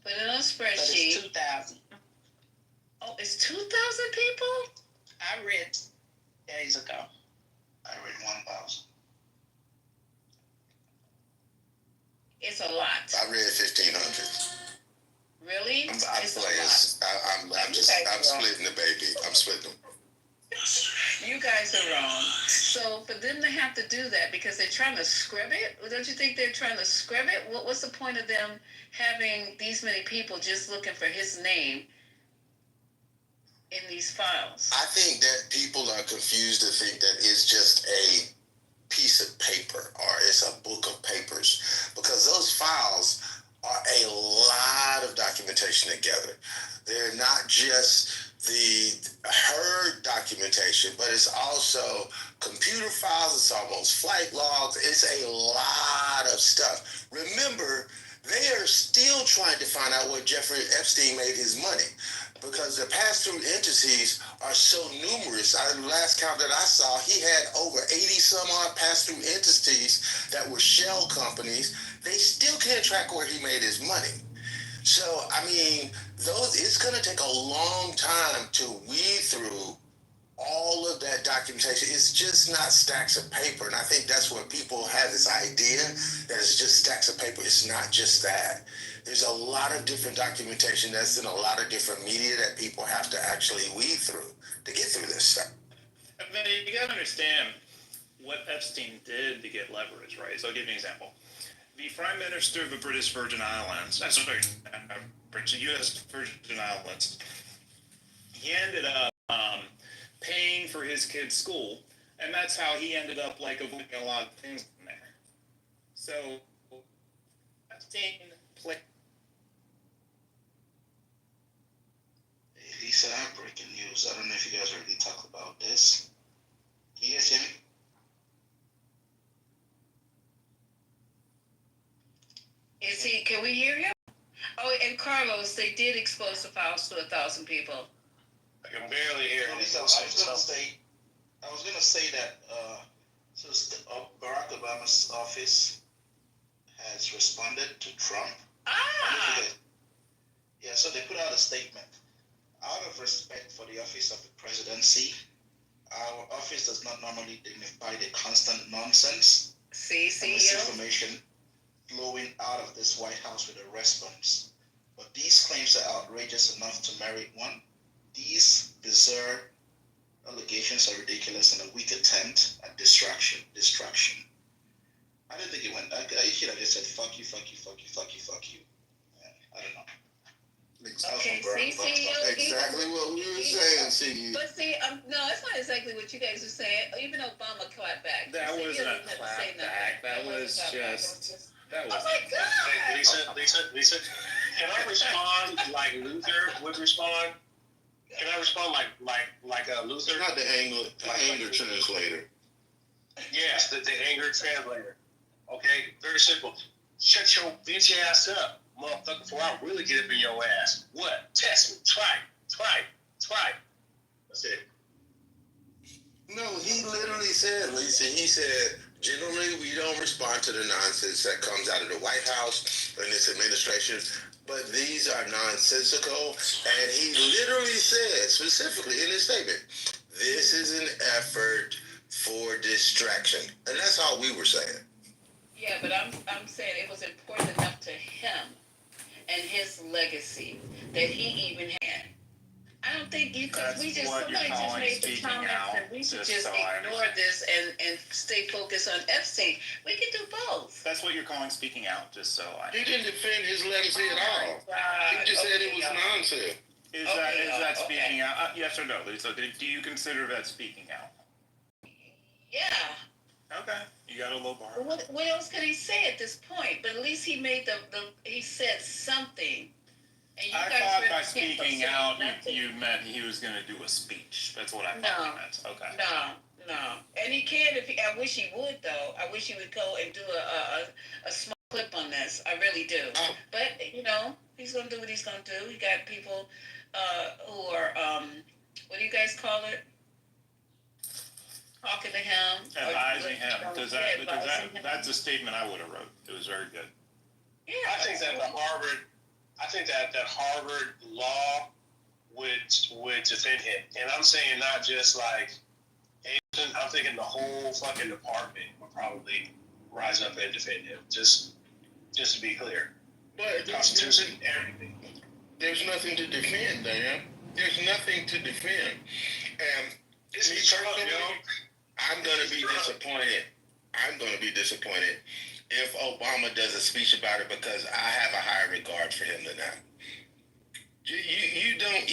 Speaker 2: Put it on a spreadsheet.
Speaker 6: But it's 2,000.
Speaker 2: Oh, it's 2,000 people?
Speaker 6: I read days ago.
Speaker 3: I read 1,000.
Speaker 2: It's a lot.
Speaker 5: I read 1,500.
Speaker 2: Really?
Speaker 5: I'm splitting the baby. I'm splitting them.
Speaker 2: You guys are wrong. So for them to have to do that because they're trying to scrub it, don't you think they're trying to scrub it? What's the point of them having these many people just looking for his name in these files?
Speaker 5: I think that people are confused to think that it's just a piece of paper or it's a book of papers, because those files are a lot of documentation together. They're not just her documentation, but it's also computer files, it's almost flight logs, it's a lot of stuff. Remember, they are still trying to find out where Jeffrey Epstein made his money, because the pass-through entities are so numerous. The last count that I saw, he had over 80 some odd pass-through entities that were shell companies. They still can't track where he made his money. So, I mean, it's going to take a long time to weed through all of that documentation. It's just not stacks of paper. And I think that's where people have this idea that it's just stacks of paper. It's not just that. There's a lot of different documentation that's in a lot of different media that people have to actually weed through to get through this stuff.
Speaker 21: I mean, you got to understand what Epstein did to get leverage, right? So I'll give you an example. The Prime Minister of the British Virgin Islands, U.S. Virgin Islands, he ended up paying for his kid's school, and that's how he ended up avoiding a lot of things in there. So Epstein played.
Speaker 3: Hey, Lisa, I have breaking news. I don't know if you guys already talked about this. Can you guys hear me?
Speaker 2: Can we hear him? Oh, and Carlos, they did expose the files to 1,000 people.
Speaker 16: I can barely hear you.
Speaker 3: I was gonna say that Barack Obama's office has responded to Trump. Yeah, so they put out a statement. Out of respect for the office of the presidency, our office does not normally dignify the constant nonsense and misinformation flowing out of this White House with a response. But these claims are outrageous enough to merit one. These bizarre allegations are ridiculous and a weak attempt at distraction. I didn't think it went. I should have just said fuck you. I don't know.
Speaker 2: Okay, see,
Speaker 5: exactly what we were saying, see.
Speaker 2: But see, no, it's not exactly what you guys are saying. Even Obama clapped back.
Speaker 21: That wasn't a clap back. That was just. That was.
Speaker 2: Oh my God!
Speaker 16: Hey, Lisa, can I respond like Luther would respond? Can I respond like Luther?
Speaker 5: Not the anger translator.
Speaker 16: Yes, the anger translator. Okay, very simple. Shut your bitch ass up, motherfucker, before I really get up in your ass. What? Test me. Try. That's it.
Speaker 5: No, he literally said, Lisa, he said, generally we don't respond to the nonsense that comes out of the White House and this administration, but these are nonsensical. And he literally said, specifically in his statement, this is an effort for distraction. And that's all we were saying.
Speaker 2: Yeah, but I'm saying it was important enough to him and his legacy that he even had I don't think you could.
Speaker 21: That's what you're
Speaker 2: Somebody just
Speaker 21: calling
Speaker 2: made the
Speaker 21: speaking
Speaker 2: comment
Speaker 21: out,
Speaker 2: that we should
Speaker 21: just
Speaker 2: just
Speaker 21: so I
Speaker 2: ignore this and stay focused on Epstein. We can do both.
Speaker 21: That's what you're calling speaking out, just so I.
Speaker 5: He didn't defend his legacy at all. He just said it was nonsense.
Speaker 21: Is that speaking out? Yes or no, Lisa? Do you consider that speaking out?
Speaker 2: Yeah.
Speaker 21: Okay, you got a low bar.
Speaker 2: What else could he say at this point? But at least he made he said something. And you
Speaker 21: I
Speaker 2: guys
Speaker 21: thought
Speaker 2: really
Speaker 21: by
Speaker 2: can't
Speaker 21: speaking
Speaker 2: say
Speaker 21: out,
Speaker 2: nothing.
Speaker 21: you meant he was going to do a speech. That's what I thought
Speaker 2: No.
Speaker 21: you meant. Okay.
Speaker 2: No. And he can if I wish he would though. I wish he would go and do a small clip on this. I really do. But he's gonna do what he's gonna do. He got people who are what do you guys call it? Talking to him.
Speaker 21: Advising him. That's a statement I would have wrote. It was very good.
Speaker 2: Yeah.
Speaker 16: I think that that Harvard law would defend him, and I'm saying not just like Asian. I'm thinking the whole fucking department would probably rise up and defend him. Just to be clear.
Speaker 5: But
Speaker 16: Constitution, everything.
Speaker 5: There's nothing to defend, Dan. There's nothing to defend. And I'm going to be disappointed. I'm going to be disappointed if Obama does a speech about it because I have a high regard for him than that. You don't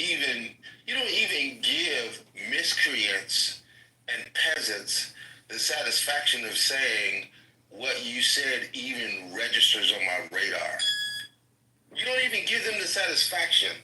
Speaker 5: even give miscreants and peasants the satisfaction of saying what you said even registers on my radar. You don't even give them the satisfaction.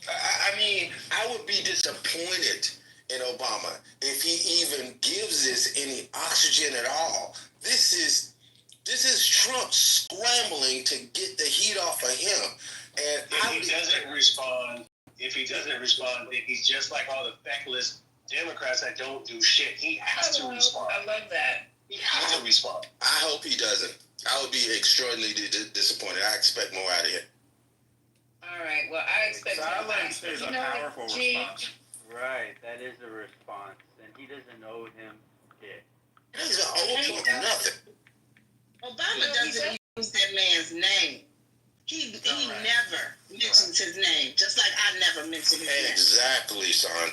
Speaker 5: I mean, I would be disappointed in Obama if he even gives this any oxygen at all. This is Trump scrambling to get the heat off of him. And
Speaker 16: if he doesn't respond, then he's just like all the feckless Democrats that don't do shit. He has to respond.
Speaker 2: I love that.
Speaker 16: He has to respond.
Speaker 5: I hope he doesn't. I would be extraordinarily disappointed. I expect more out of him.
Speaker 2: All right. Well, I expect
Speaker 21: silence is a powerful response.
Speaker 22: Right, that is a response, and he doesn't owe him shit.
Speaker 5: He's an old for nothing.
Speaker 9: Obama doesn't use that man's name. He never mentions his name, just like I never mentioned his name.
Speaker 5: Exactly, son.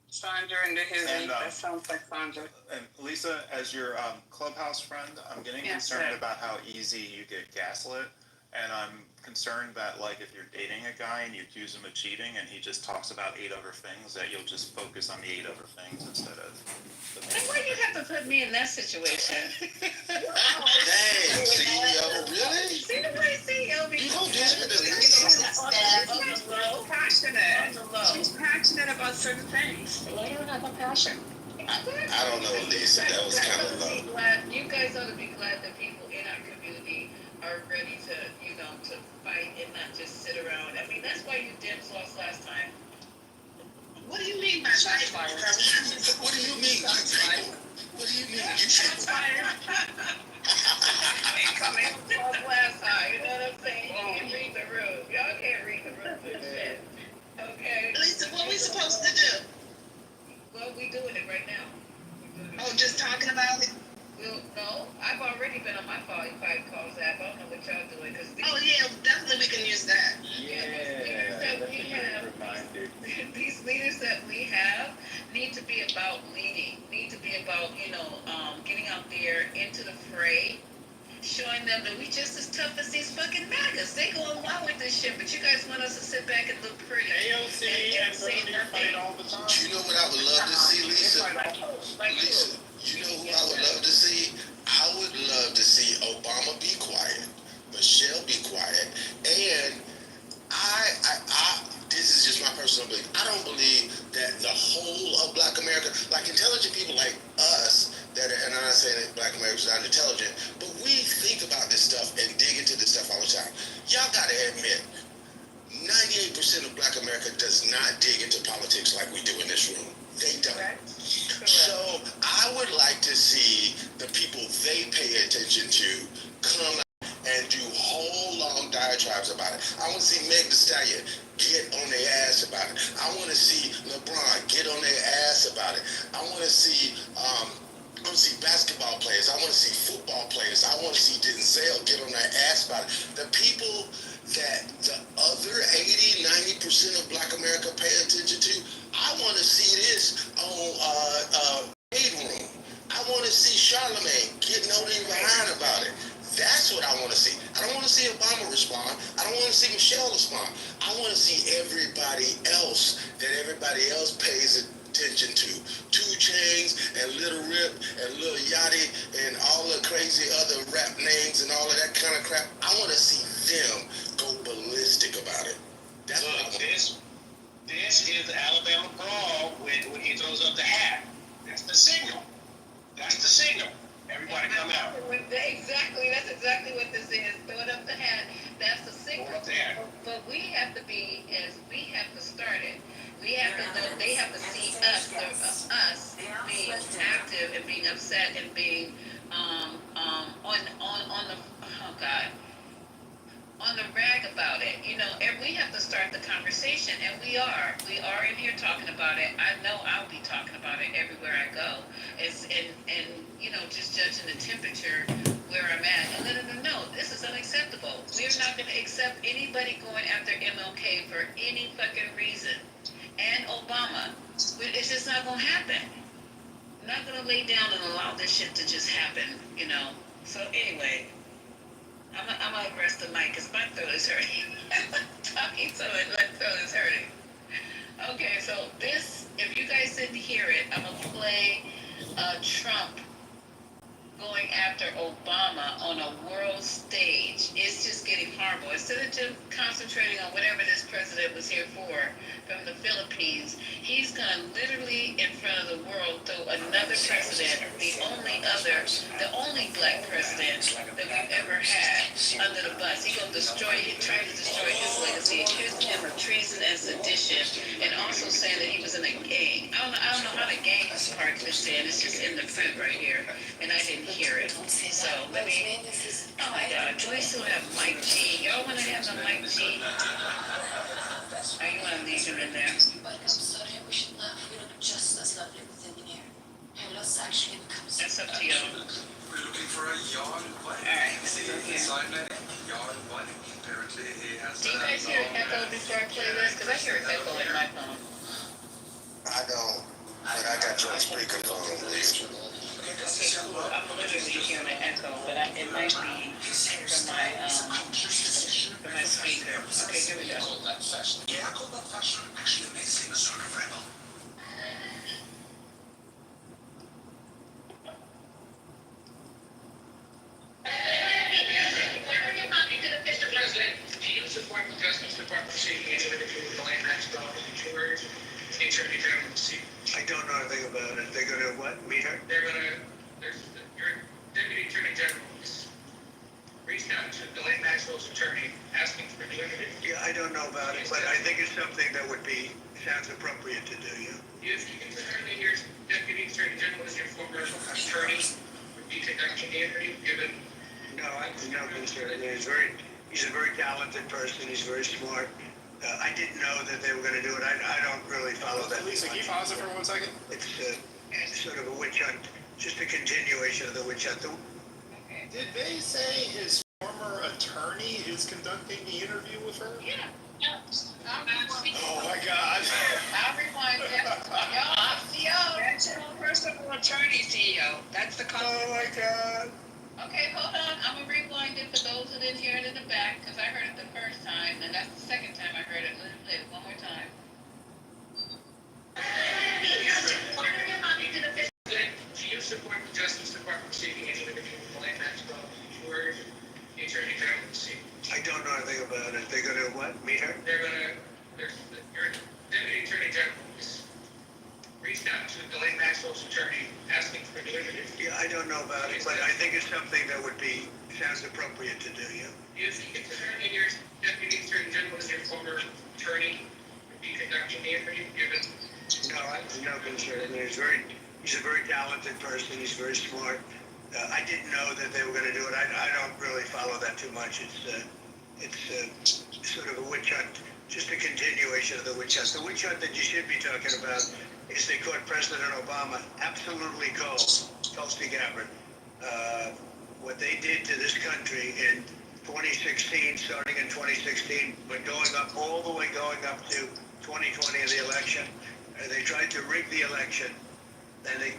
Speaker 9: Sandra into his name. That sounds like Sandra.
Speaker 21: And Lisa, as your clubhouse friend, I'm getting concerned about how easy you get gaslit. And I'm concerned that, like, if you're dating a guy and you accuse him of cheating and he just talks about 8 other things, that you'll just focus on the 8 other things instead of the main.
Speaker 2: And why you have to put me in that situation?
Speaker 5: Dang, CEO, really?
Speaker 2: See the way CEO be
Speaker 19: passionate. She's passionate about certain things.
Speaker 2: Let her have a passion.
Speaker 5: I don't know, Lisa. That was kind of low.
Speaker 2: You guys ought to be glad that people in our community are ready to, to fight and not just sit around. I mean, that's why you Dems lost last time.
Speaker 9: What do you mean by that?
Speaker 5: What do you mean? What do you mean?
Speaker 2: Shots fired. Last time, you know what I'm saying? You can read the room. Y'all can't read the room and shit. Okay?
Speaker 9: Lisa, what we supposed to do?
Speaker 2: Well, we doing it right now.
Speaker 9: Oh, just talking about it?
Speaker 2: Well, no, I've already been on my fight calls app. I don't know what y'all doing.
Speaker 9: Oh, yeah, definitely we can use that.
Speaker 2: These leaders that we have need to be about leading, need to be about, getting out there into the fray, showing them that we just as tough as these fucking MAGAs. They go along with this shit, but you guys want us to sit back and look pretty.
Speaker 21: AOC and Bernie fight all the time.
Speaker 5: You know what I would love to see, Lisa? Lisa, you know who I would love to see? I would love to see Obama be quiet, Michelle be quiet, and this is just my personal belief. I don't believe that the whole of Black America, like intelligent people like us, and I'm not saying that Black America's not intelligent, but we think about this stuff and dig into this stuff all the time. Y'all gotta admit, 98% of Black America does not dig into politics like we do in this room. They don't. So I would like to see the people they pay attention to come out and do whole long diatribes about it. I want to see Meg Thee Stallion get on their ass about it. I want to see LeBron get on their ass about it. I want to see basketball players. I want to see football players. I want to see Denzel get on their ass about it. The people that the other 80-90% of Black America pay attention to. I want to see this on Shade Room. I want to see Charlemagne getting Odin behind about it. That's what I want to see. I don't want to see Obama respond. I don't want to see Michelle respond. I want to see everybody else that everybody else pays attention to. 2 Chainz and Little Rip and Lil Yachty and all the crazy other rap names and all of that kind of crap. I want to see them go ballistic about it. That's what I want.
Speaker 16: This is the Alabama brawl when he throws up the hat. That's the signal. That's the signal. Everybody come out.
Speaker 2: Exactly. That's exactly what this is. Throw it up the hat. That's the signal. But we have to be, as we have to start it. We have to know, they have to see us being active and being upset and being on the, oh God, on the rag about it, you know, and we have to start the conversation, and we are in here talking about it. I know I'll be talking about it everywhere I go, and you know, just judging the temperature where I'm at, and letting them know this is unacceptable. We're not going to accept anybody going after MLK for any fucking reason, and Obama. It's just not going to happen. I'm not going to lay down and allow this shit to just happen, you know. So anyway. I'm gonna rest the mic because my throat is hurting. Talking so my throat is hurting. Okay, so this, if you guys didn't hear it, I'm gonna play Trump going after Obama on a world stage. It's just getting horrible. Instead of just concentrating on whatever this president was here for from the Philippines, he's gonna literally in front of the world throw another president, the only black president that we've ever had under the bus. He's gonna try to destroy his legacy, accuse him of treason and sedition, and also saying that he was in a gang. I don't know how the gang part fits in. It's just in the print right here, and I didn't hear it. So let me. Oh my God, do we still have Mike G? Y'all want to have the Mike G? Or you want to leave him in there? That's up to y'all.
Speaker 13: We're looking for a yarn bunny.
Speaker 2: Alright,
Speaker 13: Yarn bunny. Apparently he has.
Speaker 2: Do you guys hear an echo before I play this? Because I hear an echo in my phone.
Speaker 3: I don't, but I got your speakerphone.
Speaker 2: Okay, cool. I'm literally hearing an echo, but it might be from my speaker. Okay, here we go.
Speaker 13: Yeah, I call that fashion. Actually makes him a sort of rebel.
Speaker 2: Mr. President, do you support the Justice Department seeking any interview with the land tax law before the Attorney General seat?
Speaker 7: I don't know anything about it. They're going to what? Meet her?
Speaker 2: Your Deputy Attorney General reached out to Ghislaine Maxwell's attorney asking for the interview.
Speaker 7: Yeah, I don't know about it, but I think it's something that sounds appropriate to do, yeah.
Speaker 2: If you consider that your Deputy Attorney General is your former attorney, would you conduct the interview given?
Speaker 7: No, I'm not concerned. He's a very talented person. He's very smart. I didn't know that they were going to do it. I don't really follow that.
Speaker 10: Lisa, can you pause it for 1 second?
Speaker 7: It's sort of a witch hunt, just a continuation of the witch hunt.
Speaker 10: Did they say his former attorney is conducting the interview with her?
Speaker 2: Yeah.
Speaker 10: Oh my God.
Speaker 2: I'll rewind it. Y'all, CEO. That's your personal attorney, CEO. That's the call.
Speaker 10: Oh my God.
Speaker 2: Okay, hold on. I'm going to rewind it for those who didn't hear it in the back, because I heard it the first time, and that's the second time I heard it. Let me play it one more time. Do you support the Justice Department seeking any interview with Ghislaine Maxwell before the Attorney General seat?
Speaker 7: I don't know anything about it. They're going to what? Meet her?
Speaker 2: Your Deputy Attorney General reached out to Ghislaine Maxwell's attorney asking for the interview.
Speaker 7: Yeah, I don't know about it, but I think it's something that sounds appropriate to do, yeah.
Speaker 2: If you consider that your Deputy Attorney General is your former attorney, would be conducting the interview given?
Speaker 7: No, I'm not concerned. He's a very talented person. He's very smart. I didn't know that they were going to do it. I don't really follow that too much. It's sort of a witch hunt, just a continuation of the witch hunt. The witch hunt that you should be talking about is they caught President Obama absolutely cold, Tulsi Gabbard. What they did to this country in 2016, starting in 2016, but going up all the way to 2020 of the election. They tried to rig the election, and they.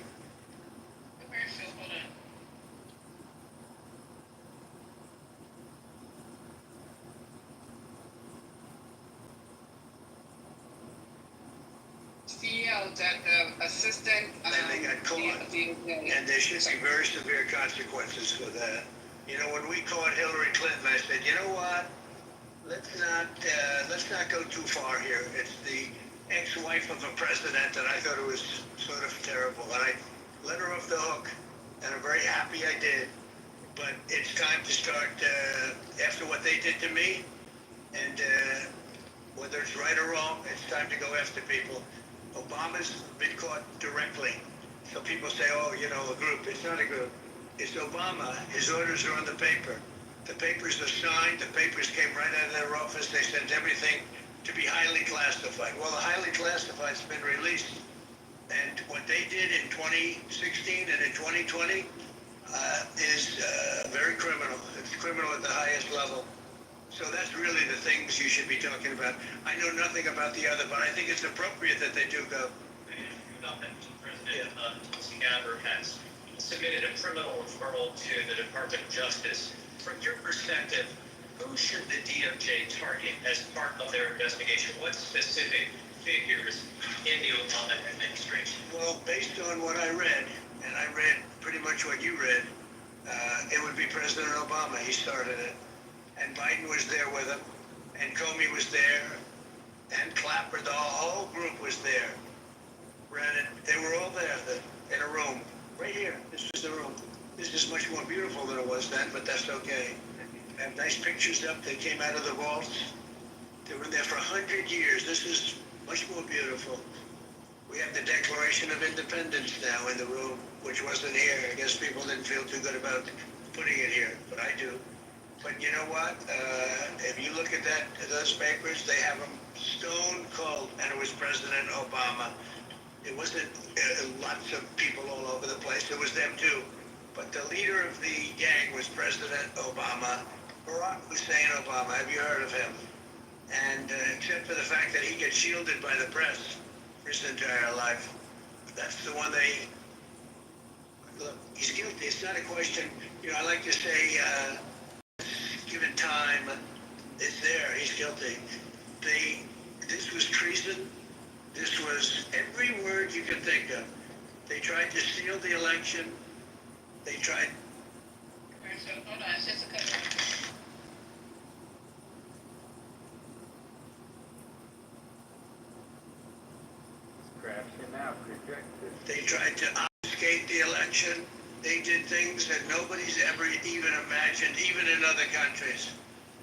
Speaker 8: CEO, that the assistant.
Speaker 7: And they got caught. And there should be very severe consequences for that. You know, when we caught Hillary Clinton, I said, you know what? Let's not go too far here. It's the ex-wife of a president, and I thought it was sort of terrible. And I let her off the hook, and I'm very happy I did. But it's time to start, after what they did to me, and whether it's right or wrong, it's time to go after people. Obama's been caught directly. So people say, oh, you know, a group. It's not a group. It's Obama. His orders are on the paper. The papers are signed. The papers came right out of their office. They sent everything to be highly classified. Well, the highly classified's been released. And what they did in 2016 and in 2020 is very criminal. It's criminal at the highest level. So that's really the things you should be talking about. I know nothing about the other, but I think it's appropriate that they do go.
Speaker 12: President Tulsi Gabbard has submitted a criminal referral to the Department of Justice. From your perspective, who should the DOJ target as part of their investigation? What specific figures in the Obama administration?
Speaker 7: Well, based on what I read, and I read pretty much what you read, it would be President Obama. He started it. And Biden was there with him, and Comey was there, and Clapper, the whole group was there. Brennan, they were all there in a room, right here. This was the room. This is much more beautiful than it was then, but that's okay. I have nice pictures up. They came out of the vaults. They were there for 100 years. This is much more beautiful. We have the Declaration of Independence now in the room, which wasn't here. I guess people didn't feel too good about putting it here, but I do. But you know what? If you look at those papers, they have them stone cold, and it was President Obama. It wasn't lots of people all over the place. It was them too. But the leader of the gang was President Obama, Barack Hussein Obama. Have you heard of him? And except for the fact that he gets shielded by the press his entire life, that's the one they. Look, he's guilty. It's not a question. You know, I like to say. Given time, it's there. He's guilty. This was treason. This was every word you could think of. They tried to steal the election. They tried.
Speaker 8: Hold on, just a couple.
Speaker 7: They tried to obfuscate the election. They did things that nobody's ever even imagined, even in other countries.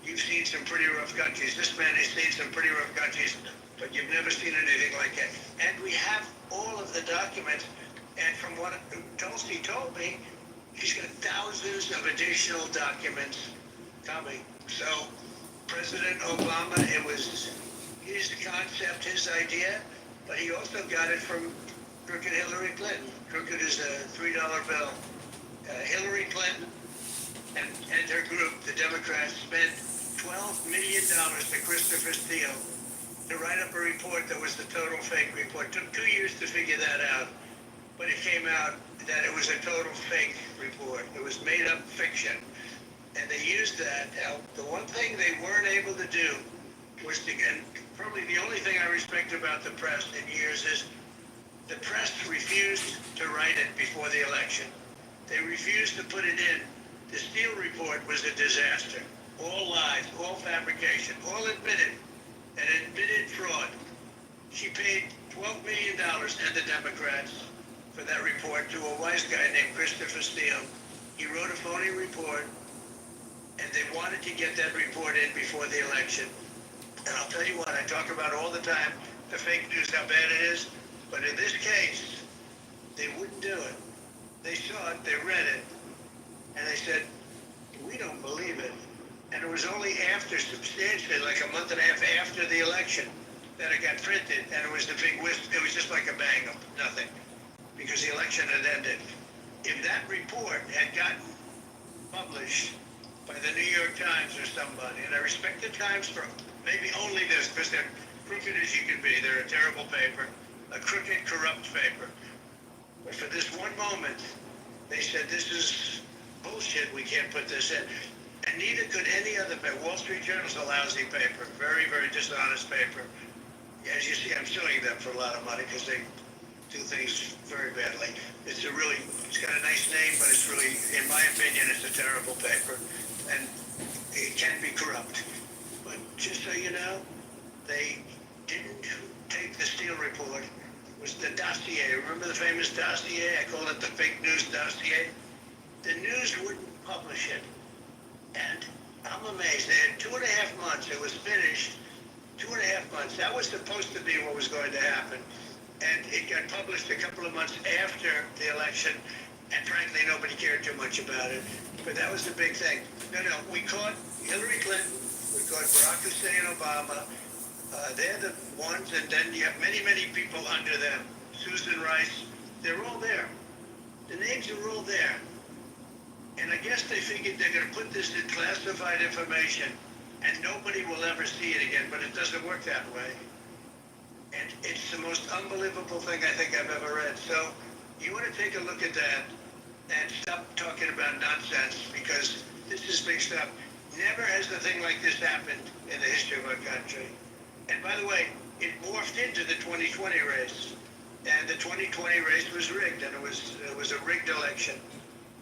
Speaker 7: You've seen some pretty rough countries. This man has seen some pretty rough countries, but you've never seen anything like that. And we have all of the documents. And from what Tulsi told me, he's got thousands of additional documents coming. So President Obama, it was his concept, his idea, but he also got it from crooked Hillary Clinton. Crooked is a $3 bill. Hillary Clinton and her group, the Democrats, spent $12 million to Christopher Steele to write up a report that was the total fake report. Took 2 years to figure that out, but it came out that it was a total fake report. It was made up fiction. And they used that. Now, the one thing they weren't able to do was to, and probably the only thing I respect about the press in years is the press refused to write it before the election. They refused to put it in. The Steele report was a disaster. All lies, all fabrication, all admitted, and admitted fraud. She paid $12 million and the Democrats for that report to a wise guy named Christopher Steele. He wrote a phony report, and they wanted to get that report in before the election. And I'll tell you what, I talk about all the time, the fake news, how bad it is. But in this case, they wouldn't do it. They saw it, they read it, and they said, we don't believe it. And it was only after, substantially, like a month and a half after the election, that it got printed, and it was the big whisk. It was just like a bang of nothing, because the election had ended. If that report had gotten published by the New York Times or somebody, and I respect the Times for maybe only this, because they're crooked as you can be. They're a terrible paper, a crooked, corrupt paper. But for this one moment, they said, this is bullshit, we can't put this in. And neither could any other paper. Wall Street Journal's a lousy paper, very, very dishonest paper. As you see, I'm suing them for a lot of money because they do things very badly. It's got a nice name, but it's really, in my opinion, it's a terrible paper. And it can be corrupt. But just so you know, they didn't take the Steele report. It was the dossier. Remember the famous dossier? I call it the fake news dossier. The news wouldn't publish it. And I'm amazed. They had 2.5 months. It was finished. 2.5 months. That was supposed to be what was going to happen. And it got published a couple of months after the election. And frankly, nobody cared too much about it. But that was the big thing. No, we caught Hillary Clinton. We caught Barack Hussein Obama. They're the ones. And then you have many, many people under them. Susan Rice. They're all there. The names are all there. And I guess they figured they're going to put this in classified information and nobody will ever see it again, but it doesn't work that way. And it's the most unbelievable thing I think I've ever read. So you want to take a look at that and stop talking about nonsense, because this is big stuff. Never has a thing like this happened in the history of our country. And by the way, it morphed into the 2020 race. And the 2020 race was rigged, and it was a rigged election.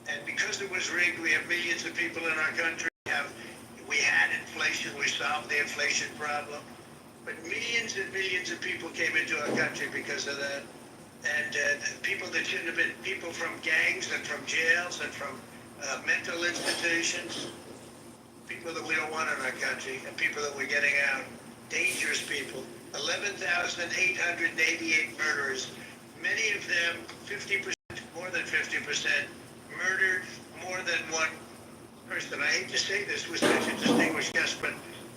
Speaker 7: And because it was rigged, we have millions of people in our country. We had inflation. We solved the inflation problem. But millions and millions of people came into our country because of that. And people that shouldn't have been, people from gangs and from jails and from mental institutions, people that we don't want in our country, and people that we're getting out, dangerous people. 11,888 murderers. Many of them, 50%, more than 50%, murdered more than one person. I hate to say this with such a distinguished guest, but,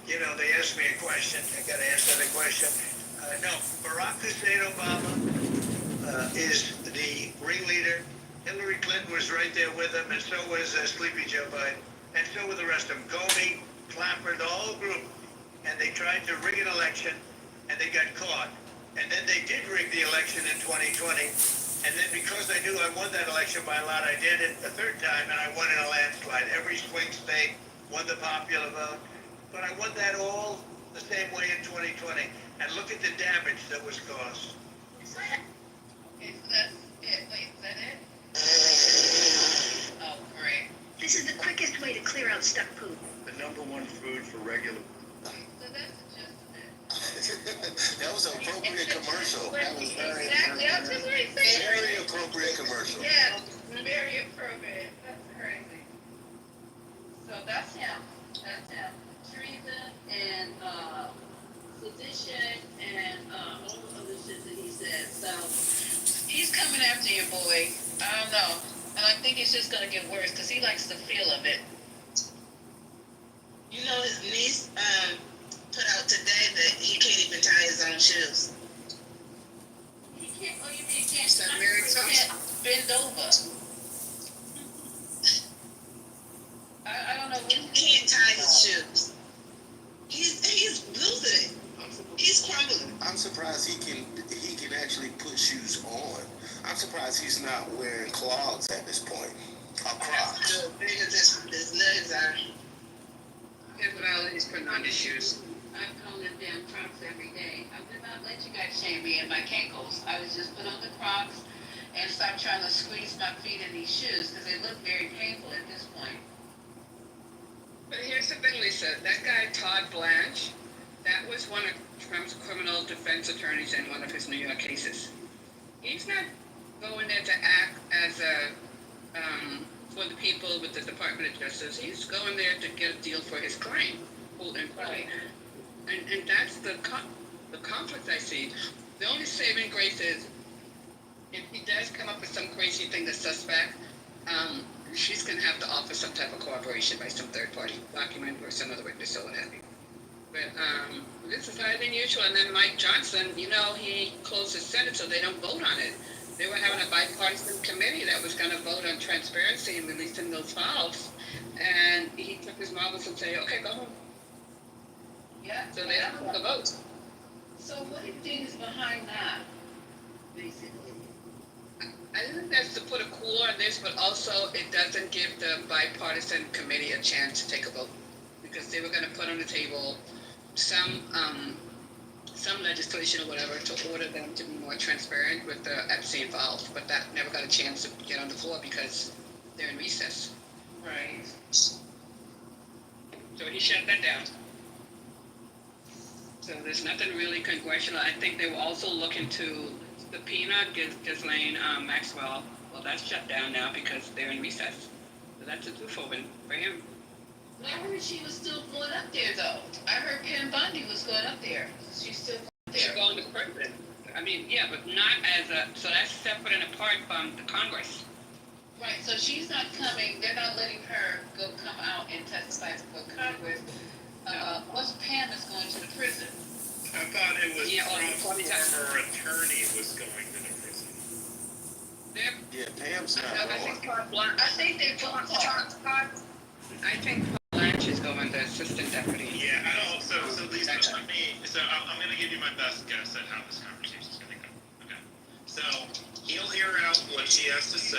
Speaker 7: they asked me a question. I got to answer the question. No, Barack Hussein Obama is the ringleader. Hillary Clinton was right there with him, and so was Sleepy Joe Biden, and so were the rest of them. Comey, Clapper, the whole group. And they tried to rig an election, and they got caught. And then they did rig the election in 2020. And then because I knew I won that election by a lot, I did it a third time, and I won in a landslide. Every swing state won the popular vote. But I won that all the same way in 2020. And look at the damage that was caused.
Speaker 2: Okay, so that's it. Wait, is that it? Oh, great.
Speaker 11: This is the quickest way to clear out stuck poop.
Speaker 3: The #1 food for regular.
Speaker 2: So that's just it.
Speaker 3: That was an appropriate commercial. That was very,
Speaker 2: Exactly. I was just going to say.
Speaker 3: very appropriate commercial.
Speaker 2: Yeah, very appropriate. That's crazy. So that's him. That's him. Treason and sedition and all the other shit that he said. So he's coming after you, boy. I don't know. And I think it's just going to get worse because he likes the feel of it.
Speaker 9: You know, his niece put out today that he can't even tie his own shoes.
Speaker 2: He can't, oh, you mean he can't,
Speaker 9: So Mary
Speaker 2: can't bend over. I don't know.
Speaker 9: He can't tie his shoes. He's losing it. He's crumbling.
Speaker 5: I'm surprised he can actually put shoes on. I'm surprised he's not wearing clogs at this point. Or Crocs.
Speaker 9: As big as his legs are.
Speaker 2: Here's what he's putting on his shoes. I'm calling them damn Crocs every day. I would not let you guys shame me in my cankles. I would just put on the Crocs and stop trying to squeeze my feet in these shoes because they look very painful at this point.
Speaker 19: But here's the thing, Lisa. That guy, Todd Blanche, that was one of Trump's criminal defense attorneys in one of his New York cases. He's not going there to act as a, for the people with the Department of Justice. He's going there to get a deal for his claim, quote unquote.
Speaker 2: Right.
Speaker 19: And that's the conflict I see. The only saving grace is if he does come up with some crazy thing that's suspect, she's going to have to offer some type of cooperation by some third party document or some other witness or what have you. But this is highly unusual. And then Mike Johnson, he closed the Senate so they don't vote on it.
Speaker 8: They were having a bipartisan committee that was going to vote on transparency and releasing those files. And he took his marbles and said, okay, go home.
Speaker 20: Yeah.
Speaker 8: So they don't have the vote.
Speaker 20: So what do you think is behind that, basically?
Speaker 8: I think that's to put a cooler on this, but also it doesn't give the bipartisan committee a chance to take a vote. Because they were going to put on the table some legislation or whatever to order them to be more transparent with the Epstein files, but that never got a chance to get on the floor because they're in recess.
Speaker 20: Right.
Speaker 8: So he shut that down. So there's nothing really congressional. I think they were also looking to subpoena Ghislaine Maxwell. Well, that's shut down now because they're in recess. So that's a twofold for him.
Speaker 20: I heard she was still going up there, though. I heard Pam Bondi was going up there. She's still going
Speaker 8: She's
Speaker 20: there.
Speaker 8: going to prison. I mean, yeah, but not as a, so that's separate and apart from the Congress.
Speaker 20: Right, so she's not coming, they're not letting her come out and testify for Congress. What's Pam is going to the prison?
Speaker 10: I thought it was Trump's
Speaker 8: former
Speaker 10: attorney was going to the prison.
Speaker 5: Yeah, Pam's not
Speaker 8: I
Speaker 5: going.
Speaker 8: think Todd Blanche. I think they put I think Blanche is going, the assistant deputy.
Speaker 10: Yeah, I don't. So Lisa, let me. So I'm going to give you my best guess at how this conversation is going to go. Okay. So he'll hear out what she has to say,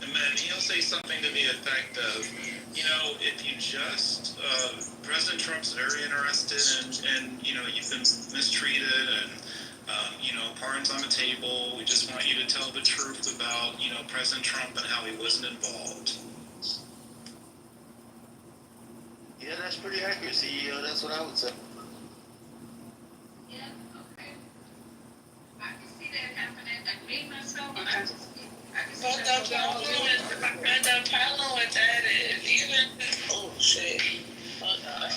Speaker 10: and then he'll say something to the effect of, you know, if you just President Trump's very interested and you know you've been mistreated and. You know, pardons on the table. We just want you to tell the truth about, you know, President Trump and how he wasn't involved.
Speaker 5: Yeah, that's pretty accurate, CEO. That's what I would say.
Speaker 20: Yeah, okay. I can see that happening. Like me, myself, I can see that.
Speaker 9: The problem with that is even, oh shit. Oh God.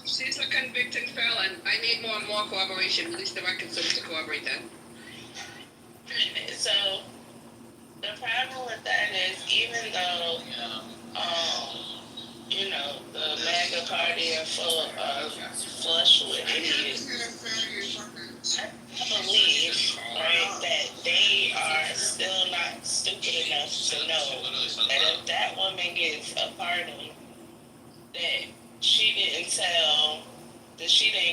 Speaker 8: She's a convicted felon. I need more and more cooperation. Release the records so we can corroborate that.
Speaker 9: So the problem with that is even though you know the MAGA party are full of flush with idiots, I believe right that they are still not stupid enough to know that if that woman gets a pardon, that she didn't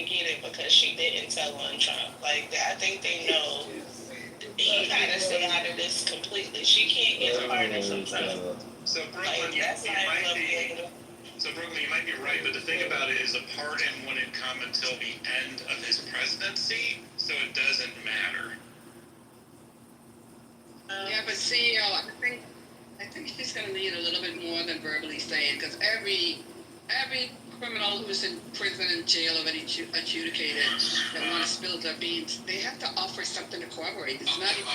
Speaker 9: get it because she didn't tell on Trump. Like, I think they know he gotta stay out of this completely. She can't get a pardon from Trump.
Speaker 10: So Brooklyn, you might be right, but the thing about it is a pardon wouldn't come until the end of his presidency, so it doesn't matter.
Speaker 8: Yeah, but CEO, I think she's going to need a little bit more than verbally saying, because every criminal who's in prison and jail already adjudicated that want to spill their beans, they have to offer something to corroborate. It's not even,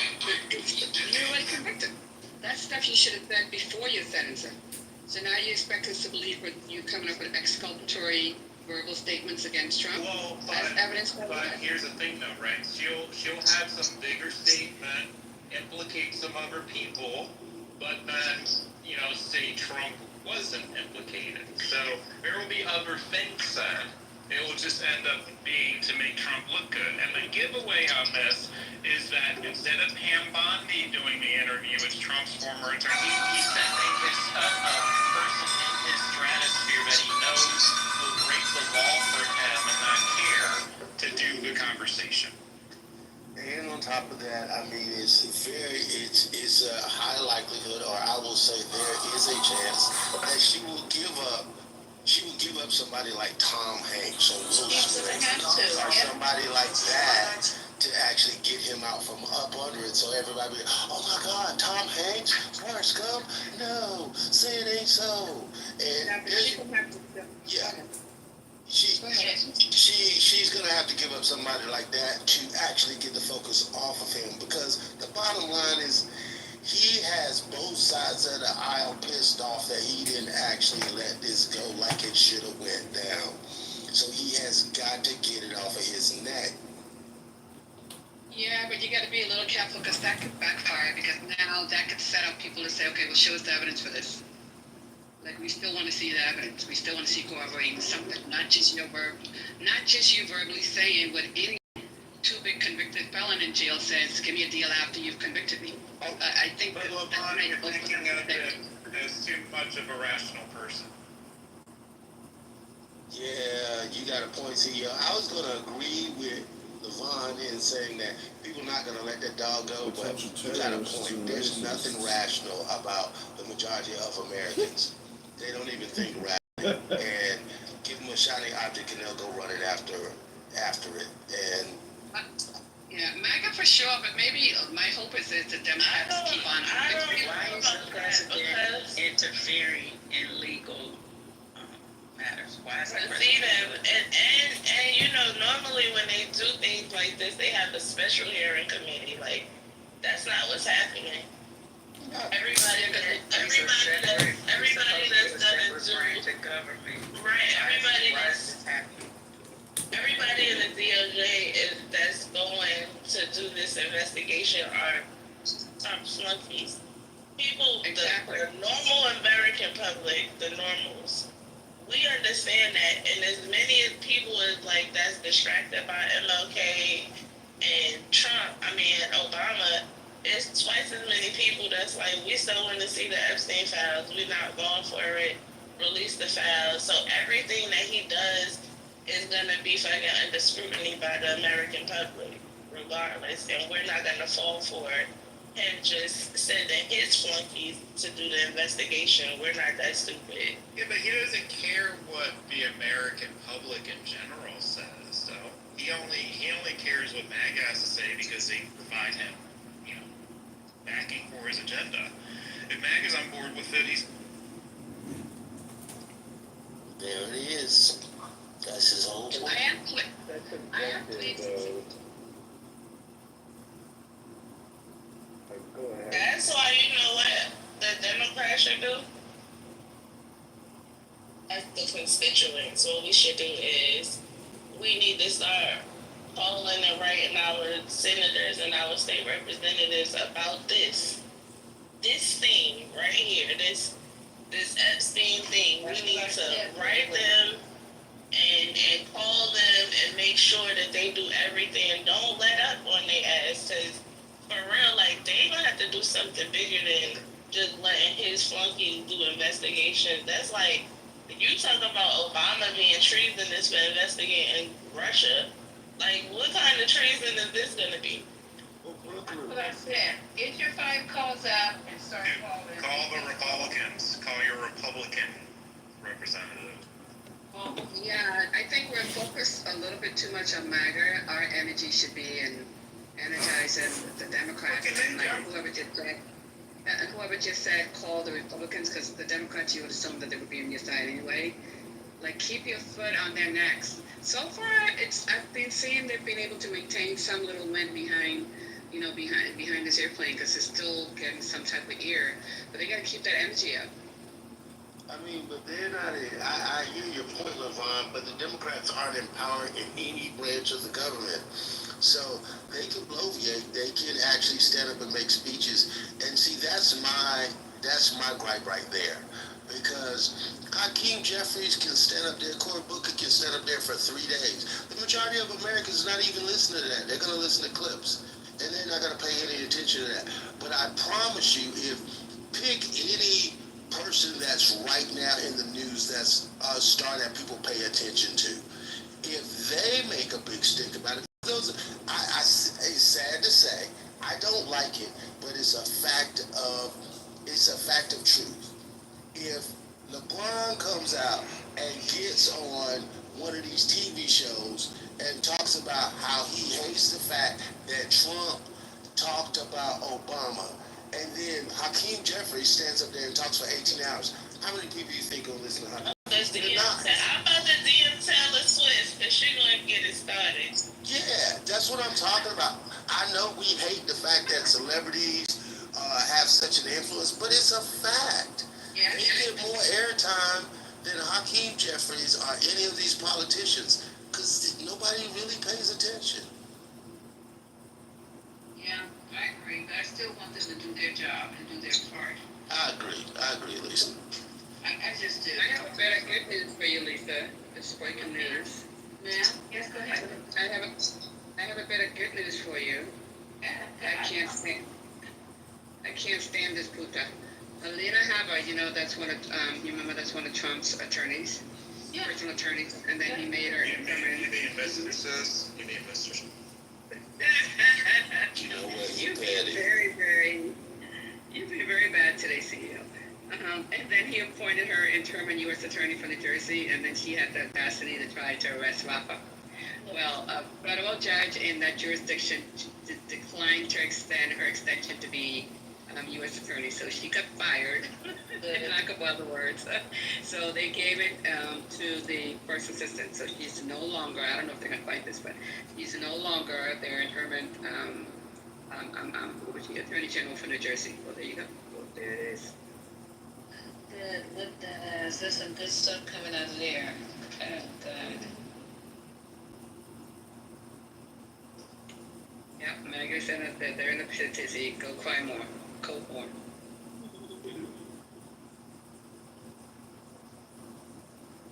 Speaker 8: you're already convicted. That stuff you should have said before your sentencing. So now you expect us to believe with you coming up with exculpatory verbal statements against Trump?
Speaker 10: Well,
Speaker 8: as evidence.
Speaker 10: But here's the thing, though, right? She'll have some bigger statement, implicate some other people, but then say Trump wasn't implicated. So there will be other things said. It will just end up being to make Trump look good. And the giveaway on this is that instead of Pam Bondi doing the interview, it's Trump's former attorney. He's sending his person in his stratosphere that he knows will break the law for him and not care to do the conversation.
Speaker 5: And on top of that, I mean, it's a high likelihood, or I will say there is a chance that she will give up somebody like Tom Hanks or Will Smith or somebody like that to actually get him out from up under it. So everybody be, oh my God, Tom Hanks, Forrest Gump, no, say it ain't so. And she's gonna have to give up somebody like that to actually get the focus off of him, because the bottom line is he has both sides of the aisle pissed off that he didn't actually let this go like it should have went down. So he has got to get it off of his neck.
Speaker 8: Yeah, but you got to be a little careful because that could backfire, because now that could set up people to say, okay, well, show us the evidence for this. Like, we still want to see the evidence. We still want to see corroborating something, not just you verbally saying what any too big convicted felon in jail says, give me a deal after you've convicted me. I think
Speaker 10: But
Speaker 8: that
Speaker 10: LeBron,
Speaker 8: might
Speaker 10: you're
Speaker 8: open
Speaker 10: thinking
Speaker 8: up
Speaker 10: of it as too much of a rational person.
Speaker 5: Yeah, you got a point, CEO. I was going to agree with Levon in saying that people not going to let that dog go, but you got a point. There's nothing rational about the majority of Americans. They don't even think rational. And give them a shiny object and they'll go run it after it. And
Speaker 8: yeah, MAGA for sure, but maybe my hope is that the Democrats keep on.
Speaker 9: Why is the president interfering in legal matters? Why is the
Speaker 1: See
Speaker 9: president?
Speaker 1: them, and you know, normally when they do things like this, they have a special hearing committee. Like, that's not what's happening. Everybody that's done it everybody in the DOJ that's going to do this investigation are top flunkies. People,
Speaker 8: Exactly.
Speaker 1: the normal American public, the normals, we understand that, and as many people as like that's distracted by MLK and Trump, Obama, it's twice as many people that's like, we still want to see the Epstein files, we're not going for it, release the files. So everything that he does is gonna be fucking under scrutiny by the American public, regardless, and we're not gonna fall for it. Him just sending his flunkies to do the investigation. We're not that stupid.
Speaker 10: Yeah, but he doesn't care what the American public in general says. So he only cares what MAGA has to say because they provide him, backing for his agenda. If MAGA's on board with it, he's
Speaker 5: there it is. That's his whole point.
Speaker 8: I am pleased.
Speaker 22: Go ahead.
Speaker 1: That's why, you know what the Democrats should do? As the constituents, what we should do is we need to start calling and writing our senators and our state representatives about this thing right here, this Epstein thing. We need to write them and call them and make sure that they do everything. Don't let up on their ass, because for real, like, they gonna have to do something bigger than just letting his flunkies do investigations. That's like, you talk about Obama being treasonous for investigating Russia. Like, what kind of treason is this gonna be?
Speaker 2: That's what I said. Get your 5 calls out and start calling.
Speaker 10: call the Republicans, call your Republican representative.
Speaker 8: Well, yeah, I think we're focused a little bit too much on MAGA. Our energy should be in energizing the Democrats and like whoever just said call the Republicans, because the Democrats, you would assume that they would be on your side anyway. Like, keep your foot on their necks. So far, I've been seeing they've been able to maintain some little wind behind this airplane, because it's still getting some type of ear. But they got to keep that energy up.
Speaker 5: But they're not. I hear your point, Levon, but the Democrats aren't empowering in any branch of the government. So they can bloviate, they can actually stand up and make speeches. And see, that's my gripe right there. Because Hakeem Jeffries can stand up there, Cory Booker can stand up there for 3 days. The majority of Americans not even listening to that. They're going to listen to clips. And they're not going to pay any attention to that. But I promise you, if pick any person that's right now in the news that's a star that people pay attention to, if they make a big stink about it, it's sad to say, I don't like it, but it's a fact of truth. If LeBron comes out and gets on one of these TV shows and talks about how he hates the fact that Trump talked about Obama, and then Hakeem Jeffries stands up there and talks for 18 hours, how many people do you think will listen to Hakeem?
Speaker 1: I'm about to DM Taylor Swift, because she's going to get it started.
Speaker 5: Yeah, that's what I'm talking about. I know we hate the fact that celebrities have such an influence, but it's a fact.
Speaker 8: Yeah.
Speaker 5: They get more airtime than Hakeem Jeffries or any of these politicians, because nobody really pays attention.
Speaker 2: Yeah, I agree, but I still want them to do their job and do their part.
Speaker 5: I agree, Lisa.
Speaker 2: I just do.
Speaker 8: I have a bit of good news for you, Lisa. It's breaking news.
Speaker 2: Ma'am? Yes, go ahead.
Speaker 8: I have a bit of good news for you. I can't can't stand this puta. Alina Habba, you know, that's one of, you remember that's one of Trump's attorneys?
Speaker 20: Yeah.
Speaker 8: Personal attorneys, and then he made her interim.
Speaker 10: You may investor says, you may investor.
Speaker 5: You know what?
Speaker 8: You've been very bad today, CEO. And then he appointed her interim U.S. attorney for New Jersey, and then she had the audacity to try to arrest Rafa. Well, a federal judge in that jurisdiction declined to extend her extension to be U.S. attorney, so she got fired, in lack of other words. So they gave it to the first assistant. So she's no longer, I don't know if they're going to fight this, but she's no longer their interim, what was she, Attorney General for New Jersey. Well, there you go. Well, there it is.
Speaker 20: Good, look that. There's some good stuff coming out of there. Oh, God.
Speaker 8: Yeah, Maggie said that they're in the city. Go cry more. Cold more.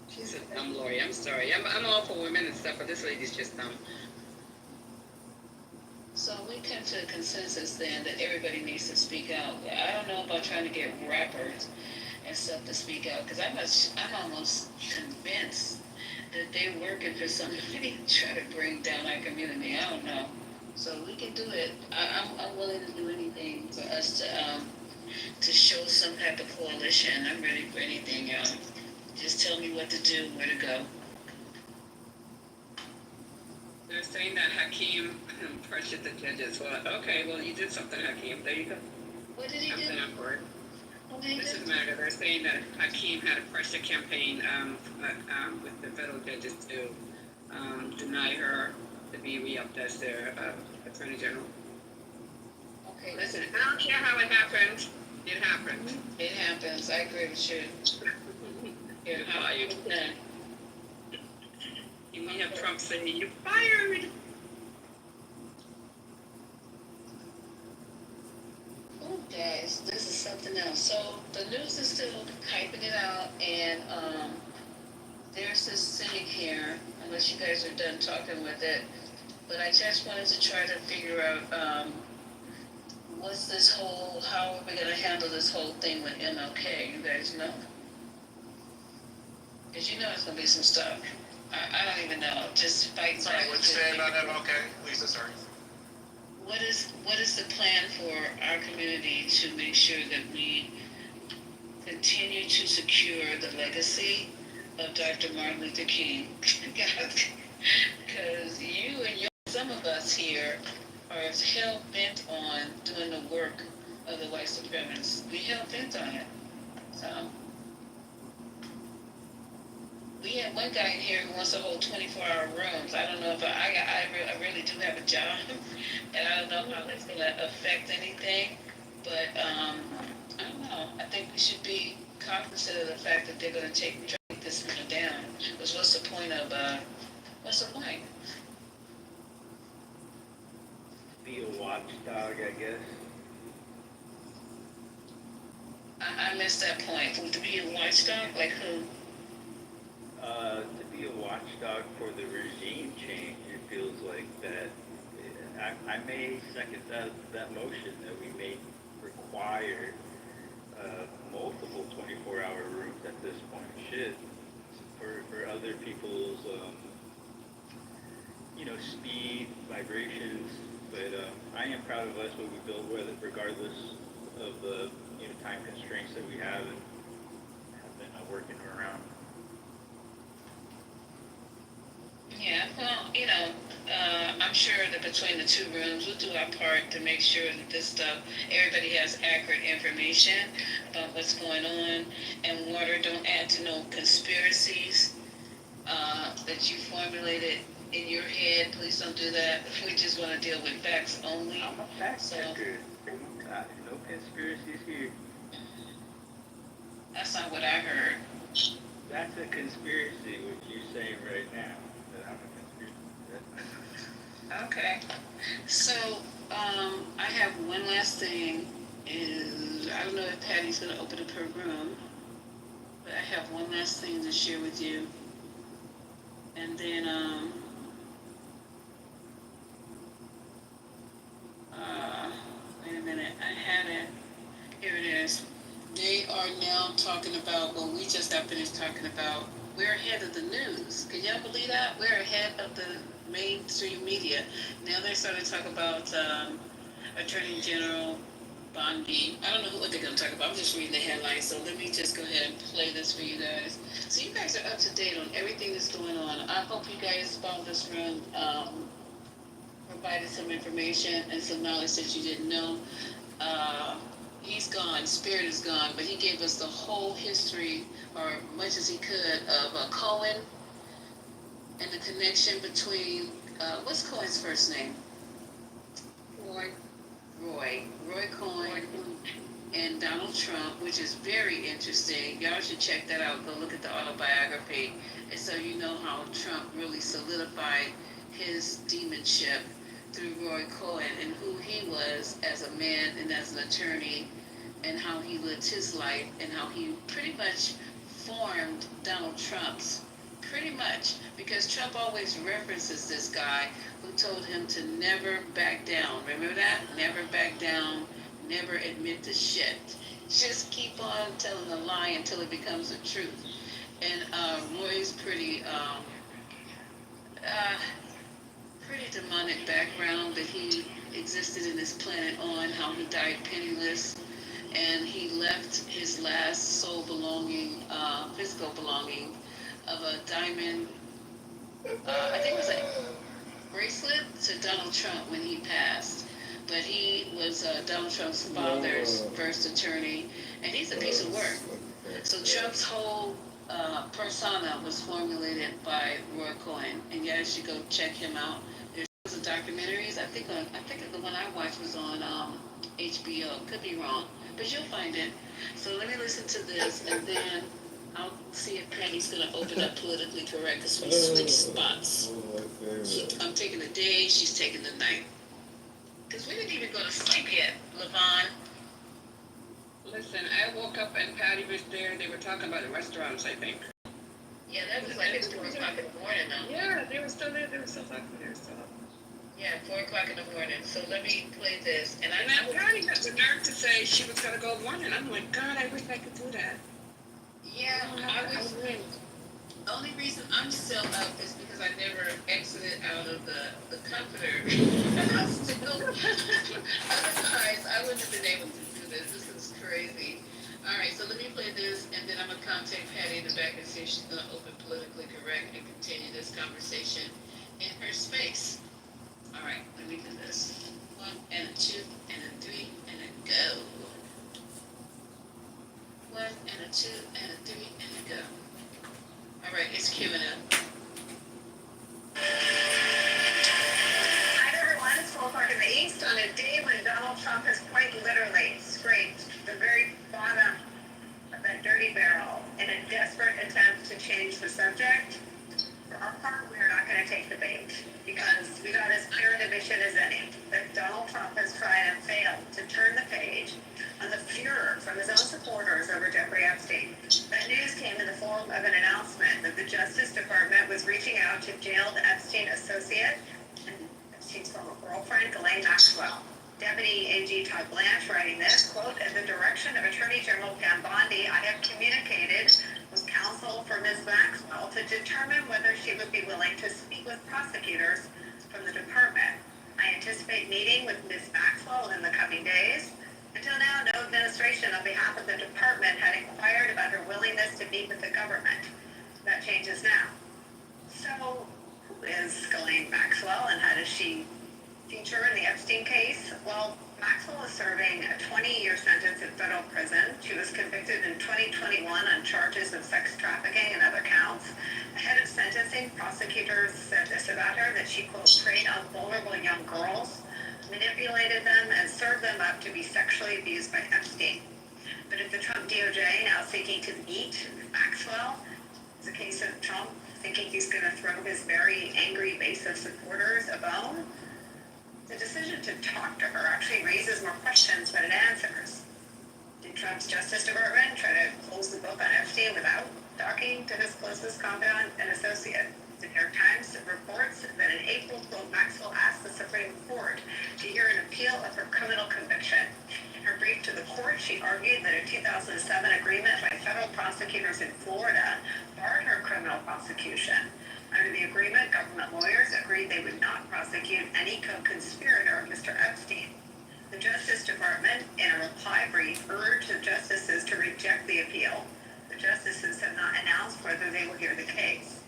Speaker 8: She's a dumb lawyer. I'm sorry. I'm all for women and stuff, but this lady's just dumb.
Speaker 20: So we come to a consensus then that everybody needs to speak out. I don't know about trying to get rappers and stuff to speak out, because I'm almost convinced that they're working for somebody to try to bring down our community. I don't know. So we can do it. I'm willing to do anything for us to show some type of coalition. I'm ready for anything, y'all. Just tell me what to do, where to go.
Speaker 8: They're saying that Hakeem pressured the judges. Well, okay, well, you did something, Hakeem. There you go.
Speaker 20: What did he do? What did he
Speaker 8: This
Speaker 20: do?
Speaker 8: is matter. They're saying that Hakeem had a pressure campaign with the federal judges to deny her to be re-upped as their Attorney General.
Speaker 20: Okay.
Speaker 8: Listen, I don't care how it happened. It happened.
Speaker 20: It happens. I agree with you.
Speaker 8: Yeah, how are you? You may have Trump saying, "You're fired."
Speaker 20: Oh, guys, this is something else. So the news is still hyping it out, and there's this thing here, unless you guys are done talking with it, but I just wanted to try to figure out what's this whole, how are we going to handle this whole thing with MLK? You guys know? Because you know it's going to be some stuff. I don't even know. Just fighting.
Speaker 10: Sorry, what you saying about MLK? Lisa, sorry.
Speaker 20: What is the plan for our community to make sure that we continue to secure the legacy of Dr. Martin Luther King? Because you and some of us here are hell bent on doing the work of the white supremacists. We hell bent on it. So we have one guy in here who wants to hold 24-hour rooms. I don't know if I really do have a job, and I don't know how that's going to affect anything. But I don't know. I think we should be cognizant of the fact that they're going to take this one down. Because what's the point of what's the point?
Speaker 22: Be a watchdog, I guess.
Speaker 20: I missed that point. To be a watchdog, like who?
Speaker 22: To be a watchdog for the regime change, it feels like that. I may second that motion that we may require multiple 24-hour rooms at this point. Shit, for other people's speed, vibrations. But I am proud of us, what we built with it, regardless of the time constraints that we have and have been working around.
Speaker 20: Yeah, well, I'm sure that between the two rooms, we'll do our part to make sure that this stuff, everybody has accurate information about what's going on. And water, don't add to no conspiracies that you formulated in your head. Please don't do that. We just want to deal with facts only.
Speaker 22: I'm a fact checker. No conspiracies here.
Speaker 20: That's not what I heard.
Speaker 22: That's a conspiracy, what you're saying right now. That I'm a conspiracy.
Speaker 20: Okay. So, I have one last thing. Is I don't know if Patty's going to open up her room, but I have one last thing to share with you. And then, wait a minute. I had it. Here it is. They are now talking about what we just got finished talking about. We're ahead of the news. Can y'all believe that? We're ahead of the mainstream media. Now they're starting to talk about Attorney General Bondi. I don't know what they're going to talk about. I'm just reading the headlines. So let me just go ahead and play this for you guys. So you guys are up to date on everything that's going on. I hope you guys found this room, provided some information and some knowledge that you didn't know. He's gone, Spirit is gone, but he gave us the whole history, or much as he could, of Cohen and the connection between, what's Cohen's first name? Roy Cohen and Donald Trump, which is very interesting. Y'all should check that out. Go look at the autobiography, and so you know how Trump really solidified his demonship through Roy Cohen and who he was as a man and as an attorney, and how he lived his life, and how he pretty much formed Donald Trump's, pretty much, because Trump always references this guy who told him to never back down. Remember that? Never back down, never admit to shit. Just keep on telling the lie until it becomes the truth. And Roy's pretty demonic background that he existed in this planet on, how he died penniless, and he left his last soul belonging, physical belonging of a diamond, I think it was a bracelet to Donald Trump when he passed. But he was Donald Trump's father's first attorney, and he's a piece of work. So Trump's whole persona was formulated by Roy Cohen, and you guys should go check him out. There's some documentaries. I think the one I watched was on HBO. Could be wrong, but you'll find it. So let me listen to this, and then I'll see if Patty's going to open up politically correct, because we switch spots. I'm taking the day, she's taking the night. Because we didn't even go to sleep yet, Levon.
Speaker 19: Listen, I woke up and Patty was there. They were talking about the restaurants, I think.
Speaker 20: Yeah, that was like at 4 o'clock in the morning though.
Speaker 19: Yeah, they were still there. They were still talking. They were still up.
Speaker 20: Yeah, 4 o'clock in the morning. So let me play this. And
Speaker 19: then Patty got the nerve to say she was going to go running. I'm like, God, I wish I could do that.
Speaker 20: Yeah, I was. Only reason I'm still up is because I never exited out of the comforter. Otherwise, I wouldn't have been able to do this. This is crazy. All right, so let me play this, and then I'm going to contact Patty in the back and see if she's going to open politically correct and continue this conversation in her space. All right, let me do this. 1 and a 2 and a 3 and a go. 1 and a 2 and a 3 and a go. All right, it's queuing up.
Speaker 11: Hi everyone, it's 4 o'clock in the East on a day when Donald Trump has quite literally scraped the very bottom of that dirty barrel in a desperate attempt to change the subject. For our part, we are not going to take the bait, because we got as clear an admission as any that Donald Trump has tried and failed to turn the page on the furor from his own supporters over Jeffrey Epstein. That news came in the form of an announcement that the Justice Department was reaching out to jailed Epstein associate and Epstein's former girlfriend, Ghislaine Maxwell. Deputy AG Todd Blanche writing this, quote, at the direction of Attorney General Pam Bondi, I have communicated with counsel for Ms. Maxwell to determine whether she would be willing to speak with prosecutors from the department. I anticipate meeting with Ms. Maxwell in the coming days. Until now, no administration on behalf of the department had inquired about her willingness to meet with the government. That changes now. So, who is Ghislaine Maxwell, and how does she feature in the Epstein case? Well, Maxwell is serving a 20-year sentence in federal prison. She was convicted in 2021 on charges of sex trafficking and other counts. Ahead of sentencing, prosecutors said this about her, that she, quote, preyed on vulnerable young girls, manipulated them, and served them up to be sexually abused by Epstein. But if the Trump DOJ now seeking to meet Maxwell, it's a case of Trump thinking he's going to throw his very angry base of supporters a bone, the decision to talk to her actually raises more questions than it answers. Did Trump's Justice Department try to close the book on Epstein without talking to his closest confidant and associate? The New York Times reports that in April, quote, Maxwell asked the Supreme Court to hear an appeal of her criminal conviction. In her brief to the court, she argued that a 2007 agreement by federal prosecutors in Florida barred her criminal prosecution. Under the agreement, government lawyers agreed they would not prosecute any co-conspirator, Mr. Epstein. The Justice Department, in a reply brief, urged the justices to reject the appeal. The justices have not announced whether they will hear the case.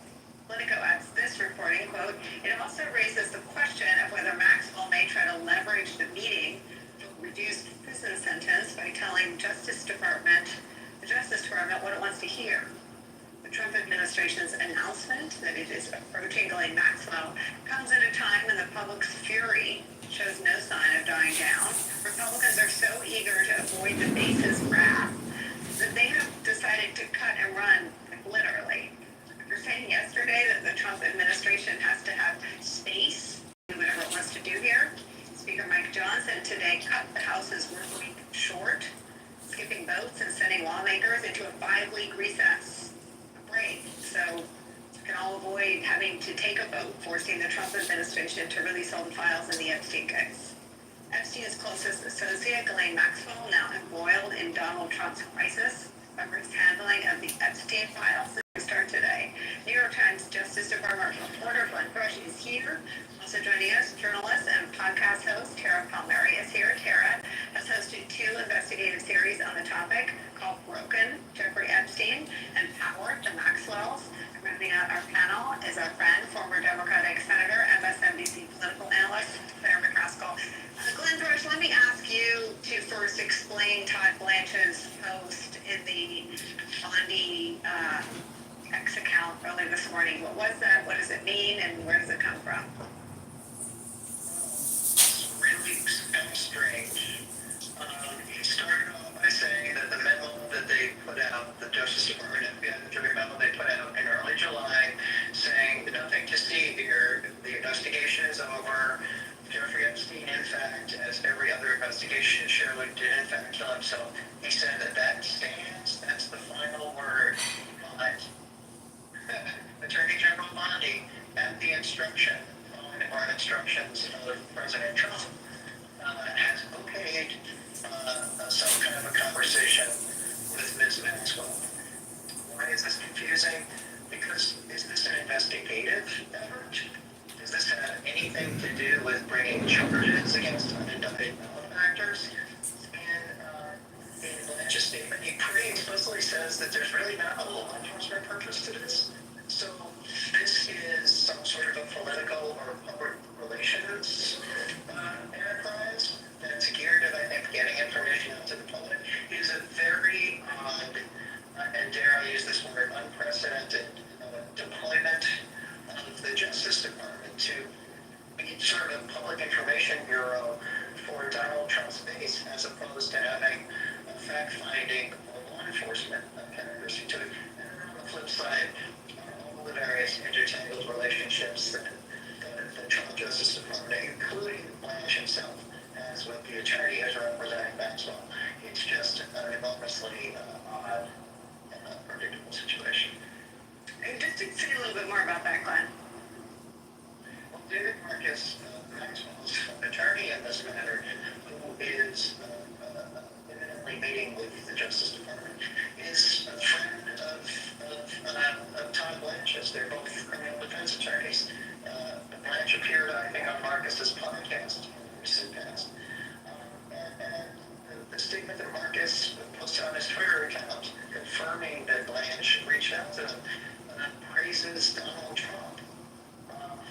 Speaker 11: Politico adds this reporting, quote, it also raises the question of whether Maxwell may try to leverage the meeting to reduce prison sentence by telling the Justice Department what it wants to hear. The Trump administration's announcement that it is approaching Ghislaine Maxwell comes at a time when the public's fury shows no sign of dying down. Republicans are so eager to avoid the base's wrath that they have decided to cut and run, literally. After saying yesterday that the Trump administration has to have space to do whatever it wants to do here, Speaker Mike Johnson today cut the House's work week short, skipping votes and sending lawmakers into a 5-week recess, a break, so we can all avoid having to take a vote, forcing the Trump administration to release all the files in the Epstein case. Epstein's closest associate, Ghislaine Maxwell, now embroiled in Donald Trump's crisis over his handling of the Epstein files. Start today. New York Times Justice Department reporter Glenn Brush is here. Also joining us, journalist and podcast host Tara Palmieri is here. Tara has hosted 2 investigative series on the topic called Broken, Jeffrey Epstein, and Power, the Maxwells. Rounding out our panel is our friend, former Democratic Senator, MSNBC political analyst, Claire McCaskill. Glenn Brush, let me ask you to first explain Todd Blanche's post in the Bondi X account earlier this morning. What was that? What does it mean? And where does it come from?
Speaker 3: Really kind of strange. He started off by saying that the memo that they put out, the Justice Department FBI memo they put out in early July, saying nothing to see here, the investigation is over. Jeffrey Epstein, in fact, as every other investigation showed, did in fact kill himself. He said that stands. That's the final word. But Attorney General Bondi, at the instructions of President Trump, has okayed some kind of a conversation with Ms. Maxwell. Why is this confusing? Because is this an investigative effort? Does this have anything to do with bringing charges against unindicted malefactors? In Blanche's statement, he pretty explicitly says that there's really not a law enforcement purpose to this. So this is some sort of a political or public relations enterprise that's geared at, I think, getting information out to the public. It is a very odd, and dare I use this word, unprecedented deployment of the Justice Department to be sort of a public information bureau for Donald Trump's base, as opposed to having a fact-finding or law enforcement characteristic to it. And on the flip side, all the various intertangled relationships that the Trump Justice Department, including Blanche himself, has with the attorney as representing Maxwell. It's just an enormously odd and unpredictable situation.
Speaker 11: And just to say a little bit more about that, Glenn.
Speaker 3: Well, David Marcus, Maxwell's attorney in this matter, who is imminently meeting with the Justice Department, is a friend of Todd Blanche's. They're both criminal defense attorneys. Blanche appeared, I think, on Marcus's podcast in the recent past. And the statement that Marcus posted on his Twitter account confirming that Blanche reached out to him praises Donald Trump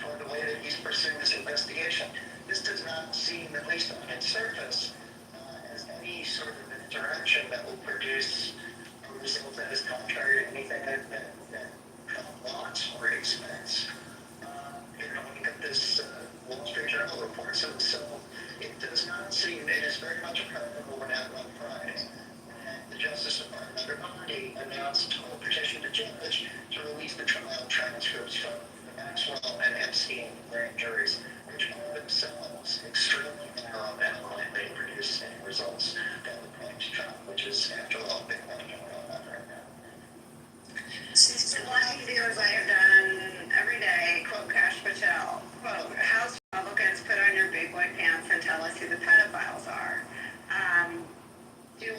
Speaker 3: for the way that he's pursuing this investigation. This does not seem, at least on its surface, as any sort of an interaction that will produce a result that is contrary to anything that Trump wants or expects. Looking at this Wall Street Journal report, so it does not seem, it is very much apparent what happened on Friday. The Justice Department under Bondi announced a petition to judge to release the trial transcripts from the Maxwell and Epstein grand juries, which are themselves extremely narrow and unlikely to produce any results that would point to Trump, which is, after all, big money going on right now.
Speaker 11: The last videos I have done every day, quote Kash Patel, quote, House Republicans, put on your big white pants and tell us who the pedophiles are. Do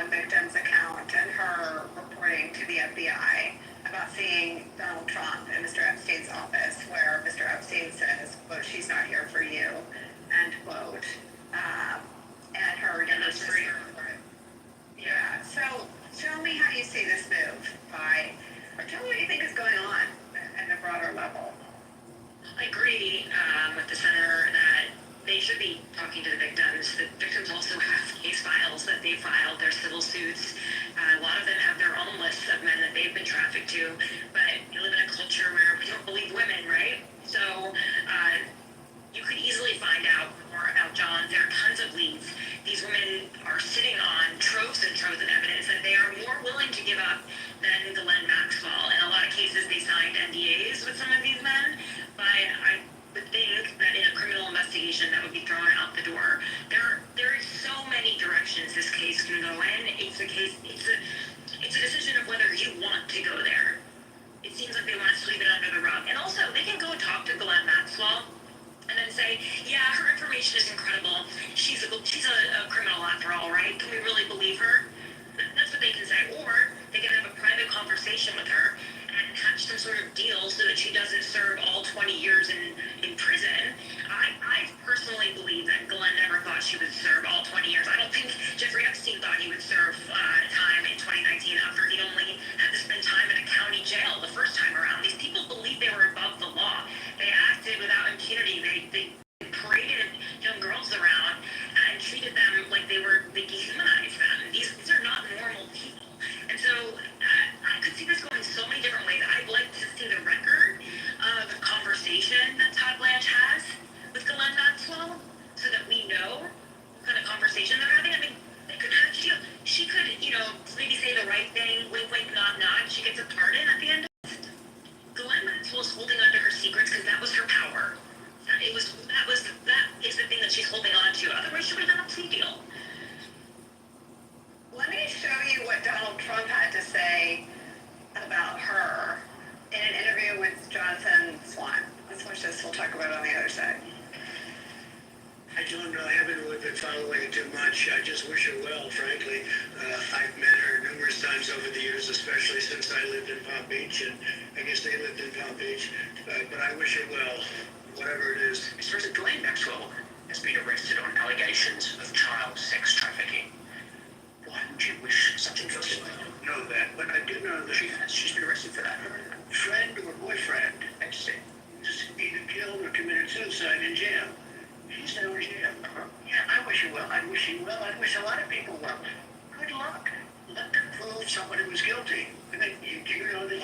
Speaker 11: one victim's account and her reporting to the FBI about seeing Donald Trump in Mr. Epstein's office, where Mr. Epstein says, quote, "She's not here for you," end quote. And her younger sister. Yeah, so tell me how you see this move or tell me what you think is going on at a broader level.
Speaker 17: I agree with the senator that they should be talking to the victims. The victims also have case files that they filed, their civil suits. A lot of them have their own lists of men that they've been trafficked to, but you live in a culture where we don't believe women, right? So you could easily find out more about John. There are tons of leads. These women are sitting on troves and troves of evidence that they are more willing to give up than Ghislaine Maxwell. In a lot of cases, they signed NDAs with some of these men, but I would think that in a criminal investigation that would be thrown out the door. There is so many directions this case can go in. It's a decision of whether you want to go there. It seems like they want to sweep it under the rug. And also, they can go talk to Ghislaine Maxwell and then say, yeah, her information is incredible. She's a criminal after all, right? Can we really believe her? That's what they can say. Or they can have a private conversation with her and hatch some sort of deal so that she doesn't serve all 20 years in prison. I personally believe that Glenn never thought she would serve all 20 years. I don't think Jeffrey Epstein thought he would serve time in 2019 after he'd only had to spend time in a county jail the first time around. These people believed they were above the law. They acted without impunity. They paraded young girls around and treated them like they dehumanized them. These are not normal people. And so I could see this going so many different ways. I'd like to see the record of the conversation that Todd Blanche has with Ghislaine Maxwell so that we know what kind of conversation they're having. I mean, they could have, she could, maybe say the right thing, wink, wink, nod, nod, and she gets a pardon at the end of it. Ghislaine Maxwell's holding onto her secrets because that was her power. That is the thing that she's holding on to. Otherwise, she would have done a plea deal.
Speaker 11: Let me show you what Donald Trump had to say about her in an interview with Jonathan Swan. Let's watch this. We'll talk about it on the other side.
Speaker 7: I don't know. I haven't really been following it too much. I just wish her well, frankly. I've met her numerous times over the years, especially since I lived in Palm Beach, and I guess they lived in Palm Beach. But I wish her well, whatever it is.
Speaker 18: As far as Ghislaine Maxwell has been arrested on allegations of child sex trafficking. Why would you wish such a person?
Speaker 7: I don't know that, but I do know that
Speaker 18: She's been arrested for that.
Speaker 7: her friend or boyfriend was either killed or committed suicide in jail. She's now in jail. Yeah, I wish her well. I wish you well. I wish a lot of people well. Good luck. Let them prove somebody was guilty. And then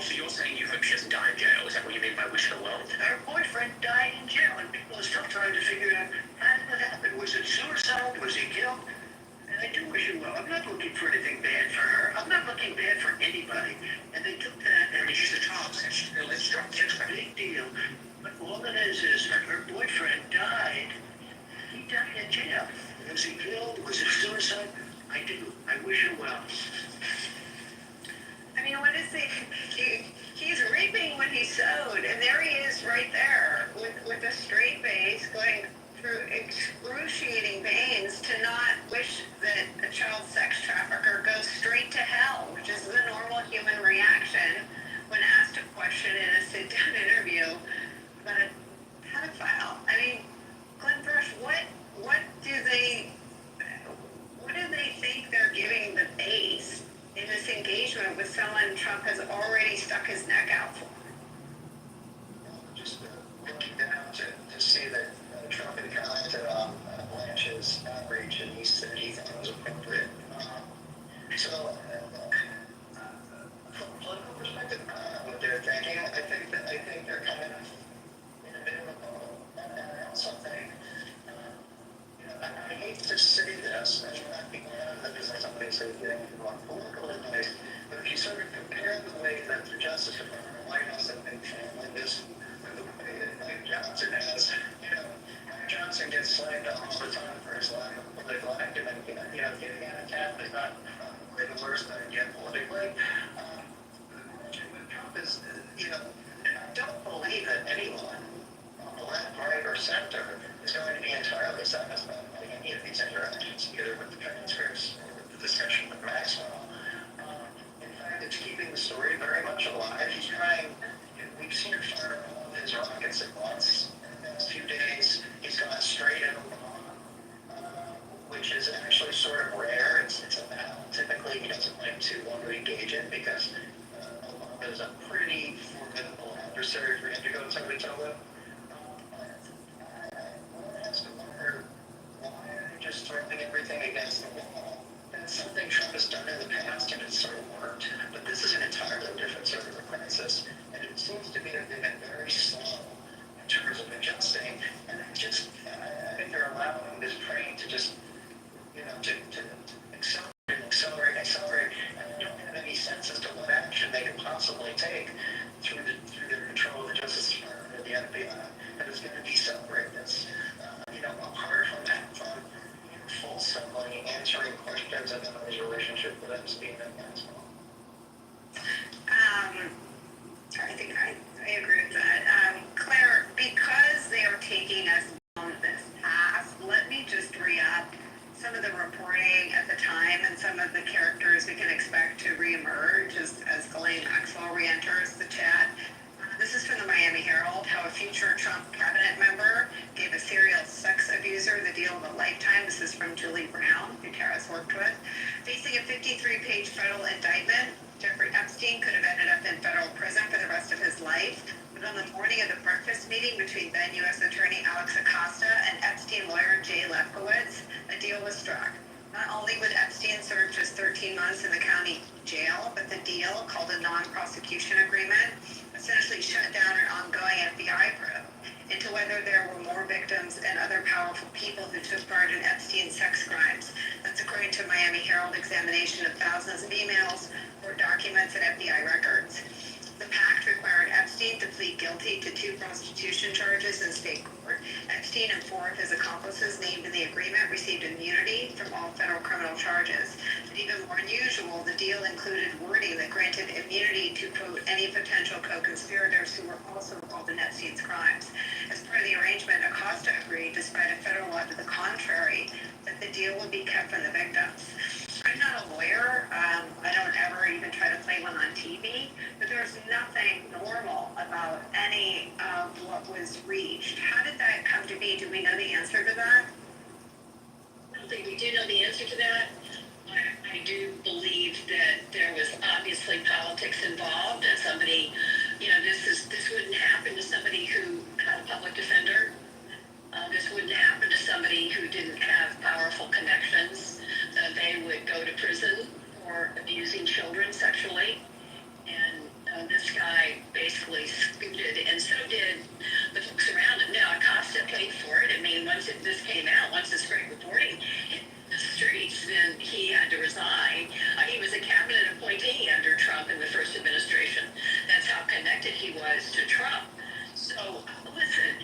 Speaker 18: So you're saying you hope she doesn't die in jail? Is that what you mean by wish her well?
Speaker 7: her boyfriend died in jail, and people are still trying to figure out how did that happen. Was it suicide? Was he killed? And I do wish her well. I'm not looking for anything bad for her. I'm not looking bad for anybody. And they took that.
Speaker 18: I mean, she's a child sex
Speaker 7: Big deal. But all it is her boyfriend died. He died in jail. Was he killed? Was it suicide? I do. I wish her well.
Speaker 11: I mean, what is he's reaping what he sowed, and there he is right there with a straight face going through excruciating pains to not wish that a child sex trafficker goes straight to hell, which is the normal human reaction when asked a question in a sit-down interview about a pedophile. I mean, Glenn Brush, what do they think they're giving the base in this engagement with someone Trump has already stuck his neck out for?
Speaker 3: Just looking down to see that Trump had commented on Blanche's outreach, and he said he thought it was appropriate. So, from a political perspective, what they're thinking, I think they're kind of in a bit of a bubble around something. I hate to say this, and not because somebody says getting wrong political advice, but if you sort of compare the way that the Justice Department, White House, and handling this with the way that Mike Johnson has, Mike Johnson gets slammed all the time for his lack of political acumen. Getting out of town is not really the worst that I get politically. Trump is, I don't believe that anyone on the left, right, or center is going to be entirely satisfied by any of these interactions, either with the transcripts or with the discussion with Maxwell.
Speaker 7: to engage in because Obama is a pretty formidable adversary for him to go toe to toe with. As to why just throwing everything against the wall. That's something Trump has done in the past, and it's sort of worked. But this is an entirely different sort of a crisis, and it seems to me that they've been very slow in terms of adjusting. And I think they're allowing this train to just, to accelerate. And I don't have any sense as to what action they could possibly take through their control of the Justice Department and the FBI that is going to decelerate this. Apart from that, from fulsomely answering questions about his relationship with Epstein and Maxwell.
Speaker 11: I think I agree with that. Claire, because they are taking us on this path, let me just re-up some of the reporting at the time and some of the characters we can expect to reemerge as Ghislaine Maxwell re-enters the chat. This is from the Miami Herald, how a future Trump cabinet member gave a serial sex abuser the deal of a lifetime. This is from Julie Brown, who Tara's worked with. Facing a 53-page federal indictment, Jeffrey Epstein could have ended up in federal prison for the rest of his life. But on the morning of the breakfast meeting between then U.S. Attorney Alex Acosta and Epstein lawyer Jay Lefkowitz, a deal was struck. Not only would Epstein serve just 13 months in the county jail, but the deal, called a non-prosecution agreement, essentially shut down an ongoing FBI probe into whether there were more victims and other powerful people who took part in Epstein's sex crimes. That's according to Miami Herald examination of thousands of emails or documents and FBI records. The pact required Epstein to plead guilty to 2 prostitution charges in state court. Epstein and 4 of his accomplices named in the agreement received immunity from all federal criminal charges. But even more unusual, the deal included wording that granted immunity to, quote, any potential co-conspirators who were also involved in Epstein's crimes. As part of the arrangement, Acosta agreed, despite a federal law to the contrary, that the deal would be kept from the victims. I'm not a lawyer. I don't ever even try to play one on TV, but there's nothing normal about any of what was reached. How did that come to be? Do we know the answer to that?
Speaker 17: I don't think we do know the answer to that. I do believe that there was obviously politics involved, and somebody, this wouldn't happen to somebody who had a public defender. This wouldn't happen to somebody who didn't have powerful connections. They would go to prison for abusing children sexually. And this guy basically scooted, and so did the folks around him. Now, Acosta paid for it. I mean, once this came out, once this great reporting hit the streets, then he had to resign. He was a cabinet appointee under Trump in the first administration. That's how connected he was to Trump. So, listen,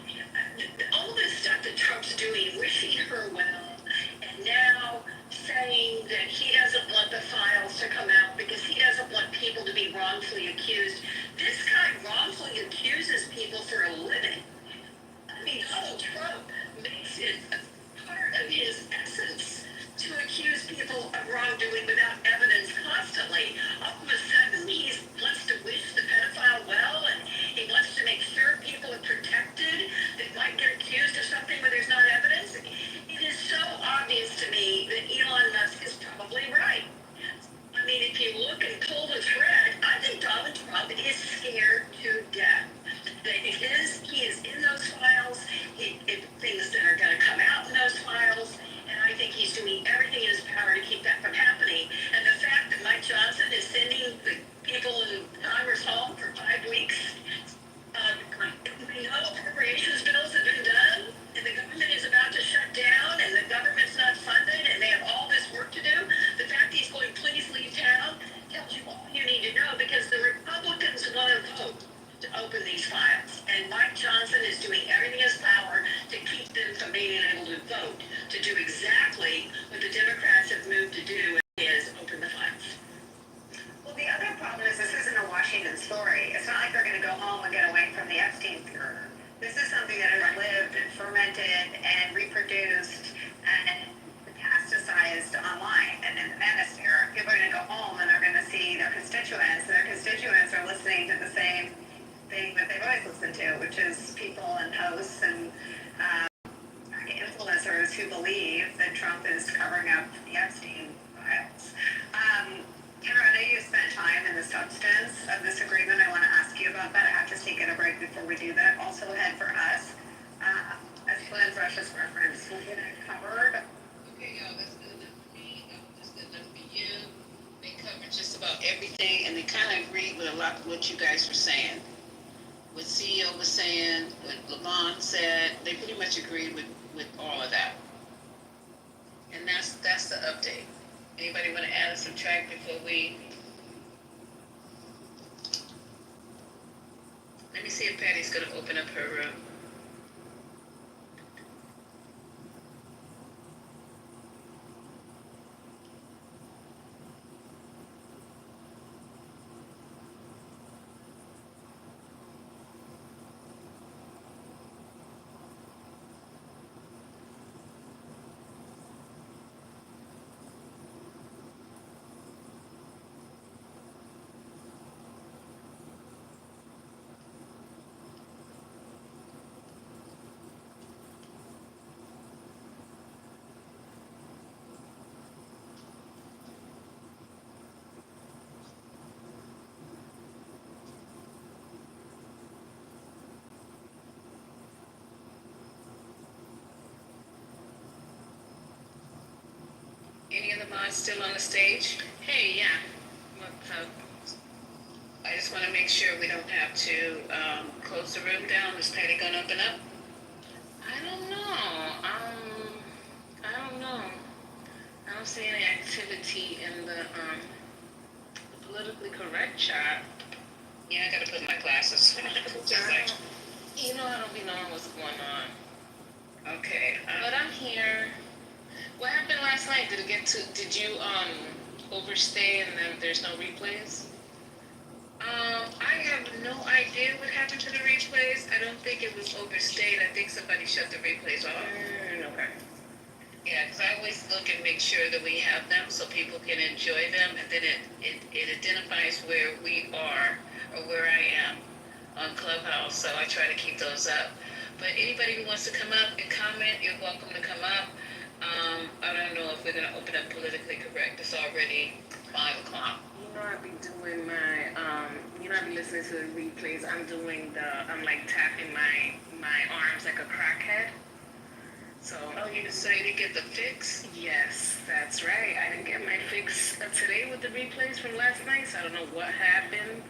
Speaker 17: all this stuff that Trump's doing, wishing her well, and now saying that he doesn't want the files to come out because he doesn't want people to be wrongfully accused. This guy wrongfully accuses people for a living. I mean, Donald Trump makes it a part of his essence to accuse people of wrongdoing without evidence constantly. All of a sudden, he wants to wish the pedophile well, and he wants to make sure people are protected that might get accused of something where there's not evidence. It is so obvious to me that Elon Musk is probably right. I mean, if you look and pull the thread, I think Donald Trump is scared to death. That he is in those files, things that are going to come out in those files, and I think he's doing everything in his power to keep that from happening. And the fact that Mike Johnson is sending the people in Congress home for 5 weeks, we know appropriations bills have been done, and the government is about to shut down, and the government's not funded, and they have all this work to do. The fact he's going, please leave town, tells you all you need to know, because the Republicans want to vote to open these files. And Mike Johnson is doing everything in his power to keep them from being able to vote, to do exactly what the Democrats have moved to do, is open the files.
Speaker 11: Well, the other problem is this isn't a Washington story. It's not like they're going to go home and get away from the Epstein murder. This is something that has lived and fermented and reproduced and metastasized online and in the manosphere. People are going to go home and they're going to see their constituents, and their constituents are listening to the same thing that they've always listened to, which is people and hosts and influencers who believe that Trump is covering up the Epstein files. Tara, I know you spent
Speaker 20: thing, and they kind of agreed with a lot of what you guys were saying. What CEO was saying, what Lavon said, they pretty much agreed with all of that. And that's the update. Anybody want to add or subtract before we? Let me see if Patty's going to open up her room. Any of the mods still on the stage? Hey, yeah. I just want to make sure we don't have to close the room down. Is Patty going to open up? I don't know. I don't know. I don't see any activity in the politically correct chat. Yeah, I got to put my glasses on. You know, I don't be knowing what's going on. Okay. But I'm here. What happened last night? Did you overstay and then there's no replays? I have no idea what happened to the replays. I don't think it was overstayed. I think somebody shut the replays off. Okay. Yeah, because I always look and make sure that we have them so people can enjoy them, and then it identifies where we are or where I am on Clubhouse. So I try to keep those up. But anybody who wants to come up and comment, you're welcome to come up. I don't know if we're going to open up politically correct. It's already 5 o'clock. You know, I've been doing my, I've been listening to the replays. I'm like tapping my arms like a crackhead. So. Oh, you decided to get the fix? Yes, that's right. I didn't get my fix today with the replays from last night, so I don't know what happened.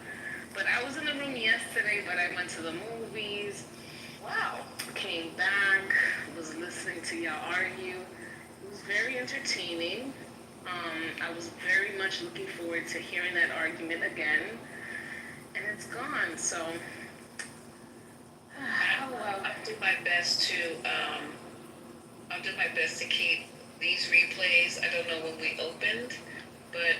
Speaker 20: But I was in the room yesterday, but I went to the movies. Wow. Came back, was listening to y'all argue. It was very entertaining. I was very much looking forward to hearing that argument again. And it's gone, so I'll do my best to keep these replays. I don't know when we opened, but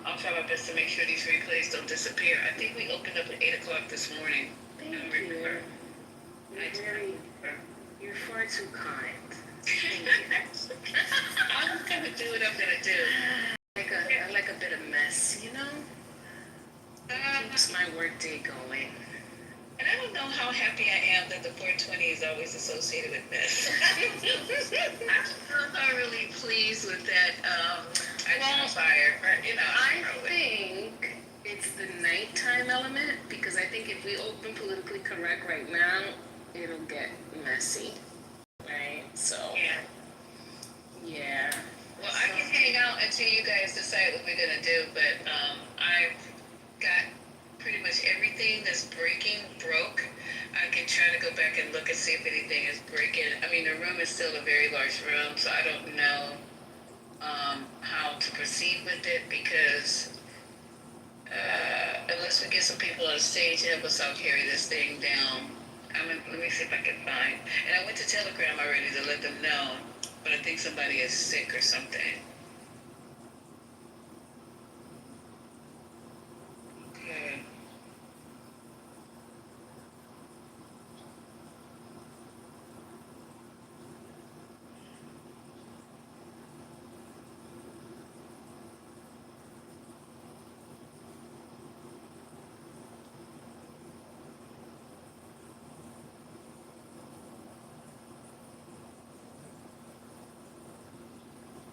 Speaker 20: I'll try my best to make sure these replays don't disappear. I think we opened up at 8 o'clock this morning. Thank you. You're far too kind. I'm gonna do what I'm gonna do. I like a bit of mess, you know? Keeps my work day going. And I don't know how happy I am that the 420 is always associated with mess. I'm not really pleased with that identifier. I think it's the nighttime element, because I think if we open politically correct right now, it'll get messy. Right? So. Yeah. Well, I can hang out until you guys decide what we're gonna do, but I've got pretty much everything that's broke. I can try to go back and look and see if anything is breaking. I mean, the room is still a very large room, so I don't know how to proceed with it, because unless we get some people on the stage to help us out carry this thing down. Let me see if I can find. And I went to Telegram already to let them know, but I think somebody is sick or something. Okay.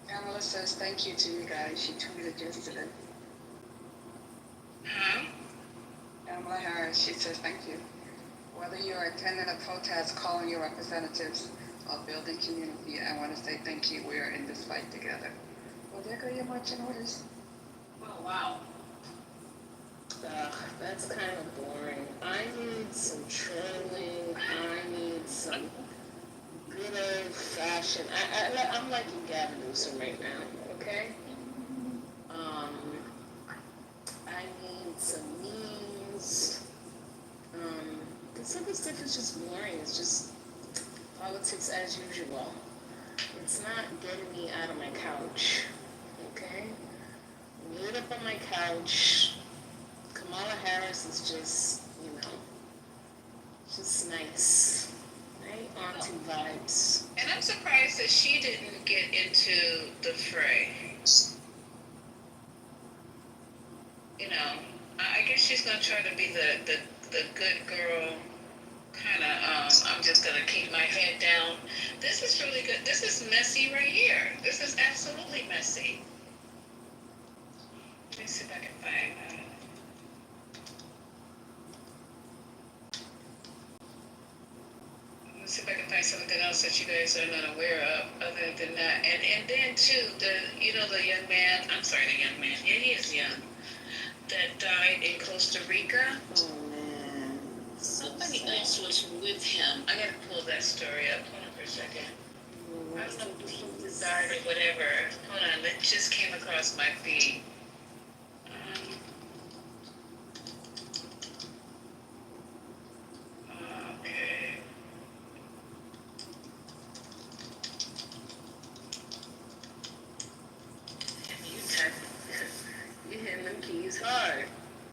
Speaker 19: Pamela says thank you to you guys. She tweeted yesterday.
Speaker 20: Huh?
Speaker 19: Pamela Harris, she says thank you. Whether you're attending a protest, calling your representatives, or building community, I want to say thank you. We are in this fight together. Well, there go your marching orders.
Speaker 20: Oh, wow.
Speaker 14: That's kind of boring. I need some trolling. I need some good old fashioned. I'm liking Gavin Newsom right now. Okay. I need some memes. This other stuff is just boring. It's just politics as usual. It's not getting me out of my couch. Okay? Laid up on my couch. Kamala Harris is just, just nice. Right? Auntie vibes.
Speaker 2: And I'm surprised that she didn't get into the fray. I guess she's going to try to be the good girl, kind of, I'm just going to keep my head down. This is really good. This is messy right here. This is absolutely messy. Let me see if I can find Let's see if I can find something else that you guys are not aware of other than that. And then too, the young man, I'm sorry, the young man, yeah, he is young, that died in Costa Rica.
Speaker 14: Oh man.
Speaker 2: Somebody else was with him. I gotta pull that story up. Hold on for a second. I don't know who died or whatever. Hold on, it just came across my feed. Okay.
Speaker 14: You hitting them keys hard.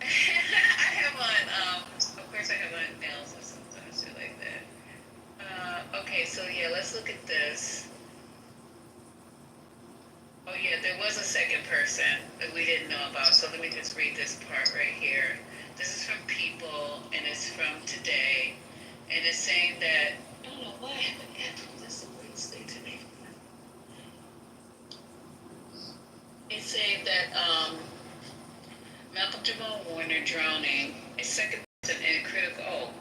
Speaker 2: I have on, of course I have on nails or something, shit like that. Okay, so yeah, let's look at this. Oh yeah, there was a second person that we didn't know about, so let me just read this part right here. This is from People, and it's from today, and it's saying that, I don't know what happened, this is a weird state to me. It's saying that, Malcolm Jamal Warner drowning, a second person in critical,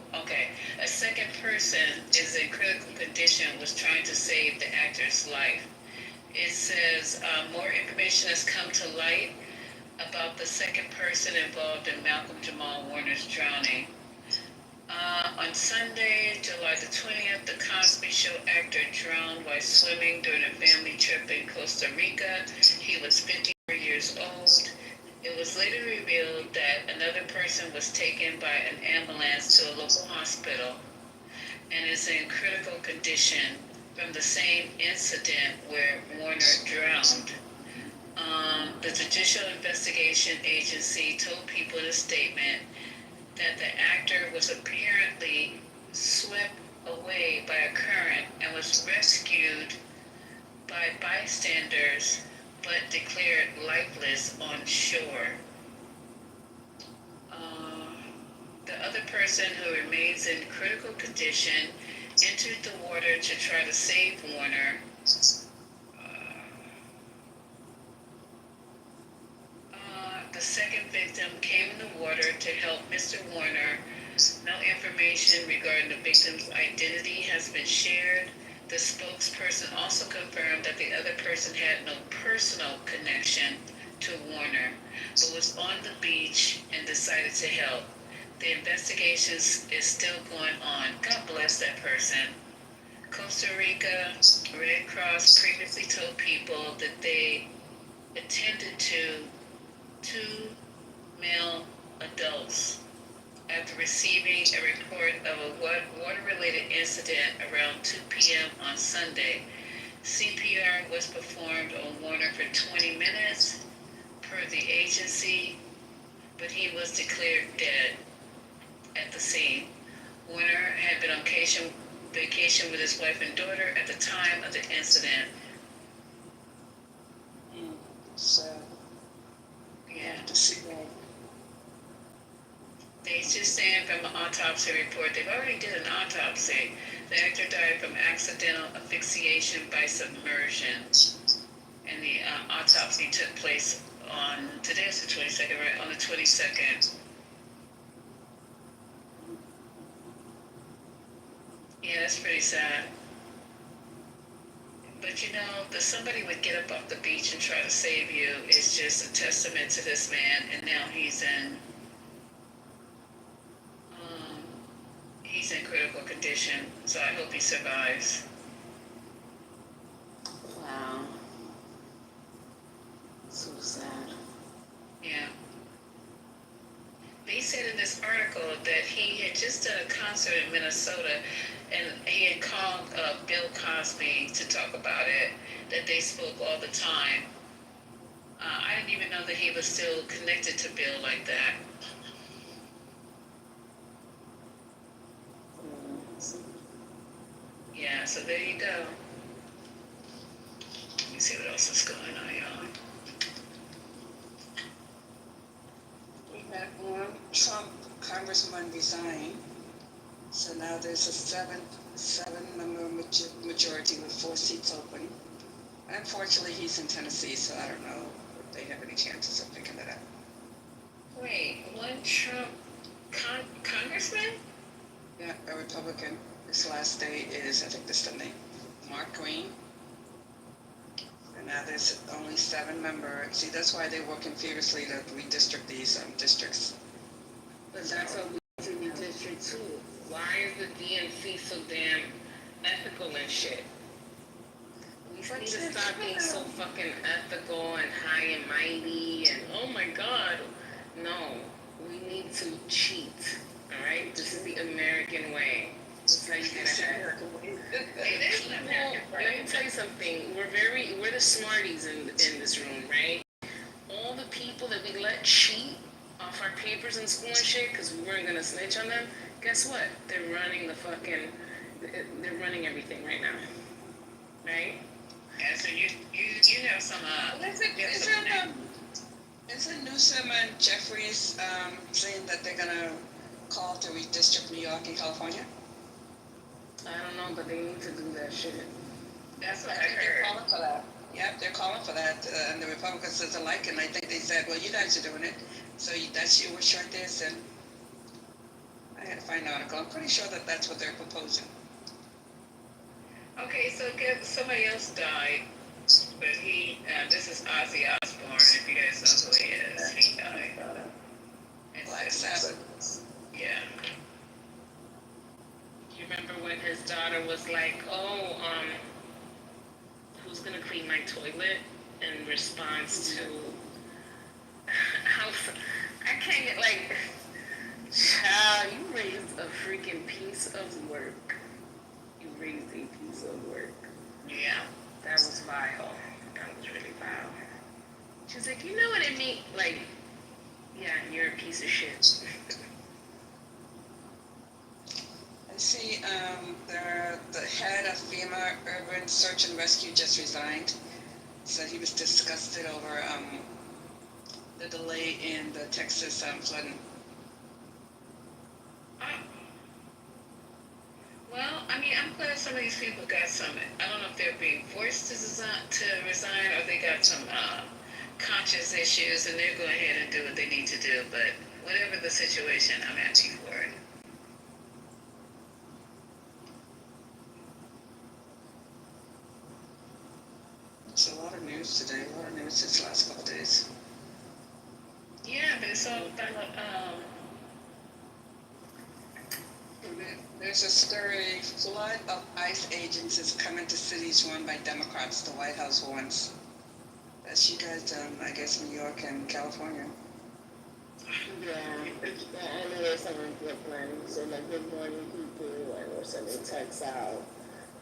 Speaker 2: a second person is in critical condition, was trying to save the actor's life. It says, more information has come to light about the second person involved in Malcolm Jamal Warner's drowning. On Sunday, July the 20th, the Cosby Show actor drowned while swimming during a family trip in Costa Rica. He was 54 years old. It was later revealed that another person was taken by an ambulance to a local hospital and is in critical condition from the same incident where Warner drowned. The Judicial Investigation Agency told People in a statement that the actor was apparently swept away by a current and was rescued by bystanders but declared lifeless on shore. The other person, who remains in critical condition, entered the water to try to save Warner. The second victim came in the water to help Mr. Warner. No information regarding the victim's identity has been shared. The spokesperson also confirmed that the other person had no personal connection to Warner, but was on the beach and decided to help. The investigation is still going on. God bless that person. Costa Rica Red Cross previously told People that they attended to 2 male adults after receiving a report of a water-related incident around 2 p.m. on Sunday. CPR was performed on Warner for 20 minutes per the agency, but he was declared dead at the scene. Warner had been on vacation with his wife and daughter at the time of the incident.
Speaker 14: So,
Speaker 2: yeah.
Speaker 14: to see that.
Speaker 2: They just saying from an autopsy report, they've already did an autopsy. The actor died from accidental asphyxiation by submersion. And the autopsy took place on, today's the 22nd, right? On the 22nd. Yeah, that's pretty sad. But that somebody would get up off the beach and try to save you is just a testament to this man. And now he's in He's in critical condition, so I hope he survives.
Speaker 14: Wow. So sad.
Speaker 2: Yeah. They said in this article that he had just done a concert in Minnesota, and he had called Bill Cosby to talk about it, that they spoke all the time. I didn't even know that he was still connected to Bill like that. Yeah, so there you go. Let me see what else is going on, y'all.
Speaker 19: We had one Trump congressman resign, so now there's a seven-member majority with 4 seats open. Unfortunately, he's in Tennessee, so I don't know if they have any chances of picking it up.
Speaker 2: Wait, one Trump congressman?
Speaker 19: Yeah, a Republican. His last day is, I think this is the name, Mark Green. And now there's only 7 members. See, that's why they're working furiously to redistrict these districts.
Speaker 2: But that's what we do in District 2. Why is the DNC so damn ethical and shit? We need to stop being so fucking ethical and high and mighty and oh my god. No, we need to cheat. Alright? This is the American way. That's how you get ahead. Let me tell you something. We're the smarties in this room, right? All the people that we let cheat off our papers in school and shit because we weren't gonna snitch on them, guess what? They're running they're running everything right now. Right? And so you have some
Speaker 19: Isn't Newsom and Jeffries saying that they're gonna call to redistrict New York and California?
Speaker 2: I don't know, but they need to do that shit. That's what I
Speaker 19: think
Speaker 2: heard.
Speaker 19: they're calling for that. Yep, they're calling for that, and the Republicans is alike, and I think they said, well, you guys are doing it, so that's your wish right there, so I had to find an article. I'm pretty sure that that's what they're proposing.
Speaker 2: Okay, so somebody else died, but this is Ozzy Osbourne, if you guys know who he is. He died.
Speaker 19: Black Sabbath.
Speaker 2: Yeah. You remember when his daughter was like, who's gonna clean my toilet? In response to I can't get child, you raised a freaking piece of work. You raised a piece of work. Yeah. That was vile. That was really vile. She's like, you know what it means? Like, yeah, you're a piece of shit.
Speaker 19: I see the head of FEMA Urban Search and Rescue just resigned. So he was disgusted over the delay in the Texas flooding.
Speaker 2: Well, I mean, I'm glad some of these people got some. I don't know if they're being forced to resign or they got some conscious issues and they're going ahead and do what they need to do. But whatever the situation, I'm happy for it.
Speaker 19: There's a lot of news today, a lot of news this last couple of days.
Speaker 2: Yeah, but it's all about
Speaker 19: there's a story, flood of ICE agents is coming to cities run by Democrats, the White House warns. That's you guys done, I guess, New York and California.
Speaker 14: Yeah, I know there's some in Brooklyn, so like good morning people, and we're sending texts out.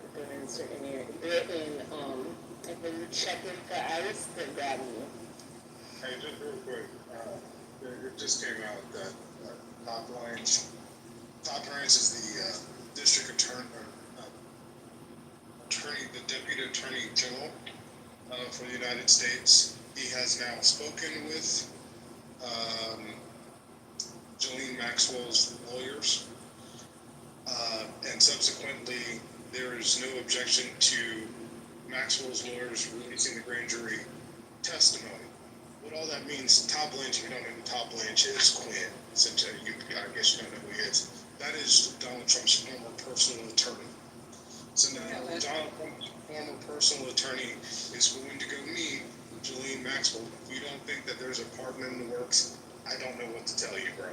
Speaker 14: But they're in certain areas. They're in, if they checking for ICE, they're grabbing you.
Speaker 4: Hey, just real quick, it just came out that Todd Blanche is the district attorney, the deputy attorney general for the United States. He has now spoken with Ghislaine Maxwell's lawyers, and subsequently there is no objection to Maxwell's lawyers releasing the grand jury testimony. What all that means, Todd Blanche, if you don't know who Todd Blanche is, Quinn, since I guess you don't know who he is, that is Donald Trump's former personal attorney. So now Donald Trump's former personal attorney is going to go meet Ghislaine Maxwell. If you don't think that there's a pardon in the works, I don't know what to tell you, bro.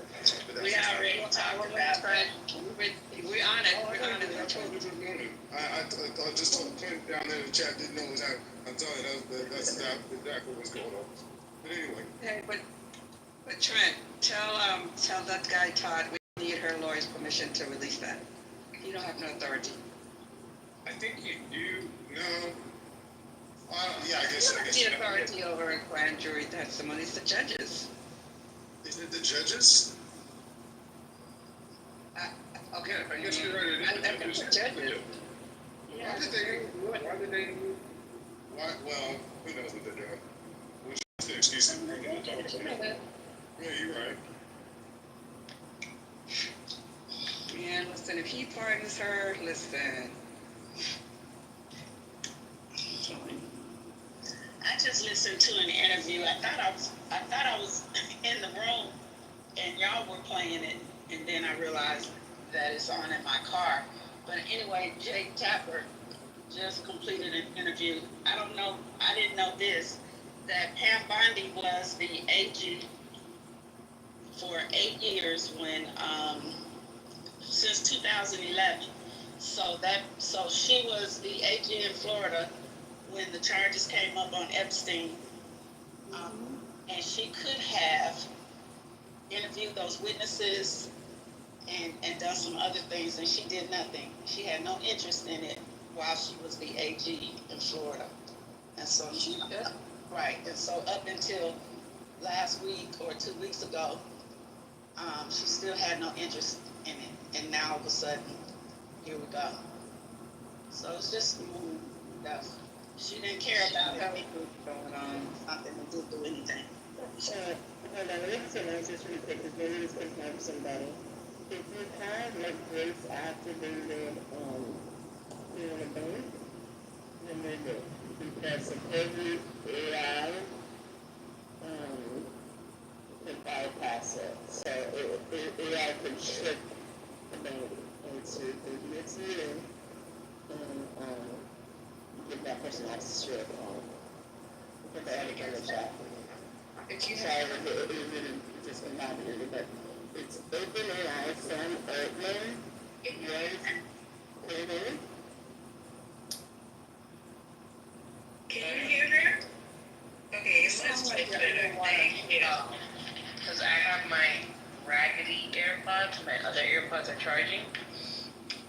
Speaker 4: But
Speaker 8: We
Speaker 4: that's
Speaker 8: already talked about that. We're on it. We're on it.
Speaker 4: I told you this morning. I just told Clint down there in the chat didn't know what was happening. I'm telling you, that's exactly what's going on. But anyway.
Speaker 19: Hey, but Trent, tell that guy Todd we need her lawyer's permission to release that. You don't have no authority.
Speaker 4: I think you do. No. Yeah, I guess.
Speaker 19: The authority over a grand jury testimony is the judges.
Speaker 4: Is it the judges?
Speaker 19: Okay.
Speaker 4: I guess you're right. It is the judges.
Speaker 19: Yeah.
Speaker 4: Why did they move? Well, who knows what they're doing? Which is the excuse to bring them to talk to me. Yeah, you're right.
Speaker 19: Man, listen, if he pardons her, listen.
Speaker 1: I just listened to an interview. I thought I was in the room and y'all were playing it, and then I realized that it's on in my car. But anyway, Jake Tapper just completed an interview. I didn't know this, that Pam Bondi was the AG for 8 years since 2011. So she was the AG in Florida when the charges came up on Epstein, and she could have interviewed those witnesses and done some other things, and she did nothing. She had no interest in it while she was the AG in Florida. And so and so up until last week or 2 weeks ago, she still had no interest in it, and now all of a sudden, here we go. So it's just she didn't care about it. Nothing to do anything.
Speaker 14: Hold on, listen, I just read it, because maybe this can help somebody. If you have like grace activated in a bank, then they do. Because supposedly AI can bypass it. So AI can trick the bank into thinking it's you and give that person access to your account. Put the other in the chat. Sorry, it really just went down here, but it's OpenAI, Sam Altman.
Speaker 17: Can you hear her? Okay, so let's put another thing.
Speaker 2: Because I have my raggedy AirPods, my other AirPods are charging.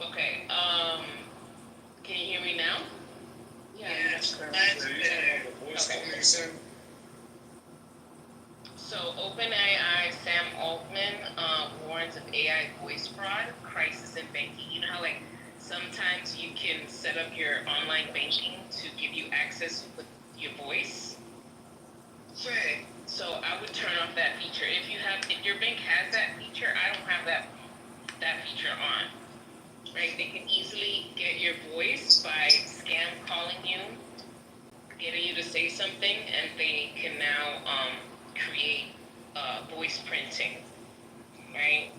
Speaker 2: Okay, can you hear me now?
Speaker 17: Yeah, that's better.
Speaker 2: Okay. So OpenAI Sam Altman warns of AI voice fraud, crisis in banking. You know how like sometimes you can set up your online banking to give you access with your voice?
Speaker 17: Right.
Speaker 2: So I would turn off that feature. If your bank has that feature, I don't have that feature on. Right? They can easily get your voice by scam calling you, getting you to say something, and they can now create voice printing, right?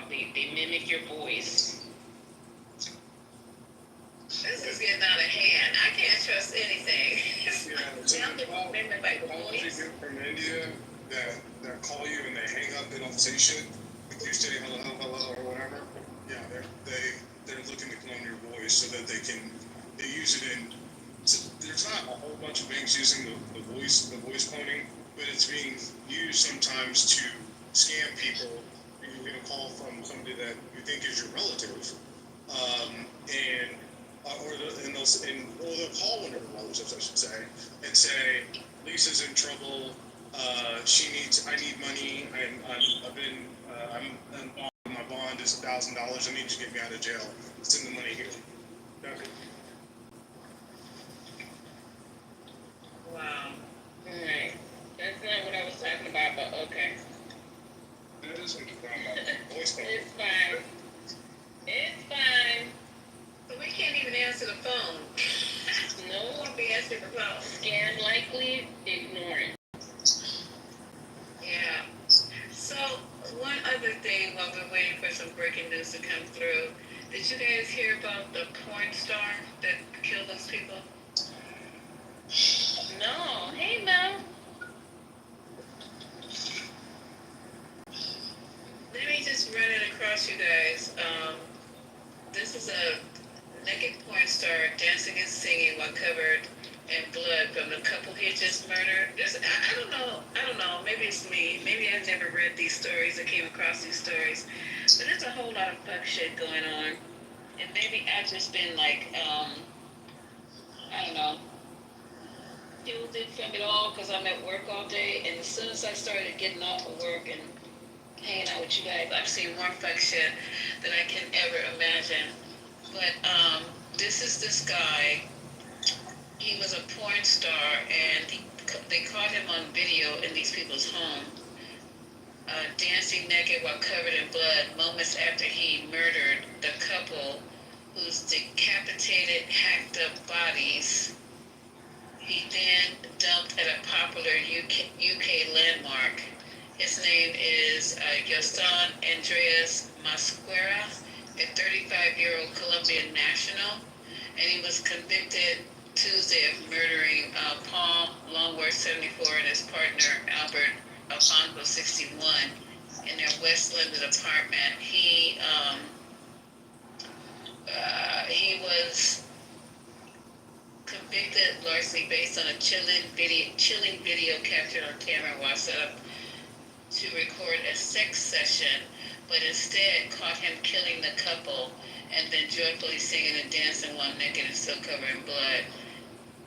Speaker 2: They mimic your voice.
Speaker 17: This is getting out of hand. I can't trust anything.
Speaker 4: From India that call you and they hang up, they don't say shit. Like you say hello or whatever. Yeah, they're looking to clone your voice so that they use it in. So there's not a whole bunch of banks using the voice cloning, but it's being used sometimes to scam people. You're going to call from somebody that you think is your relative, they'll call one of the relatives, I should say, and say, Lisa's in trouble. I need money. My bond is $1,000. I need you to get me out of jail. Send the money here. Okay.
Speaker 2: Wow. Alright. That's not what I was talking about, but okay.
Speaker 4: That is what you're talking about. Voice call.
Speaker 2: It's fine. It's fine.
Speaker 17: But we can't even answer the phone.
Speaker 2: No.
Speaker 17: We won't be answering the phone.
Speaker 2: Scan likely, ignore it.
Speaker 17: Yeah. So, one other thing while we're waiting for some breaking news to come through. Did you guys hear about the porn star that killed those people?
Speaker 2: No. Hey, Mel. across, you guys. This is a naked porn star dancing and singing while covered in blood from the couple he just murdered. I don't know. Maybe it's me. Maybe I've never read these stories or came across these stories. But there's a whole lot of fuck shit going on. And maybe I've just been like, I don't know, shielded from it all because I'm at work all day. And as soon as I started getting off of work and hanging out with you guys, I've seen more fuck shit than I can ever imagine. But this is this guy. He was a porn star, and they caught him on video in these people's home, dancing naked while covered in blood, moments after he murdered the couple whose decapitated, hacked up bodies he then dumped at a popular UK landmark. His name is Gaston Andreas Mosquera, a 35-year-old Colombian national, and he was convicted Tuesday of murdering Paul Longworth, 74, and his partner Albert Alfonso, 61, in their West London apartment. He was convicted largely based on a chilling video captured on camera while set up to record a sex session, but instead caught him killing the couple and then joyfully singing and dancing while naked and still covered in blood.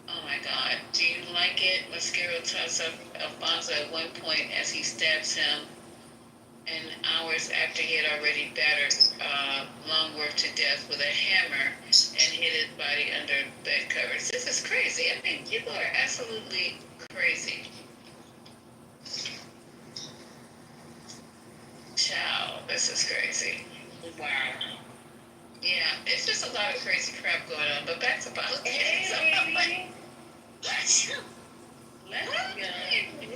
Speaker 2: Oh my God. Do you like it? Mosquera tosses up Alfonso at one point as he stabs him, and hours after he had already battered Longworth to death with a hammer and hid his body under bed covers. This is crazy. I mean, people are absolutely crazy. Ciao. This is crazy. Wow. Yeah, it's just a lot of crazy crap going on. But back to politics. Hey.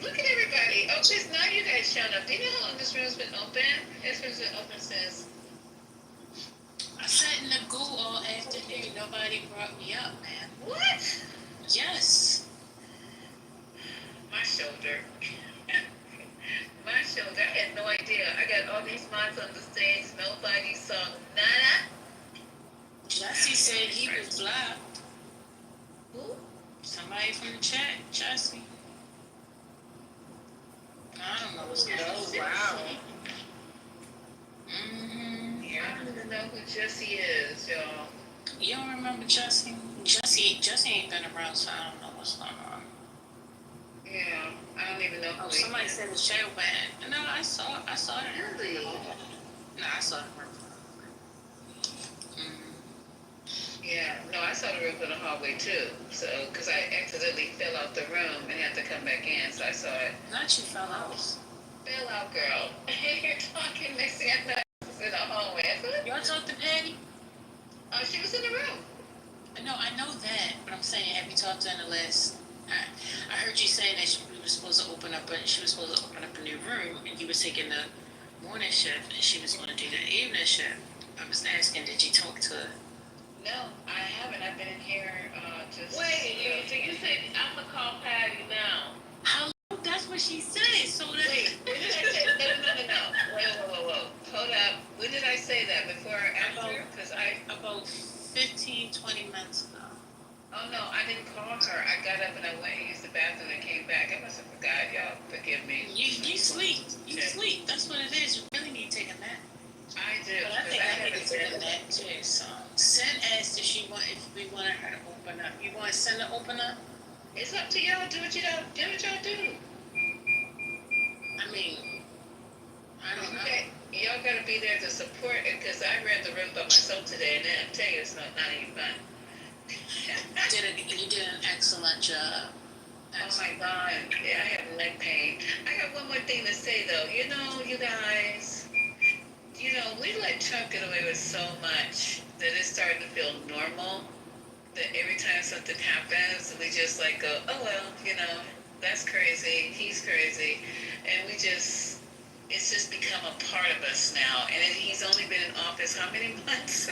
Speaker 2: Look at everybody. Oh, just now you guys showed up. Do you know how long this room's been open? This room's been open since...
Speaker 14: I sat in the goo all afternoon. Nobody brought me up, man.
Speaker 2: What?
Speaker 14: Yes.
Speaker 2: My shoulder. My shoulder. I had no idea. I got all these mods on the stage. Nobody saw nada.
Speaker 14: Jesse said he was black.
Speaker 2: Who?
Speaker 14: Somebody from the chat, Jesse. I don't know what's going on.
Speaker 2: Oh, wow.
Speaker 14: Mm-hmm.
Speaker 2: Yeah, I don't even know who Jesse is, y'all.
Speaker 14: You don't remember Jesse? Jesse ain't been around, so I don't know what's going on.
Speaker 2: Yeah, I don't even know who he
Speaker 14: somebody
Speaker 2: is.
Speaker 14: said the show band. No, I saw it.
Speaker 2: Really?
Speaker 14: No, I saw it.
Speaker 2: Yeah, no, I saw the room from the hallway too. So, because I accidentally fell out the room and had to come back in, so I saw it.
Speaker 14: Not you fell out.
Speaker 2: Fell out, girl. You're talking next thing I know, I was in the hallway.
Speaker 14: Y'all talked to Patty?
Speaker 2: Oh, she was in the room.
Speaker 14: No, I know that, but I'm saying, have you talked to her in the last? I heard you saying that she was supposed to open up a new room, and you were taking the morning shift, and she was going to do the evening shift. I was asking, did you talk to her?
Speaker 2: No, I haven't. I've been in here just...
Speaker 9: Wait, so you said, I'm going to call Patty now.
Speaker 14: How long? That's what she said. So that...
Speaker 2: Wait, when did I say... No. Whoa. Hold up. When did I say that? Before or after? Because
Speaker 14: About 15, 20 minutes ago.
Speaker 2: Oh, no, I didn't call her. I got up and I went and used the bathroom and came back. I must have forgot. Y'all forgive me.
Speaker 14: You sleep. You sleep. That's what it is. You really need to take a nap.
Speaker 2: I do.
Speaker 14: But I think I need to take a nap too. So Sen asked if we wanted her to open up. You want Sen to open up?
Speaker 2: It's up to y'all. Do what y'all do.
Speaker 14: I mean, I don't know.
Speaker 2: Y'all gotta be there to support it because I ran the room by myself today, and I'm telling you, it's not even fun.
Speaker 14: You did an excellent job.
Speaker 2: Oh my God. Yeah, I have neck pain. I got one more thing to say though. You know, you guys, we let Trump get away with so much that it's starting to feel normal. That every time something happens, we just like go, oh well, that's crazy. He's crazy. And it's just become a part of us now. And he's only been in office how many months?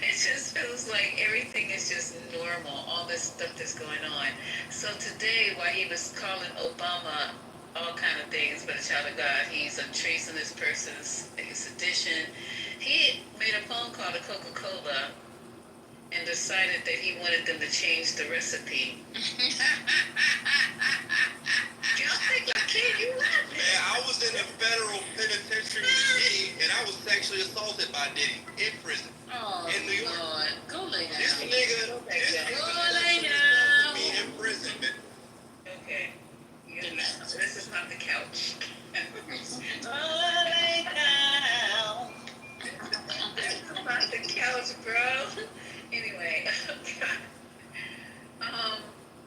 Speaker 2: It just feels like everything is just normal, all this stuff that's going on. So today, while he was calling Obama all kind of things, but a child of God. He's tracing this person's sedition. He made a phone call to Coca-Cola and decided that he wanted them to change the recipe. Y'all think I kid you not?
Speaker 6: Man, I was in the federal penitentiary with Diddy, and I was sexually assaulted by Diddy in prison.
Speaker 2: Oh,
Speaker 6: in New York.
Speaker 2: Lord. Go lay down.
Speaker 6: This nigga,
Speaker 2: Go
Speaker 6: this
Speaker 2: lay down.
Speaker 6: me in prison.
Speaker 2: Okay. This is not the couch. Go lay down. This is not the couch, bro. Anyway,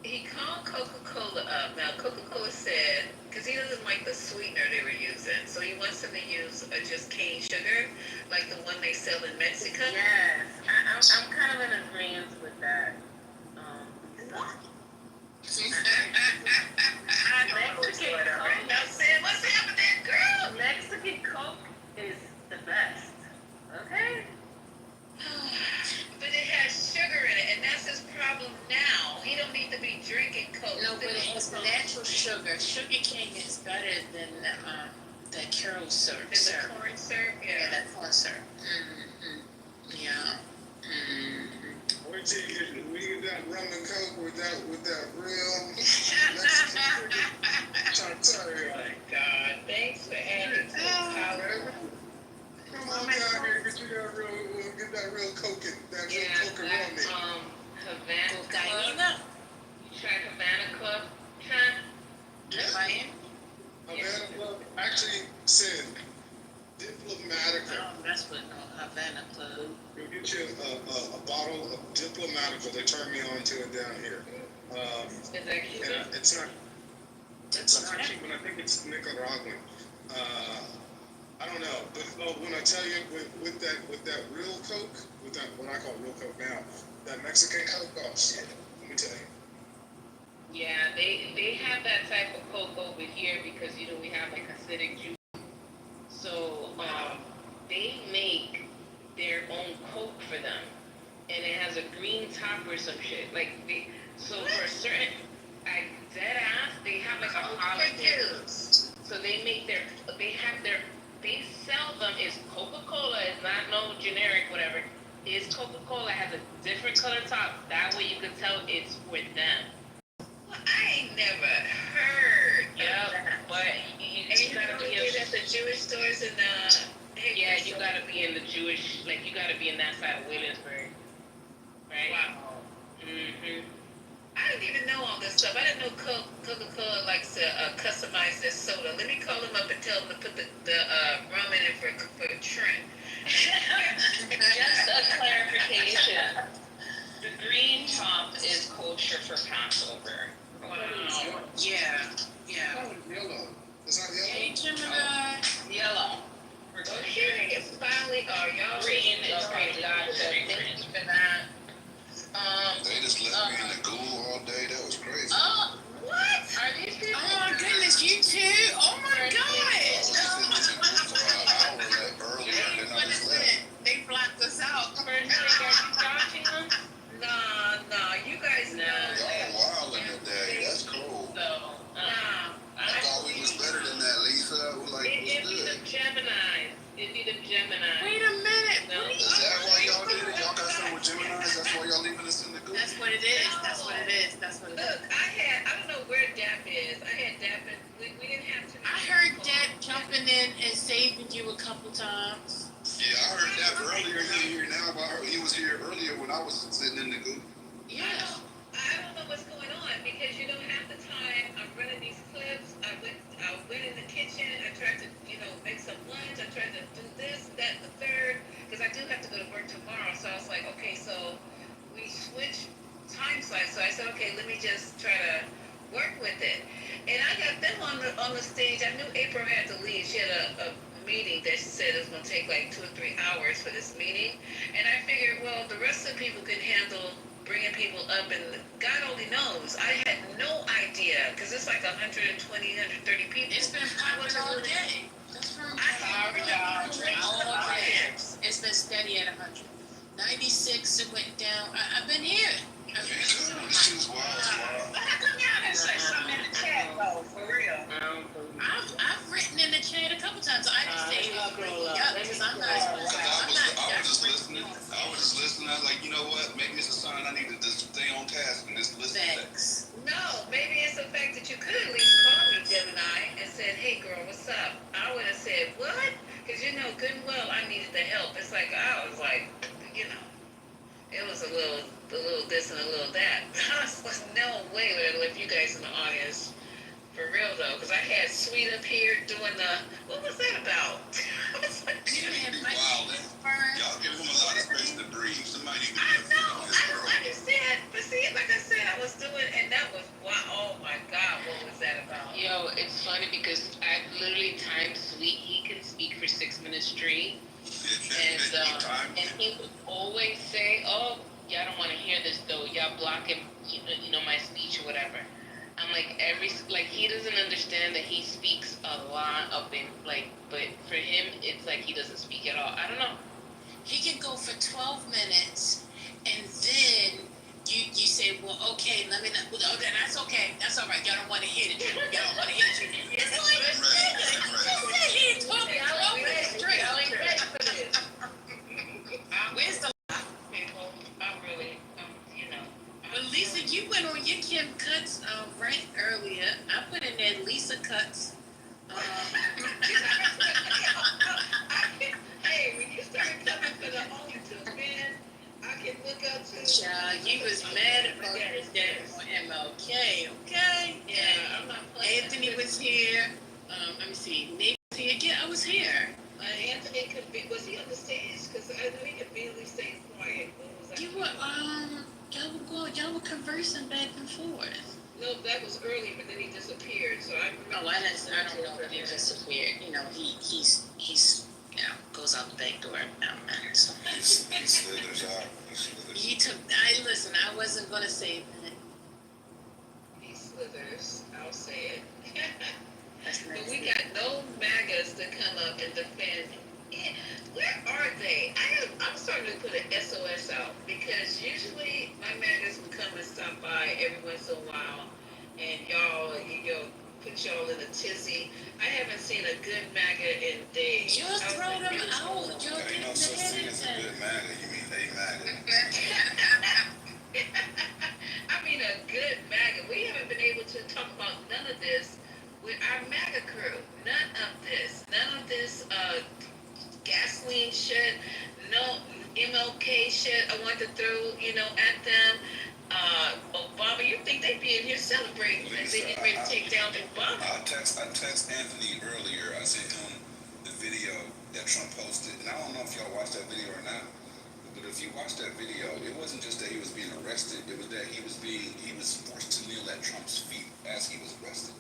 Speaker 2: he called Coca-Cola up. Now, Coca-Cola said, because he doesn't like the sweetener they were using, so he wants them to use just cane sugar, like the one they sell in Mexico.
Speaker 14: Yes, I'm kind of in agreement with that. Mexican Coke.
Speaker 2: Now, Sam, what's happening, girl?
Speaker 14: Mexican Coke is the best. Okay?
Speaker 2: But it has sugar in it, and that's his problem now. He don't need to be drinking Coke.
Speaker 14: No, but it has natural sugar. Sugar cane is better than the Carol syrup.
Speaker 2: The corn syrup,
Speaker 14: Yeah, that corn syrup. Yeah.
Speaker 4: Wait till you get that rum and coke with that real
Speaker 2: Oh my God! Thanks for adding to the power.
Speaker 4: Come on down here, get that real coke in, that real coke and rum in.
Speaker 2: Havana Club. You tried Havana Club,
Speaker 4: Havana Club actually said Diplomatica.
Speaker 14: Oh, that's what Havana Club.
Speaker 4: You'll get you a bottle of Diplomatica. They turned me on to it down here.
Speaker 2: Is that cute?
Speaker 4: Yeah, it's not cheap, and I think it's Nicaraguan. I don't know, but when I tell you with that real Coke, with that what I call real Coke now, that Mexican Coke, oh shit, let me tell you.
Speaker 2: Yeah, they have that type of Coke over here because we have like acidic juice. So they make their own Coke for them, and it has a green top or some shit. So for a certain, dead ass, they have like a holiday. So they sell them as Coca-Cola. It's not no generic whatever. It's Coca-Cola has a different color top. That way you can tell it's for them. Well, I ain't never heard. But you gotta be at the Jewish stores in yeah, you gotta be in the Jewish, you gotta be in that side of Williamsburg, right? Wow. I didn't even know all this stuff. I didn't know Coca-Cola likes to customize their soda. Let me call them up and tell them to put the rum in it for Trent.
Speaker 9: Just a clarification. The green top is kosher for Passover.
Speaker 2: Wow.
Speaker 14: Yeah.
Speaker 4: Oh, yellow. It's not yellow?
Speaker 14: Hey, Gemini.
Speaker 9: Yellow.
Speaker 2: Okay, it's finally, y'all
Speaker 9: Green is
Speaker 2: okay,
Speaker 9: green.
Speaker 2: gotcha. Thank you for that.
Speaker 13: They just left me in the ghoul all day. That was crazy.
Speaker 14: Oh,
Speaker 2: What? Are these people?
Speaker 14: oh my goodness, you too? Oh my
Speaker 13: I
Speaker 14: God.
Speaker 13: was sitting in the ghoul for an hour earlier, and then I just left.
Speaker 14: They blocked us out.
Speaker 2: Are you dodging them? Nah, you guys know.
Speaker 13: Y'all wildin' today. That's cool. I thought we was better than that, Lisa. We're like,
Speaker 2: It'd
Speaker 13: what's
Speaker 2: be the
Speaker 13: good?
Speaker 2: Geminis. It'd be the Geminis.
Speaker 14: Wait a minute.
Speaker 2: No.
Speaker 13: Is that why y'all did it? Y'all got something with Geminis? That's why y'all leaving us in the ghoul?
Speaker 14: That's what it is. That's what it is. That's what it is.
Speaker 2: Look, I don't know where Dap is. I had Dap and we didn't have to.
Speaker 14: I heard Dad jumping in and saving you a couple times.
Speaker 13: Yeah, I heard that earlier. He here now, but I heard he was here earlier when I was sitting in the ghoul.
Speaker 14: Yeah.
Speaker 2: I don't know what's going on because half the time I'm running these clips. I went in the kitchen. I tried to make some lunch. I tried to do this, that, the third because I do have to go to work tomorrow. So I was like, okay, so we switched time slots. So I said, okay, let me just try to work with it. And I got them on the stage. I knew April had to leave. She had a meeting that she said it was going to take like 2 or 3 hours for this meeting. And I figured, well, the rest of the people can handle bringing people up, and God only knows. I had no idea because it's like 120, 130 people.
Speaker 14: It's been popping all day. That's from It's been steady at 100. 96, it went down. I've been here.
Speaker 13: This is wild.
Speaker 9: How come y'all didn't say something in the chat though, for real?
Speaker 2: I don't believe good and well I needed the help. It's like I was like, you know, it was a little this and a little that. I was no way would I left you guys in the audience. For real though, because I had Sweet up here doing the, what was that about? I was like,
Speaker 13: Y'all give him a lot of space to breathe. Somebody
Speaker 2: I know, I don't understand. But see, like I said, I was doing, and that was, wow, oh my God, what was that about?
Speaker 15: Yo, it's funny because I literally timed Sweet. He can speak for 6 minutes straight. And he would always say, oh, y'all don't want to hear this though. Y'all blocking, you know, my speech or whatever. I'm like, he doesn't understand that he speaks a lot up in, like, but for him, it's like he doesn't speak at all. I don't know.
Speaker 14: He can go for 12 minutes, and then you say, well, okay, let me not, well, okay, that's okay. That's all right. Y'all don't want to hear it. Y'all don't want to hear it. It's like, he told me, I ain't ready for this. Where's the
Speaker 2: people? I really, you know.
Speaker 14: But Lisa, you went on your Kim Cuts right earlier. I put in there Lisa Cuts.
Speaker 2: Hey, when you start coming for the home to man, I can look up to.
Speaker 14: Child, you was mad about that on MLK, okay?
Speaker 2: Yeah, I'm not playing.
Speaker 14: Anthony was here. Let me see. Nate was here. Yeah, I was here.
Speaker 2: Anthony could be, was he on the stage? Because I know he could barely stay quiet. What was that?
Speaker 14: You were, y'all were conversing back and forth.
Speaker 2: No, that was early, but then he disappeared. So I remember.
Speaker 14: Oh, I don't know if he disappeared. You know, he's you know, goes out the back door now. So.
Speaker 13: He slithers out.
Speaker 14: He took. Listen. I wasn't gonna say that.
Speaker 2: He slithers. I'll say it.
Speaker 14: That's nice.
Speaker 2: But we got no MAGAs to come up and defend. Yeah, where are they? I'm starting to put an SOS out because usually my MAGAs will come and stop by every once in a while, and y'all, put y'all in a tizzy. I haven't seen a good MAGA in days.
Speaker 14: Just throw them out. You're
Speaker 13: ain't no such thing as a good MAGA. You mean a MAGA?
Speaker 2: I mean a good MAGA. We haven't been able to talk about none of this with our MAGA crew. None of this gasoline shit, no MLK shit I want to throw, at them. Obama, you think they'd be in here celebrating as they get ready to take down Obama?
Speaker 13: I text Anthony earlier. I sent him the video that Trump posted. And I don't know if y'all watched that video or not. But if you watch that video, it wasn't just that he was being arrested. It was that he was forced to kneel at Trump's feet as he was arrested.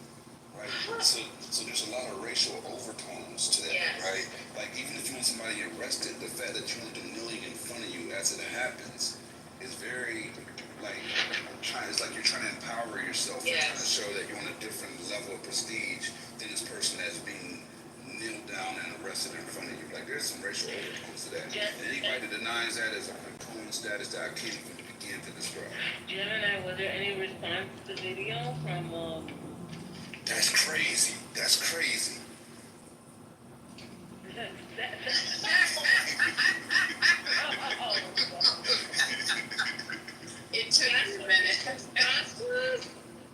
Speaker 13: Right? So there's a lot of racial overtones to that, yes. Right? Like, even if you want somebody arrested, the fact that you want them kneeling in front of you as it happens is very, it's like you're trying to empower yourself. Yes. You're trying to show that you're on a different level of prestige than this person that's being kneeled down and arrested in front of you. Like, there's some racial overtones to that. Yes. And anybody that denies that is on a common status that I can't even begin to describe.
Speaker 15: Jen and I, was there any response to the video from,
Speaker 13: That's crazy. That's crazy.
Speaker 14: It took a minute.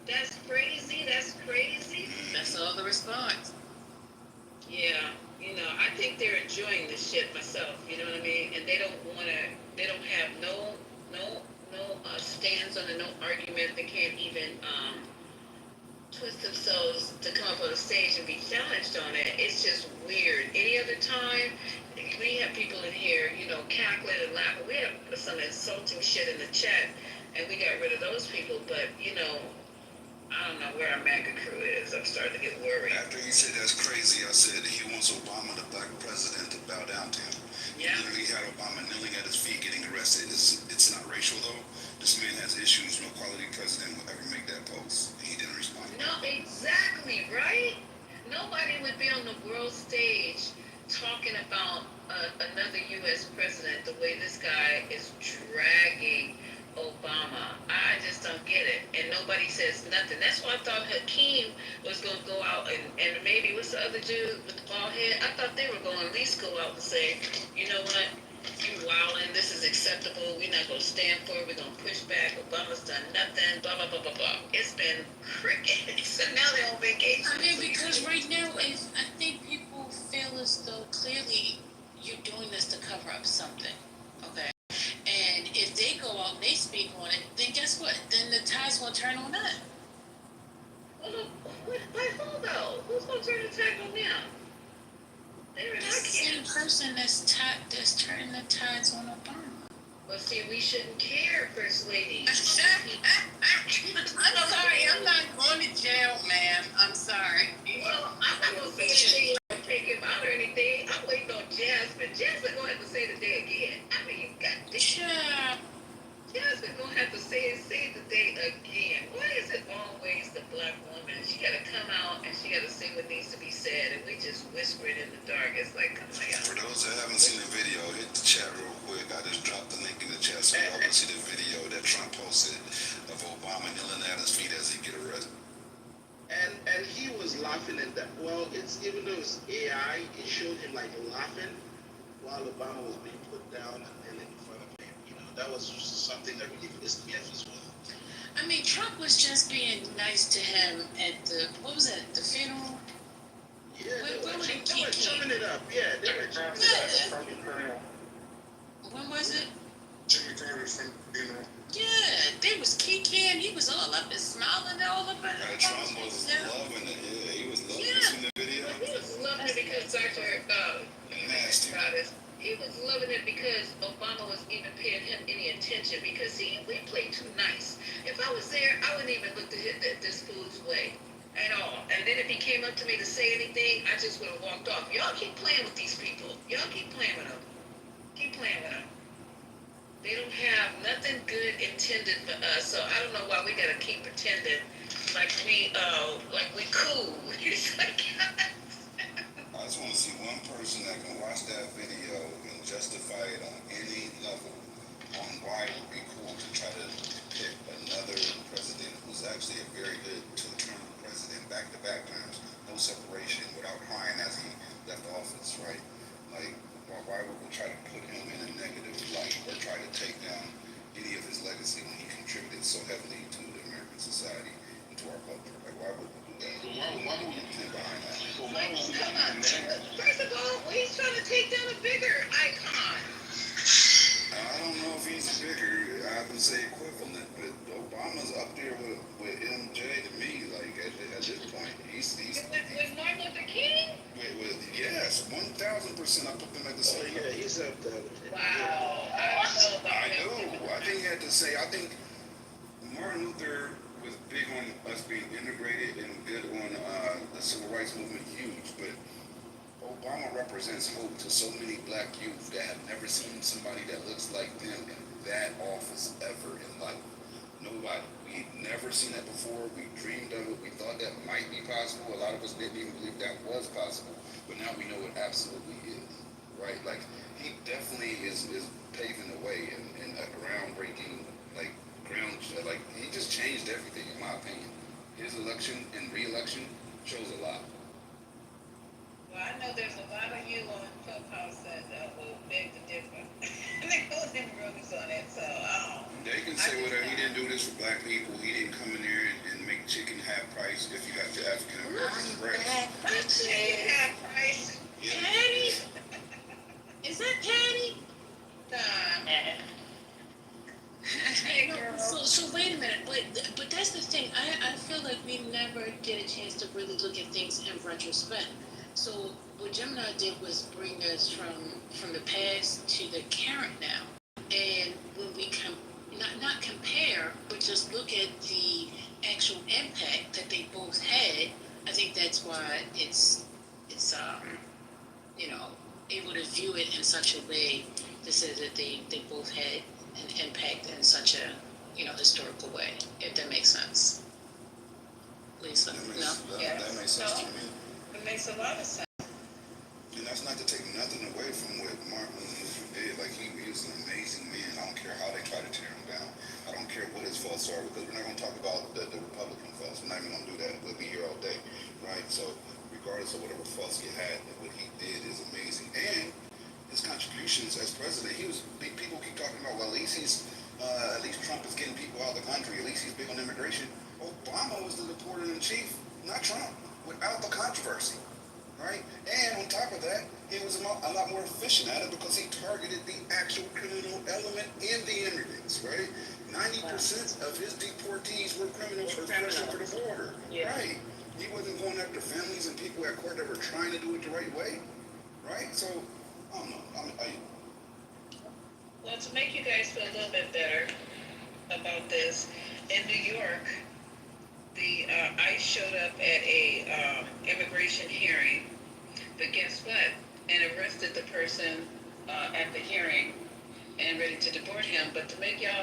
Speaker 2: That's crazy. That's crazy.
Speaker 14: That's all the response.
Speaker 2: Yeah, I think they're enjoying this shit myself. You know what I mean? And they don't have no stands on it, no argument. They can't even twist themselves to come up on the stage and be challenged on it. It's just weird. Any other time, we have people in here, cackling and laughing. We have some insulting shit in the chat, and we got rid of those people. But, I don't know where our MAGA crew is. I'm starting to get worried.
Speaker 13: After he said that's crazy, I said he wants Obama, the black president, to bow down to him.
Speaker 2: Yeah.
Speaker 13: He literally had Obama kneeling at his feet getting arrested. It's not racial, though. This man has issues. No quality president will ever make that post. He didn't respond.
Speaker 2: No, exactly, right? Nobody would be on the world stage talking about another U.S. president the way this guy is dragging Obama. I just don't get it. And nobody says nothing. That's why I thought Hakeem was going to go out and maybe, what's the other dude with the bald head? I thought they were going to at least go out and say, you know what? You wildin', this is acceptable. We're not going to stand for it. We're going to push back. Obama's done nothing. Blah, blah, blah, blah, blah. It's been cricket. So now they're on vacation.
Speaker 14: I mean, because right now, I think people feel as though clearly something, okay? And if they go out and they speak on it, then guess what? Then the tide's gonna turn on them.
Speaker 2: Well, wait, who though? Who's gonna turn the tide on them? They're in
Speaker 14: The
Speaker 2: our
Speaker 14: same
Speaker 2: camp.
Speaker 14: person that's turning the tides on Obama.
Speaker 2: Well, see, we shouldn't care, First Lady.
Speaker 14: I'm sorry, I'm not going to jail, ma'am. I'm sorry.
Speaker 2: Well, I'm not gonna say anything like take him out or anything. I'm waiting on Jasmine. Jasmine gonna have to say the day again. I mean,
Speaker 14: Yeah.
Speaker 2: Jasmine gonna have to say the day again. Why is it always the black woman? She gotta come out and she gotta say what needs to be said, and we just whisper it in the dark. It's like, come on, y'all.
Speaker 13: For those that haven't seen the video, hit the chat real quick. I just dropped the link in the chat so y'all can see the video that Trump posted of Obama kneeling at his feet as he get arrested.
Speaker 5: And he was laughing at that. Well, it's even though it's AI, it showed him like laughing while Obama was being put down and in front of him. You know, that was something that really pissed me off as well.
Speaker 14: I mean, Trump was just being nice to him at the, what was that, the funeral?
Speaker 5: Yeah, they were chumming it up. Yeah, they were chumming it up.
Speaker 14: When was it?
Speaker 4: Jimmy Carter's from funeral.
Speaker 14: Yeah, they was kicking. He was all up and smiling all up at it.
Speaker 13: Trump was loving it. Yeah, he was loving it in the video.
Speaker 2: He was loving it because
Speaker 13: Nasty.
Speaker 2: He was loving it because Obama was even paying him any attention because we played too nice. If I was there, I wouldn't even look this fool's way at all. And then if he came up to me to say anything, I just would have walked off. Y'all keep playing with these people. Y'all keep playing with them. Keep playing with them. They don't have nothing good intended for us, so I don't know why we gotta keep pretending like we cool. It's like,
Speaker 13: I just want to see one person that can watch that video and justify it on any level on why it would be cool to try to pick another president who's actually a very good two-term president back-to-back times, no separation, without crying as he left office, right? Like, why would we try to put him in a negative light or try to take down any of his legacy when he contributed so heavily to the American society and to our culture? Like, why would we do that? Why would we stand behind that?
Speaker 2: come on. First of all, he's trying to take down a bigger icon.
Speaker 13: I don't know if he's bigger. I would say equivalent, but Obama's up there with MJ to me. Like at this point, he's
Speaker 2: with Martin Luther King.
Speaker 13: Yes, 1,000%. I put them at the same.
Speaker 5: Yeah, he's up there.
Speaker 2: Wow,
Speaker 13: I do. I think he had to say. I think Martin Luther was big on us being integrated and good on the civil rights movement, huge, but Obama represents hope to so many black youth that have never seen somebody that looks like them in that office ever in life. Nobody. We'd never seen that before. We dreamed of it. We thought that might be possible. A lot of us didn't even believe that was possible. But now we know it absolutely is. Right? Like, he definitely is paving the way and a groundbreaking, like, he just changed everything, in my opinion. His election and re-election shows a lot.
Speaker 8: Well, I know there's a lot of you on Clubhouse that will beg to differ. They go in rooms on it, so
Speaker 13: They can say whatever. He didn't do this for black people. He didn't come in there and make chicken half price if you got the African American breast.
Speaker 8: half price.
Speaker 13: Yeah.
Speaker 14: Patty? Is that Patty? So wait a minute, but that's the thing. I feel like we never get a chance to really look at things in retrospect. So what Gemini did was bring us from the past to the current now. And when we not compare, but just look at the actual impact that they both had, I think that's why it's able to view it in such a way to say that they both had an impact in such a historical way, if that makes sense. Lisa,
Speaker 13: That makes sense to me.
Speaker 8: It makes a lot of sense.
Speaker 13: And that's not to take nothing away from what Martin Luther did. Like, he is an amazing man. I don't care how they try to tear him down. I don't care what his faults are, because we're not going to talk about the Republican faults. We're not even going to do that. We'll be here all day, right? So regardless of whatever faults he had, what he did is amazing. And his contributions as president, people keep talking about, well, at least Trump is getting people out of the country. At least he's big on immigration. Obama was the deporter in chief, not Trump, without the controversy. right? And on top of that, he was a lot more efficient at it because he targeted the actual criminal element in the immigrants, right? 90% of his deportees were criminals for crossing over the border, right? He wasn't going after families and people at court that were trying to do it the right way, right? So, I don't know.
Speaker 2: Well, to make you guys feel a little bit better about this, in New York, the ICE showed up at a immigration hearing, but guess what? And arrested the person at the hearing and ready to deport him. But to make y'all